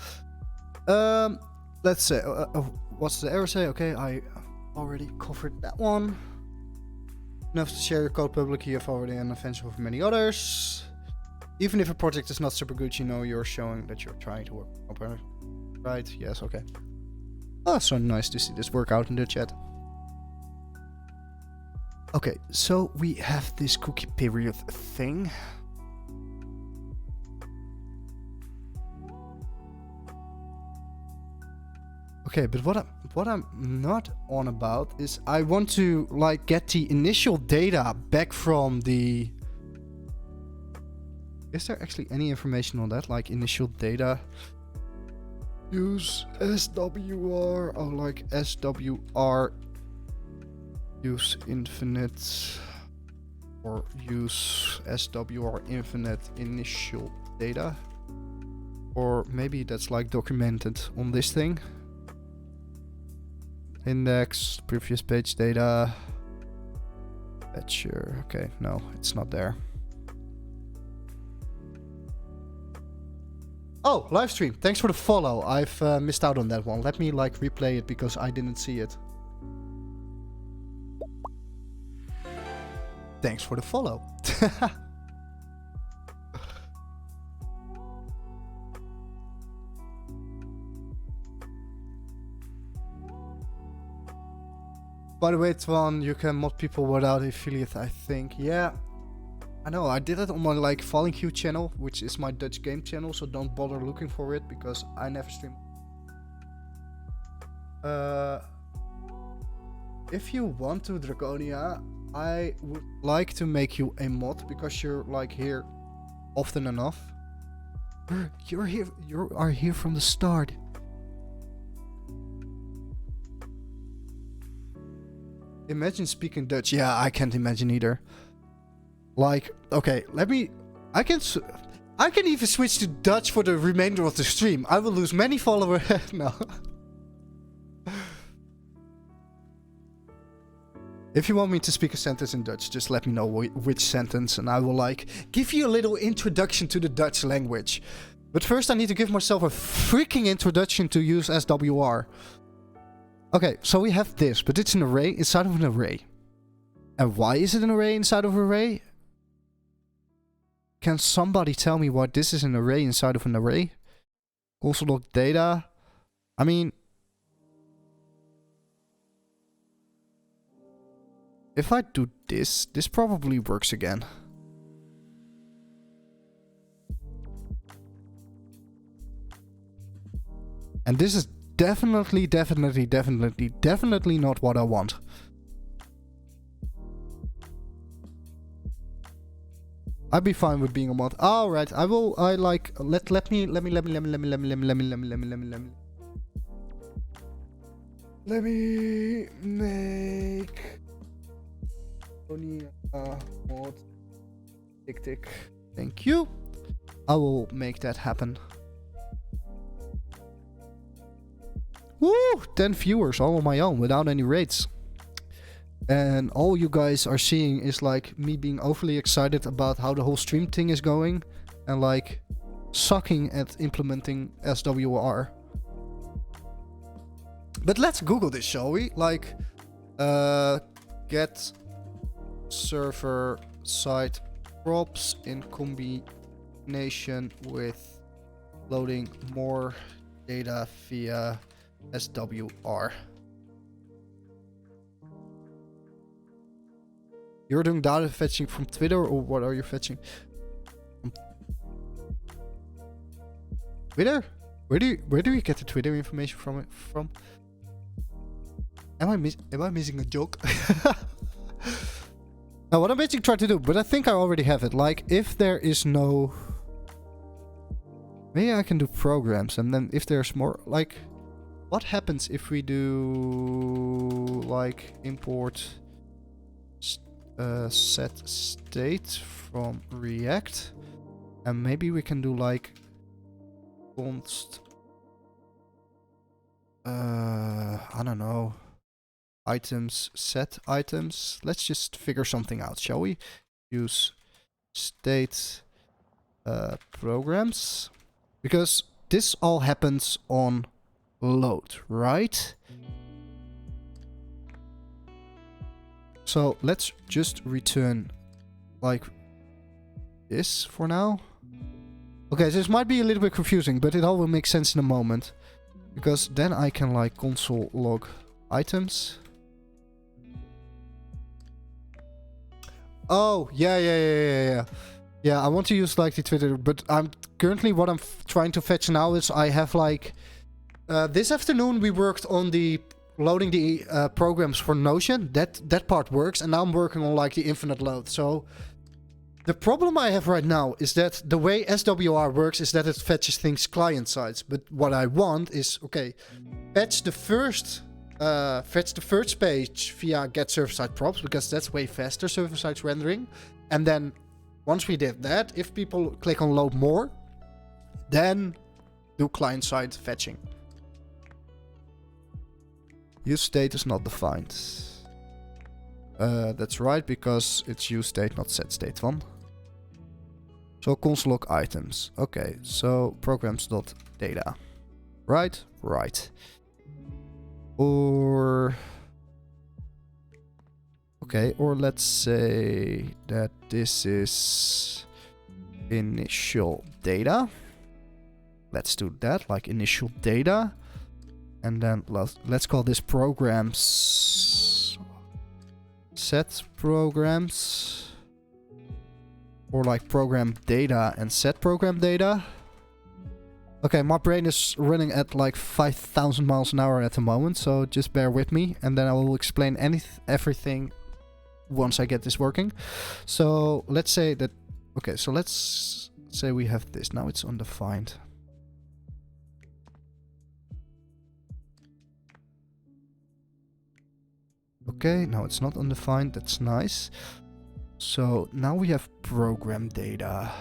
Let's say, what's the error say? Okay, I already covered that one. Enough to share your code publicly. You've already an advantage over many others. Even if a project is not super good, you know you're showing that you're trying to work properly. Right? Yes. Okay. Oh, so nice to see this work out in the chat. Okay, so we have this cookie period thing. Okay, but what I'm not on about is I want to like get the initial data back from the... Is there actually any information on that? Like initial data? Use SWR, oh like SWR use infinite or use SWR infinite initial data? Or maybe that's like documented on this thing. Index, previous page data. Sure. Okay, no, it's not there. Oh, live stream. Thanks for the follow. I've missed out on that one. Let me like replay it because I didn't see it. Thanks for the follow. By the way, Twan, you can mod people without affiliate, I think. Yeah, I know. I did it on my like Falling Q channel, which is my Dutch game channel, so don't bother looking for it because I never stream. If you want to, Draconia, I would like to make you a mod because you're like here often enough. You're here. You are here from the start. Imagine speaking Dutch. Yeah, I can't imagine either. Like, okay, let me... I can even switch to Dutch for the remainder of the stream. I will lose many followers. No. If you want me to speak a sentence in Dutch, just let me know which sentence and I will like give you a little introduction to the Dutch language. But first I need to give myself a freaking introduction to use SWR. Okay, so we have this, but it's an array inside of an array. And why is it an array inside of an array? Can somebody tell me why this is an array inside of an array? Console log data. I mean... If I do this, this probably works again. And this is definitely not what I want. I'd be fine with being a mod. Alright, I will, let me make Tony mod tick. Thank you. I will make that happen. Woo! 10 viewers all on my own without any rates. And all you guys are seeing is like me being overly excited about how the whole stream thing is going. And like sucking at implementing SWR. But let's Google this, shall we? Like, get server side props in combination with loading more data via SWR. You're doing data fetching from Twitter, or what are you fetching? From Twitter? Where do you get the Twitter information from? Am I missing a joke? Now, what I'm basically trying to do, but I think I already have it. Like, if there is no... Maybe I can do programs, and then if there's more... Like, what happens if we do... Like, import... set state from React. And maybe we can do, like... const... I don't know... items, set items. Let's just figure something out, shall we? Use state programs. Because this all happens on load, right? So let's just return like this for now. Okay, this might be a little bit confusing, but it all will make sense in a moment. Because then I can like console log items. Oh, yeah. Yeah, I want to use like the Twitter, but I'm currently what I'm trying to fetch now is I have like... this afternoon we worked on the loading the programs for Notion. That part works, and now I'm working on like the infinite load. So the problem I have right now is that the way SWR works is that it fetches things client sides. But what I want is, okay, fetch the first page via get server-side props, because that's way faster server-side rendering. And then once we did that, if people click on load more, then do client-side fetching. Use state is not defined. That's right, because it's use state, not set state one. So console log items. Okay, so programs.data. Right? Right. Or... Okay, or let's say that this is initial data. Let's do that, like initial data. And then let's call this programs. Set programs. Or like program data and set program data. Okay, my brain is running at like 5,000 miles an hour at the moment, so just bear with me, and then I will explain everything once I get this working. So let's say that... Okay, so let's say we have this. Now it's undefined. Okay, now it's not undefined. That's nice. So now we have program data.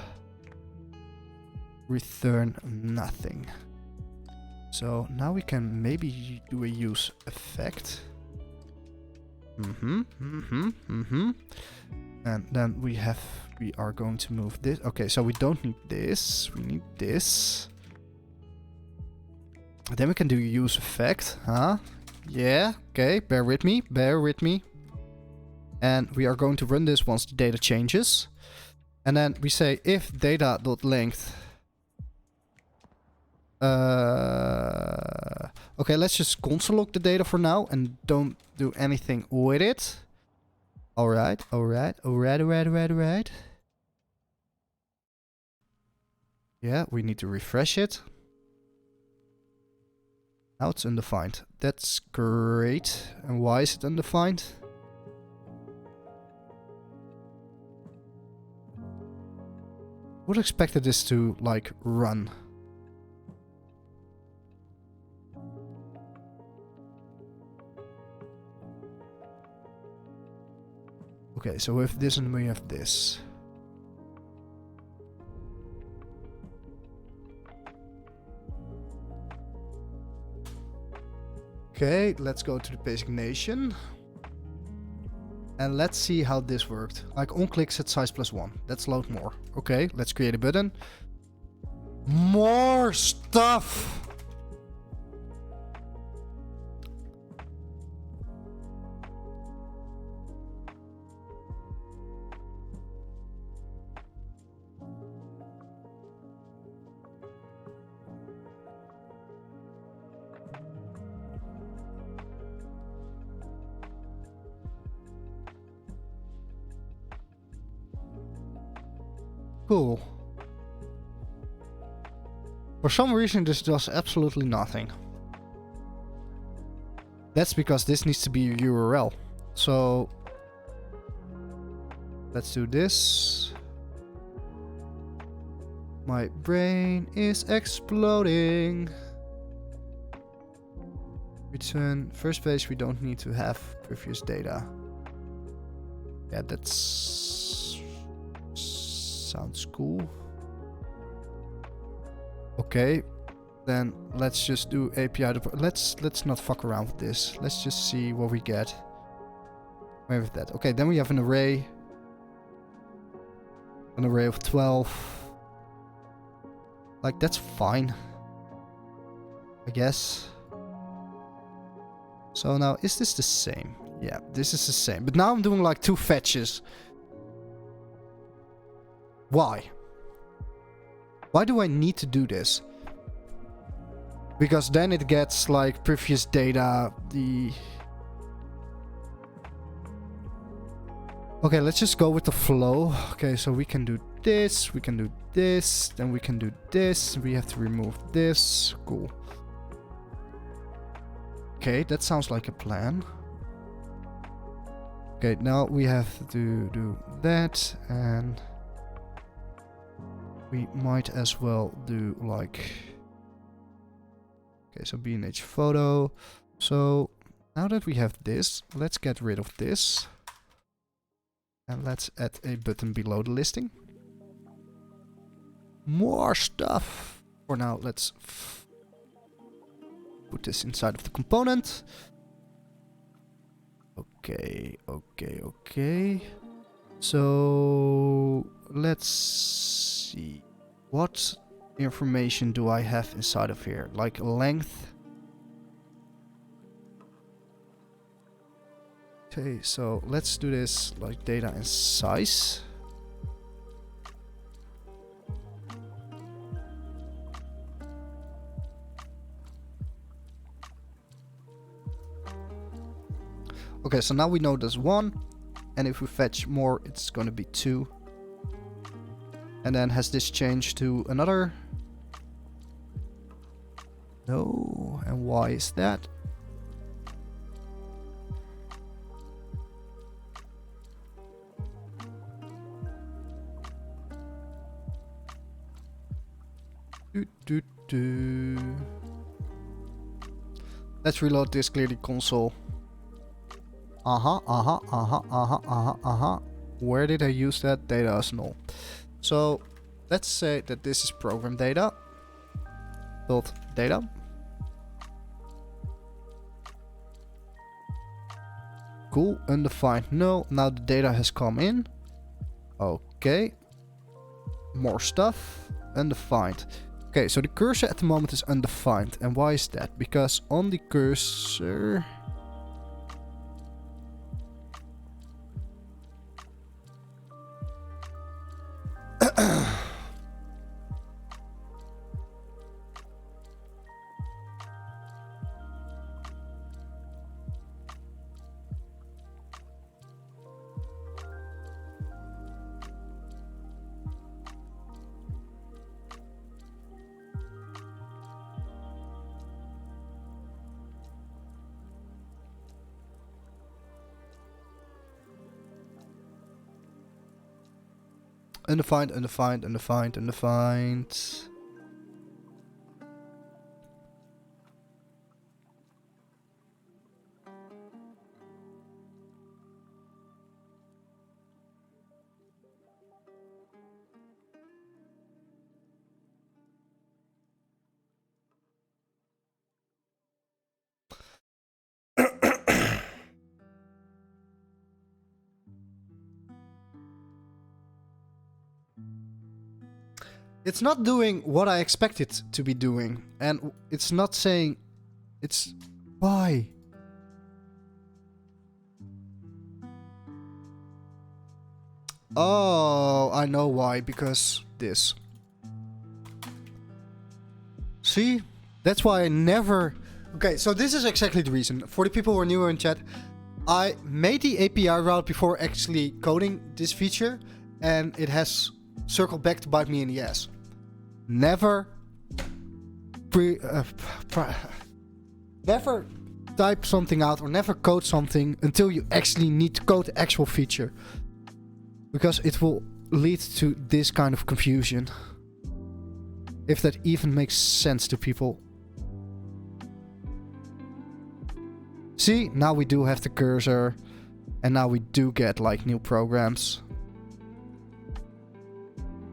Return nothing. So now we can maybe do a use effect. And then we are going to move this. Okay, so we don't need this. We need this. Then we can do use effect, huh? Yeah, okay, bear with me. And we are going to run this once the data changes. And then we say if data.length. Okay, let's just console log the data for now and don't do anything with it. Alright. Yeah, we need to refresh it. Now it's undefined. That's great. And why is it undefined? Would have expected this to like run. Okay, so we have this and we have this. Okay, let's go to the Pasignation. And let's see how this worked. Like on click set size +1. Let's load more. Okay, let's create a button. More stuff! Cool. For some reason this does absolutely nothing. That's because this needs to be a URL. So let's do this. My brain is exploding. Return first page. We don't need to have previous data. Yeah, that's sounds cool. Okay, then let's just do API. Let's not fuck around with this. Let's just see what we get. Maybe with that. Okay, then we have an array. An array of 12. Like, that's fine, I guess. So now, is this the same? Yeah, this is the same. But now I'm doing like 2 fetches. Why? Why do I need to do this? Because then it gets like previous data, the... Okay, let's just go with the flow. Okay, so we can do this, we can do this, then we can do this. We have to remove this. Cool. Okay, that sounds like a plan. Okay, now we have to do that, and we might as well do like... Okay, so B&H photo. So now that we have this, let's get rid of this. And let's add a button below the listing. More stuff. For now, let's put this inside of the component. Okay, okay, okay. So let's see. What information do I have inside of here? Like length. Okay, so let's do this like data and size. Okay, so now we know there's 1, and if we fetch more, it's going to be 2. And then has this changed to another? No, and why is that? Let's reload this clearly console. Where did I use that? Data as null. So let's say that this is program data. Dot data. Cool, undefined null. Now the data has come in. Okay. More stuff. Undefined. Okay, so the cursor at the moment is undefined. And why is that? Because on the cursor... Undefined, undefined, undefined, undefined. It's not doing what I expect it to be doing. And it's not saying... It's... Why? Oh, I know why. Because this. See? That's why I never... Okay, so this is exactly the reason. For the people who are newer in chat, I made the API route before actually coding this feature, and it has circled back to bite me in the ass. Never never type something out or never code something until you actually need to code the actual feature. Because it will lead to this kind of confusion. If that even makes sense to people. See, now we do have the cursor. And now we do get like new programs.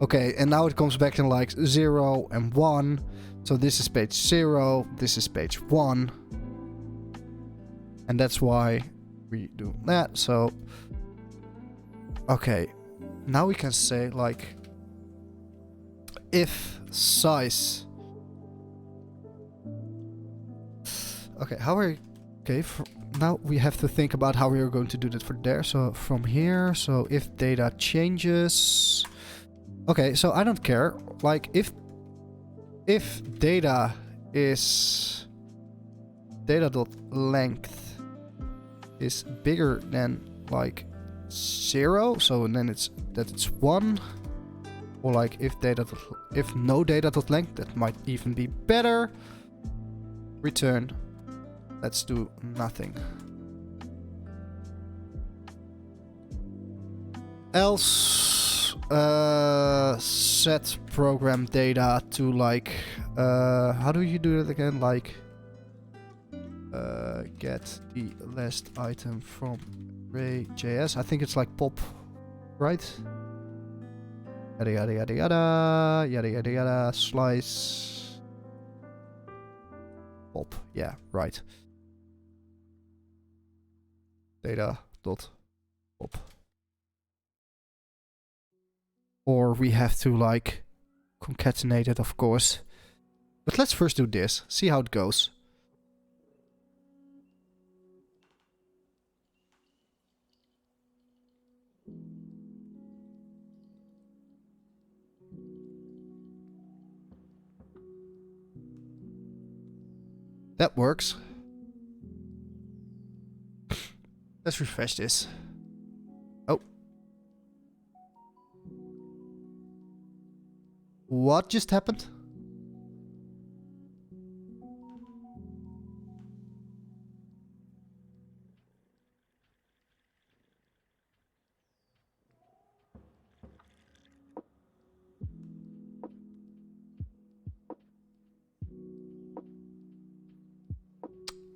Okay, and now it comes back in like 0 and 1. So this is page 0, this is page 1. And that's why we do that. So, okay, now we can say like if size. Okay, how are you? Okay, now we have to think about how we are going to do that for there. So from here, so if data changes. Okay, so I don't care. Like if data is data.length is bigger than like 0, so then it's 1. Or like if no data.length, that might even be better. Return. Let's do nothing. Else set program data to like how do you do that again? Like get the last item from array.js. I think it's like pop, right? Yada yada yada yada yada yada yada slice pop. Yeah, right. Data dot pop. Or we have to like concatenate it, of course. But let's first do this. See how it goes. That works. Let's refresh this. Oh. What just happened?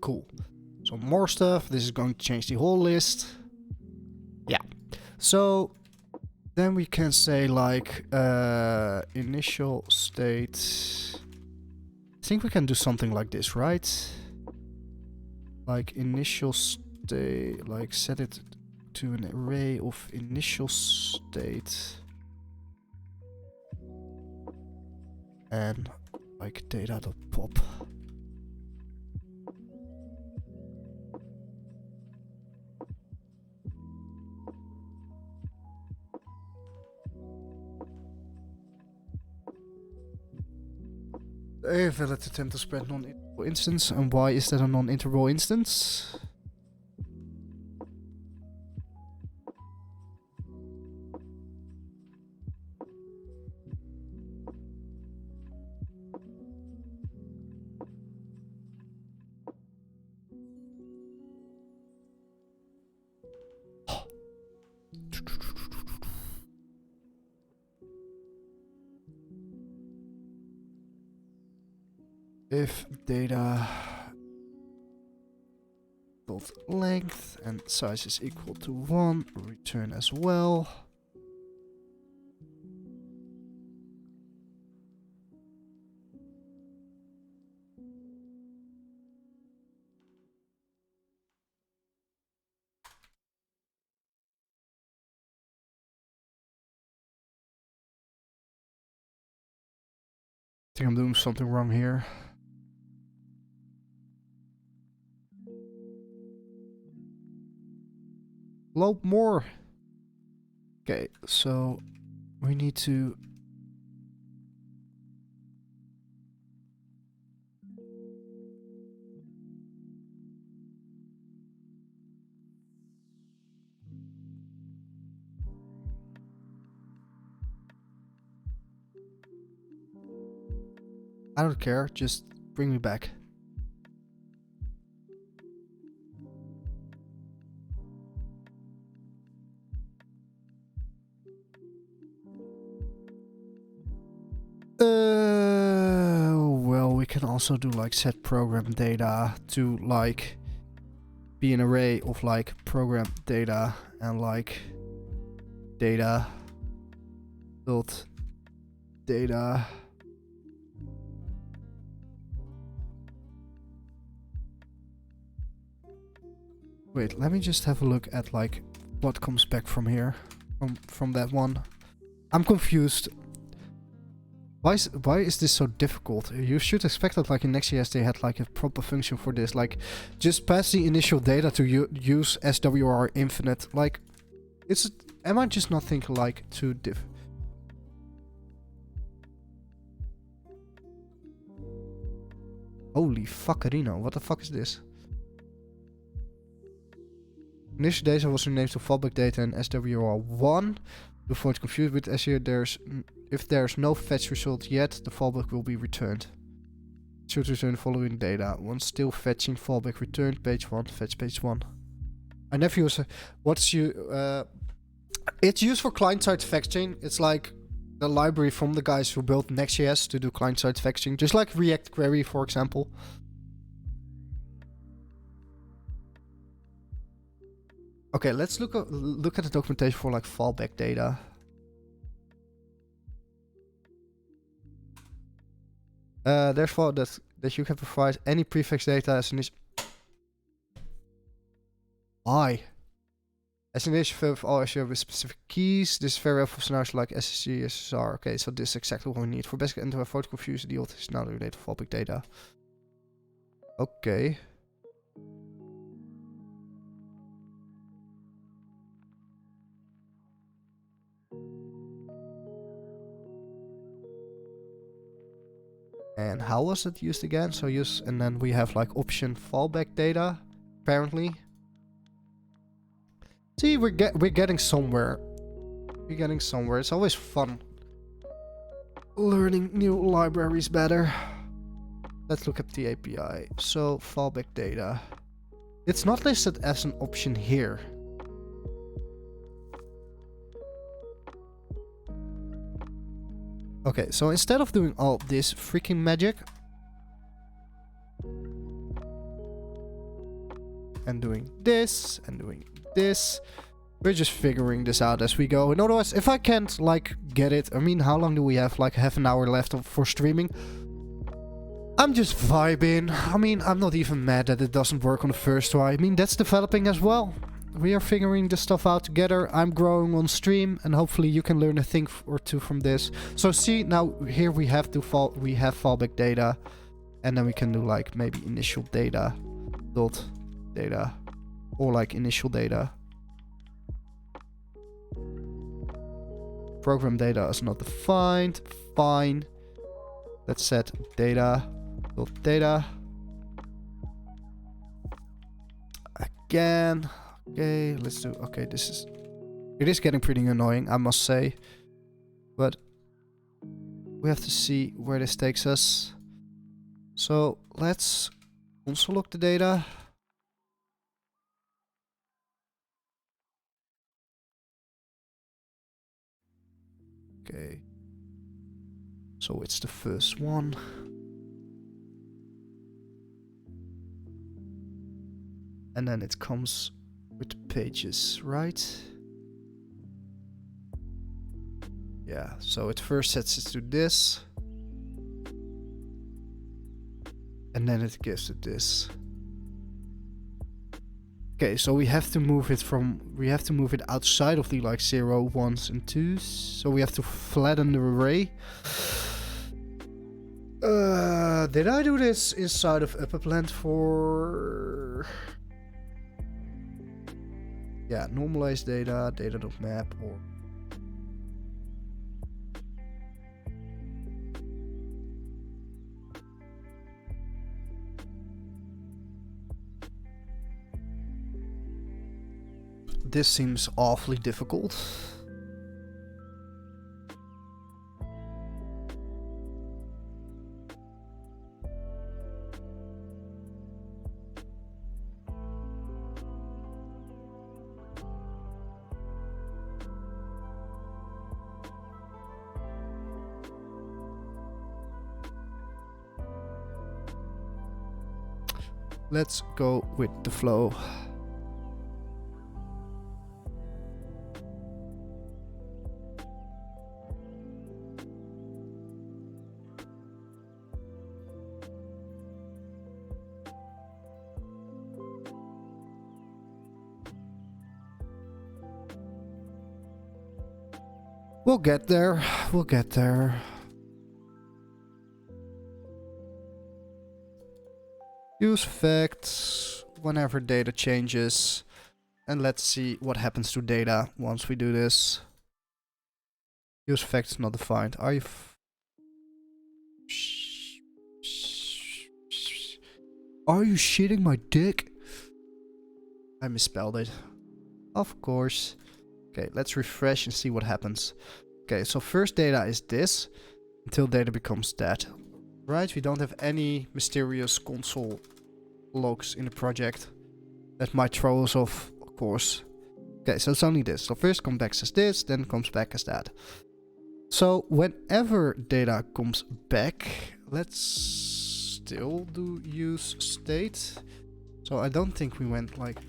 Cool. So more stuff. This is going to change the whole list. Yeah. So then we can say like initial state. I think we can do something like this, right? Like initial state, like set it to an array of initial state. And like data.pop. A valid attempt to spread non-interval instance. And why is that a non-interval instance? If data dot length and size is equal to 1, return as well. think I'm doing something wrong here. Load more. Okay, so we need to... I don't care, just bring me back. Well, we can also do like set program data to like be an array of like program data and like data dot data. Wait, let me just have a look at like what comes back from here, from that one. I'm confused. Why is this so difficult? You should expect that like in Next.js they had like a proper function for this. Like just pass the initial data to use SWR infinite. Like, am I just not thinking like too diff? Holy fuckerino, what the fuck is this? Initial data was renamed to fallback data and SWR1. To avoid confusion with SEO, if there's no fetch result yet, the fallback will be returned. It should return the following data. Once still fetching, fallback returned, page 1, fetch page 1. I never use it's used for client-side fetching. It's like the library from the guys who built Next.js to do client-side fetching, just like React Query, for example. Okay, let's look at the documentation for like fallback data. Therefore, that you can provide any prefix data as an Why? As an issue of all SEO with specific keys. This is very helpful for scenarios like SSC, SSR. Okay, so this is exactly what we need. For basic and to avoid confusion, the author is now related to fallback data. Okay. And how was it used again? So use, and then we have like option fallback data, apparently. See, we're getting somewhere. We're getting somewhere. It's always fun learning new libraries better. Let's look at the API. So fallback data. It's not listed as an option here. Okay, so instead of doing all this freaking magic and doing this and doing this, we're just figuring this out as we go. And otherwise, if I can't like get it, I mean, how long do we have? Like half an hour left for streaming. I'm just vibing. I mean, I'm not even mad that it doesn't work on the first try. I mean, that's developing as well. We are figuring this stuff out together. I'm growing on stream, and hopefully you can learn a thing or two from this. So see, now here we have fallback data, and then we can do like maybe initial data dot data, or like initial data. Program data is not defined. Fine. Let's set data dot data again. Okay, let's do... Okay, it is getting pretty annoying, I must say. But we have to see where this takes us. So let's console log the data. Okay. So it's the first one. And then it comes with pages, right? Yeah, so it first sets it to this. And then it gives it this. Okay, so we have to move it outside of the like 0, 1s and 2s. So we have to flatten the array. Did I do this inside of Upperland for... Yeah, normalize data, data.map, or... This seems awfully difficult. Let's go with the flow. We'll get there. We'll get there. Use facts whenever data changes. And let's see what happens to data once we do this. Use facts not defined. Are you... Are you shitting my dick? I misspelled it. Of course. Okay, let's refresh and see what happens. Okay, so first data is this. Until data becomes that. Right, we don't have any mysterious console logs in the project. That might throw us off, of course. Okay, so it's only this. So first comes back as this, then comes back as that. So whenever data comes back, let's still do use state. So I don't think we went like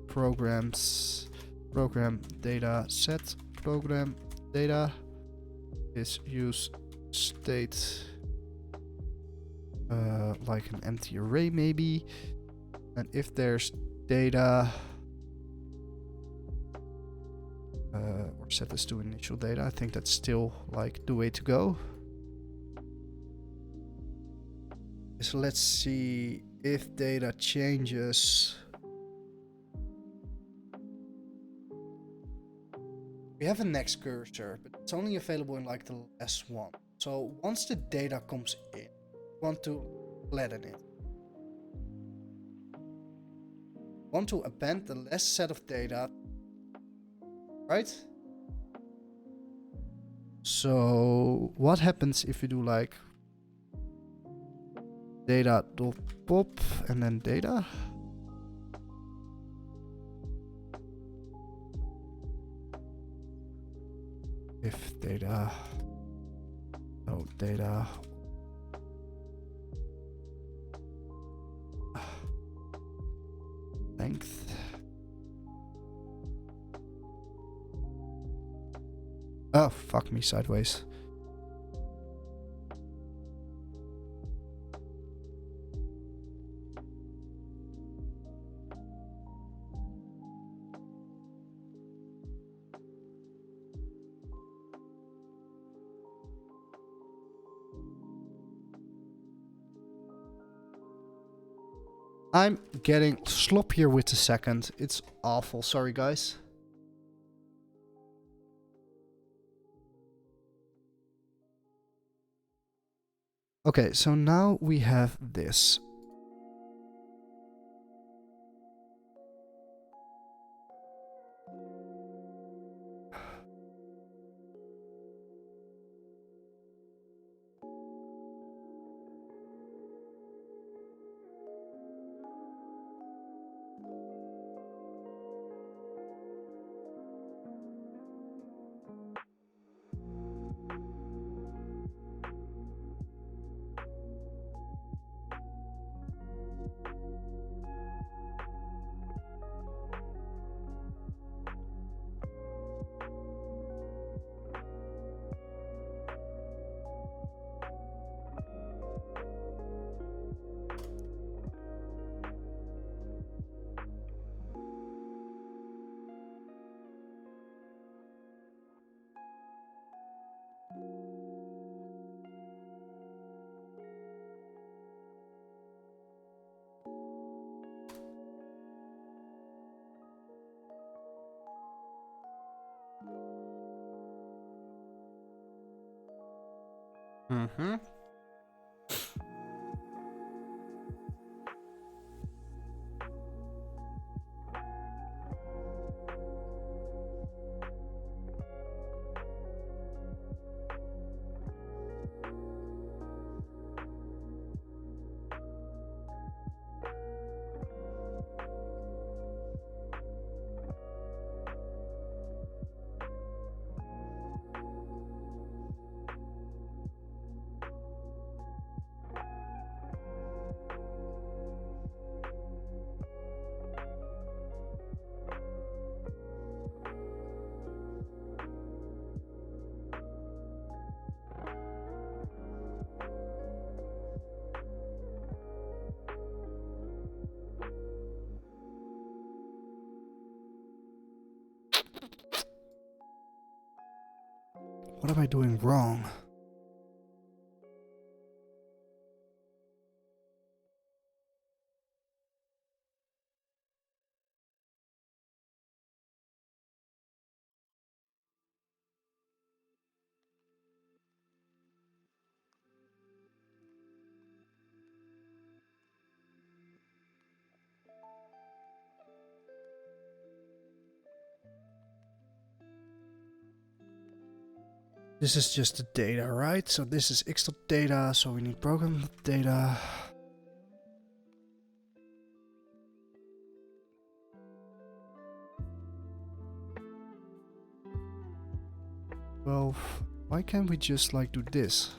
programs, program data set, program data is use state, like an empty array maybe. And if there's data, or set this to initial data, I think that's still like the way to go. So let's see if data changes. We have a next cursor, but it's only available in like the last one. So once the data comes in, we want to flatten it. Want to append the last set of data, right? So what happens if you do like data.pop and then data? If data, no data, length. Oh, fuck me sideways. I'm getting sloppier with the second. It's awful. Sorry, guys. Okay, so now we have this. Mm-hmm. What am I doing wrong? This is just the data, right? So this is x.data, so we need program data. Well, why can't we just like do this?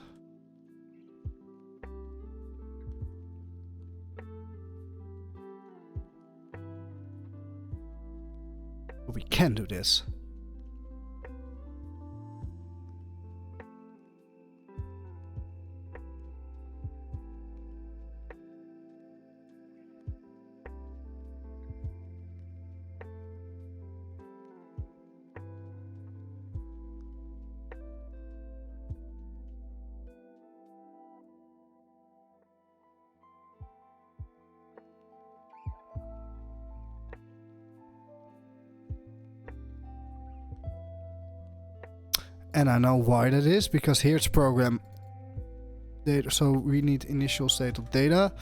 But we can do this. And I know why that is, because here it's program data, so we need initial state of data.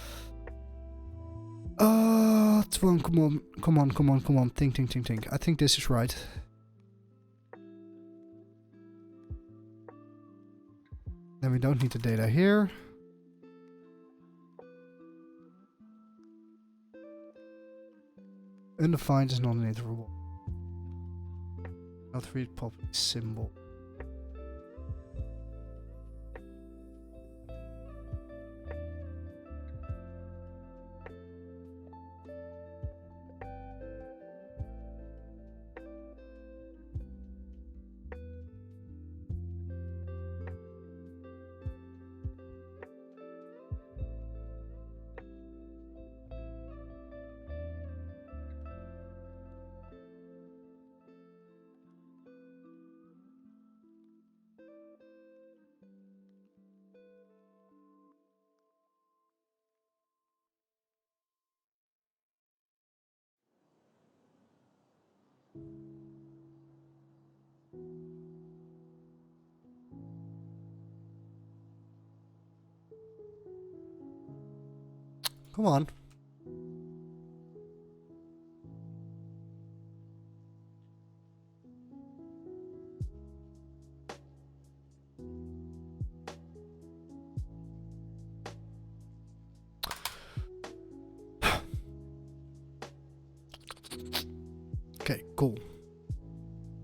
Come on, think. I think this is right. Then we don't need the data here. Undefined is not an interval. Not read properly symbol. Come on. Okay, cool.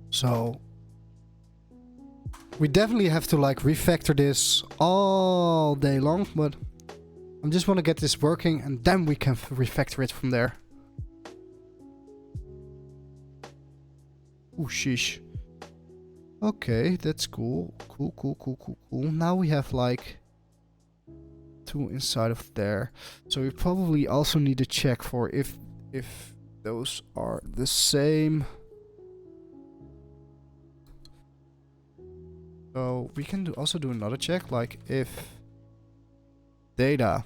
So we definitely have to like refactor this all day long, but I just want to get this working and then we can refactor it from there. Ooh, sheesh. Okay, that's cool. Cool. Now we have like two inside of there. So we probably also need to check for if those are the same. So we can also do another check, like if data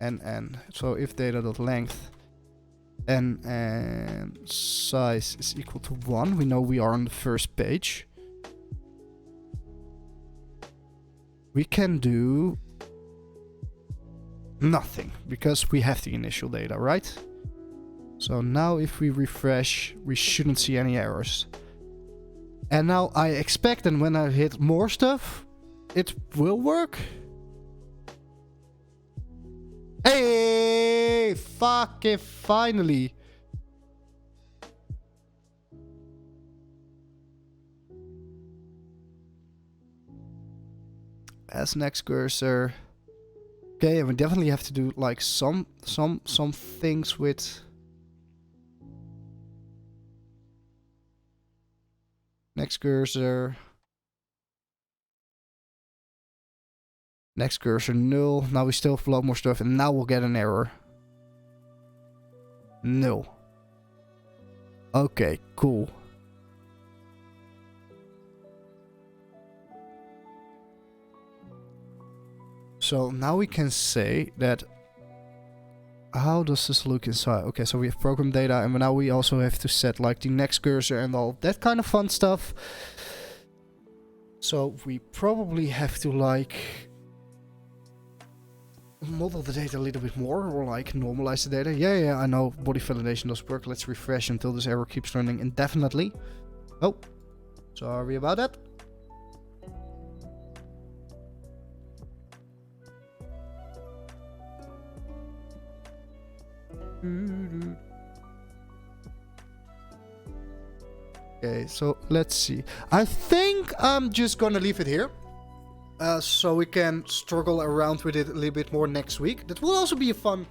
and so if data.length and size is equal to 1, we know we are on the first page. we can do nothing because we have the initial data, right? So now if we refresh, we shouldn't see any errors. And now I expect that when I hit more stuff, it will work. Hey, fuck it, finally. As next cursor. Okay, and we definitely have to do like some things with next cursor. Next cursor null. Now we still have a lot more stuff, and now we'll get an error. No. Okay, cool. So now we can say that. How does this look inside? Okay, so we have program data, and now we also have to set like the next cursor and all that kind of fun stuff. So we probably have to like model the data a little bit more, or like normalize the data. Yeah, I know body validation does work. Let's refresh until this error keeps running indefinitely. Oh, sorry about that. Okay, so let's see. I think I'm just gonna leave it here. So we can struggle around with it a little bit more next week. That will also be a fun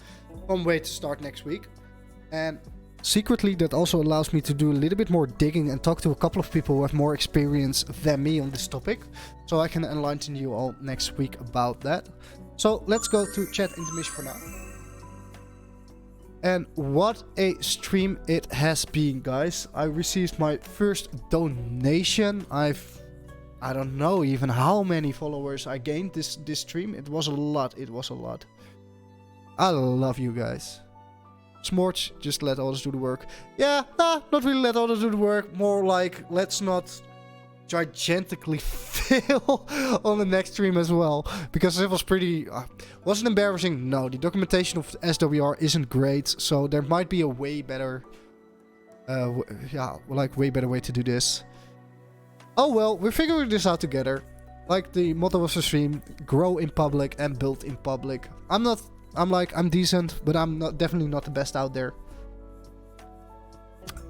way to start next week. And secretly, that also allows me to do a little bit more digging and talk to a couple of people who have more experience than me on this topic. So I can enlighten you all next week about that. So let's go to chat intermission for now. And what a stream it has been, guys. I received my first donation. I don't know even how many followers I gained this stream. It was a lot. I love you guys. Smorch, just let others do the work. Yeah, nah, not really let others do the work. More like, let's not gigantically fail on the next stream as well, because it was pretty was it embarrassing? No, the documentation of SWR isn't great, so there might be a way better way better way to do this. Oh well, we're figuring this out together. Like the motto of the stream, grow in public and build in public. I'm decent, but I'm definitely not the best out there.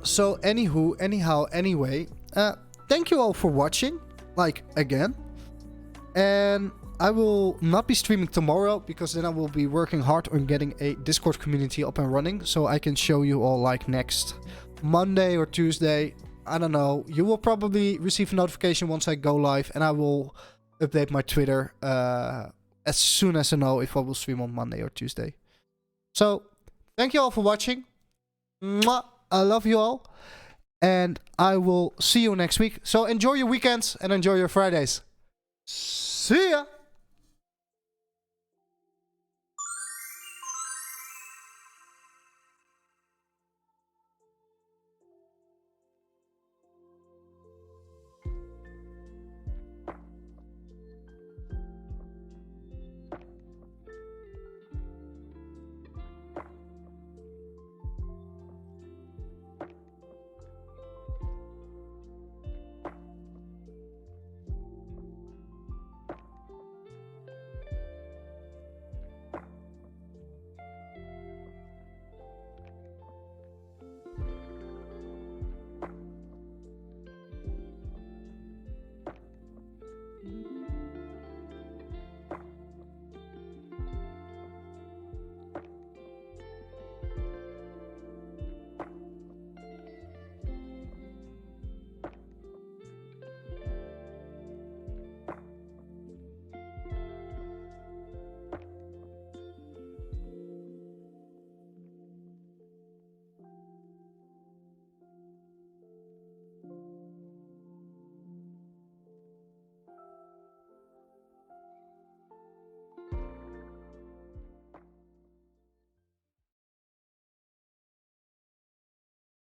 So anyway, thank you all for watching, again. And I will not be streaming tomorrow, because then I will be working hard on getting a Discord community up and running, so I can show you all next Monday or Tuesday. I don't know. You will probably receive a notification once I go live, and I will update my Twitter as soon as I know if I will stream on Monday or Tuesday. So, thank you all for watching. Mwah! I love you all. And I will see you next week. So enjoy your weekends and enjoy your Fridays. See ya!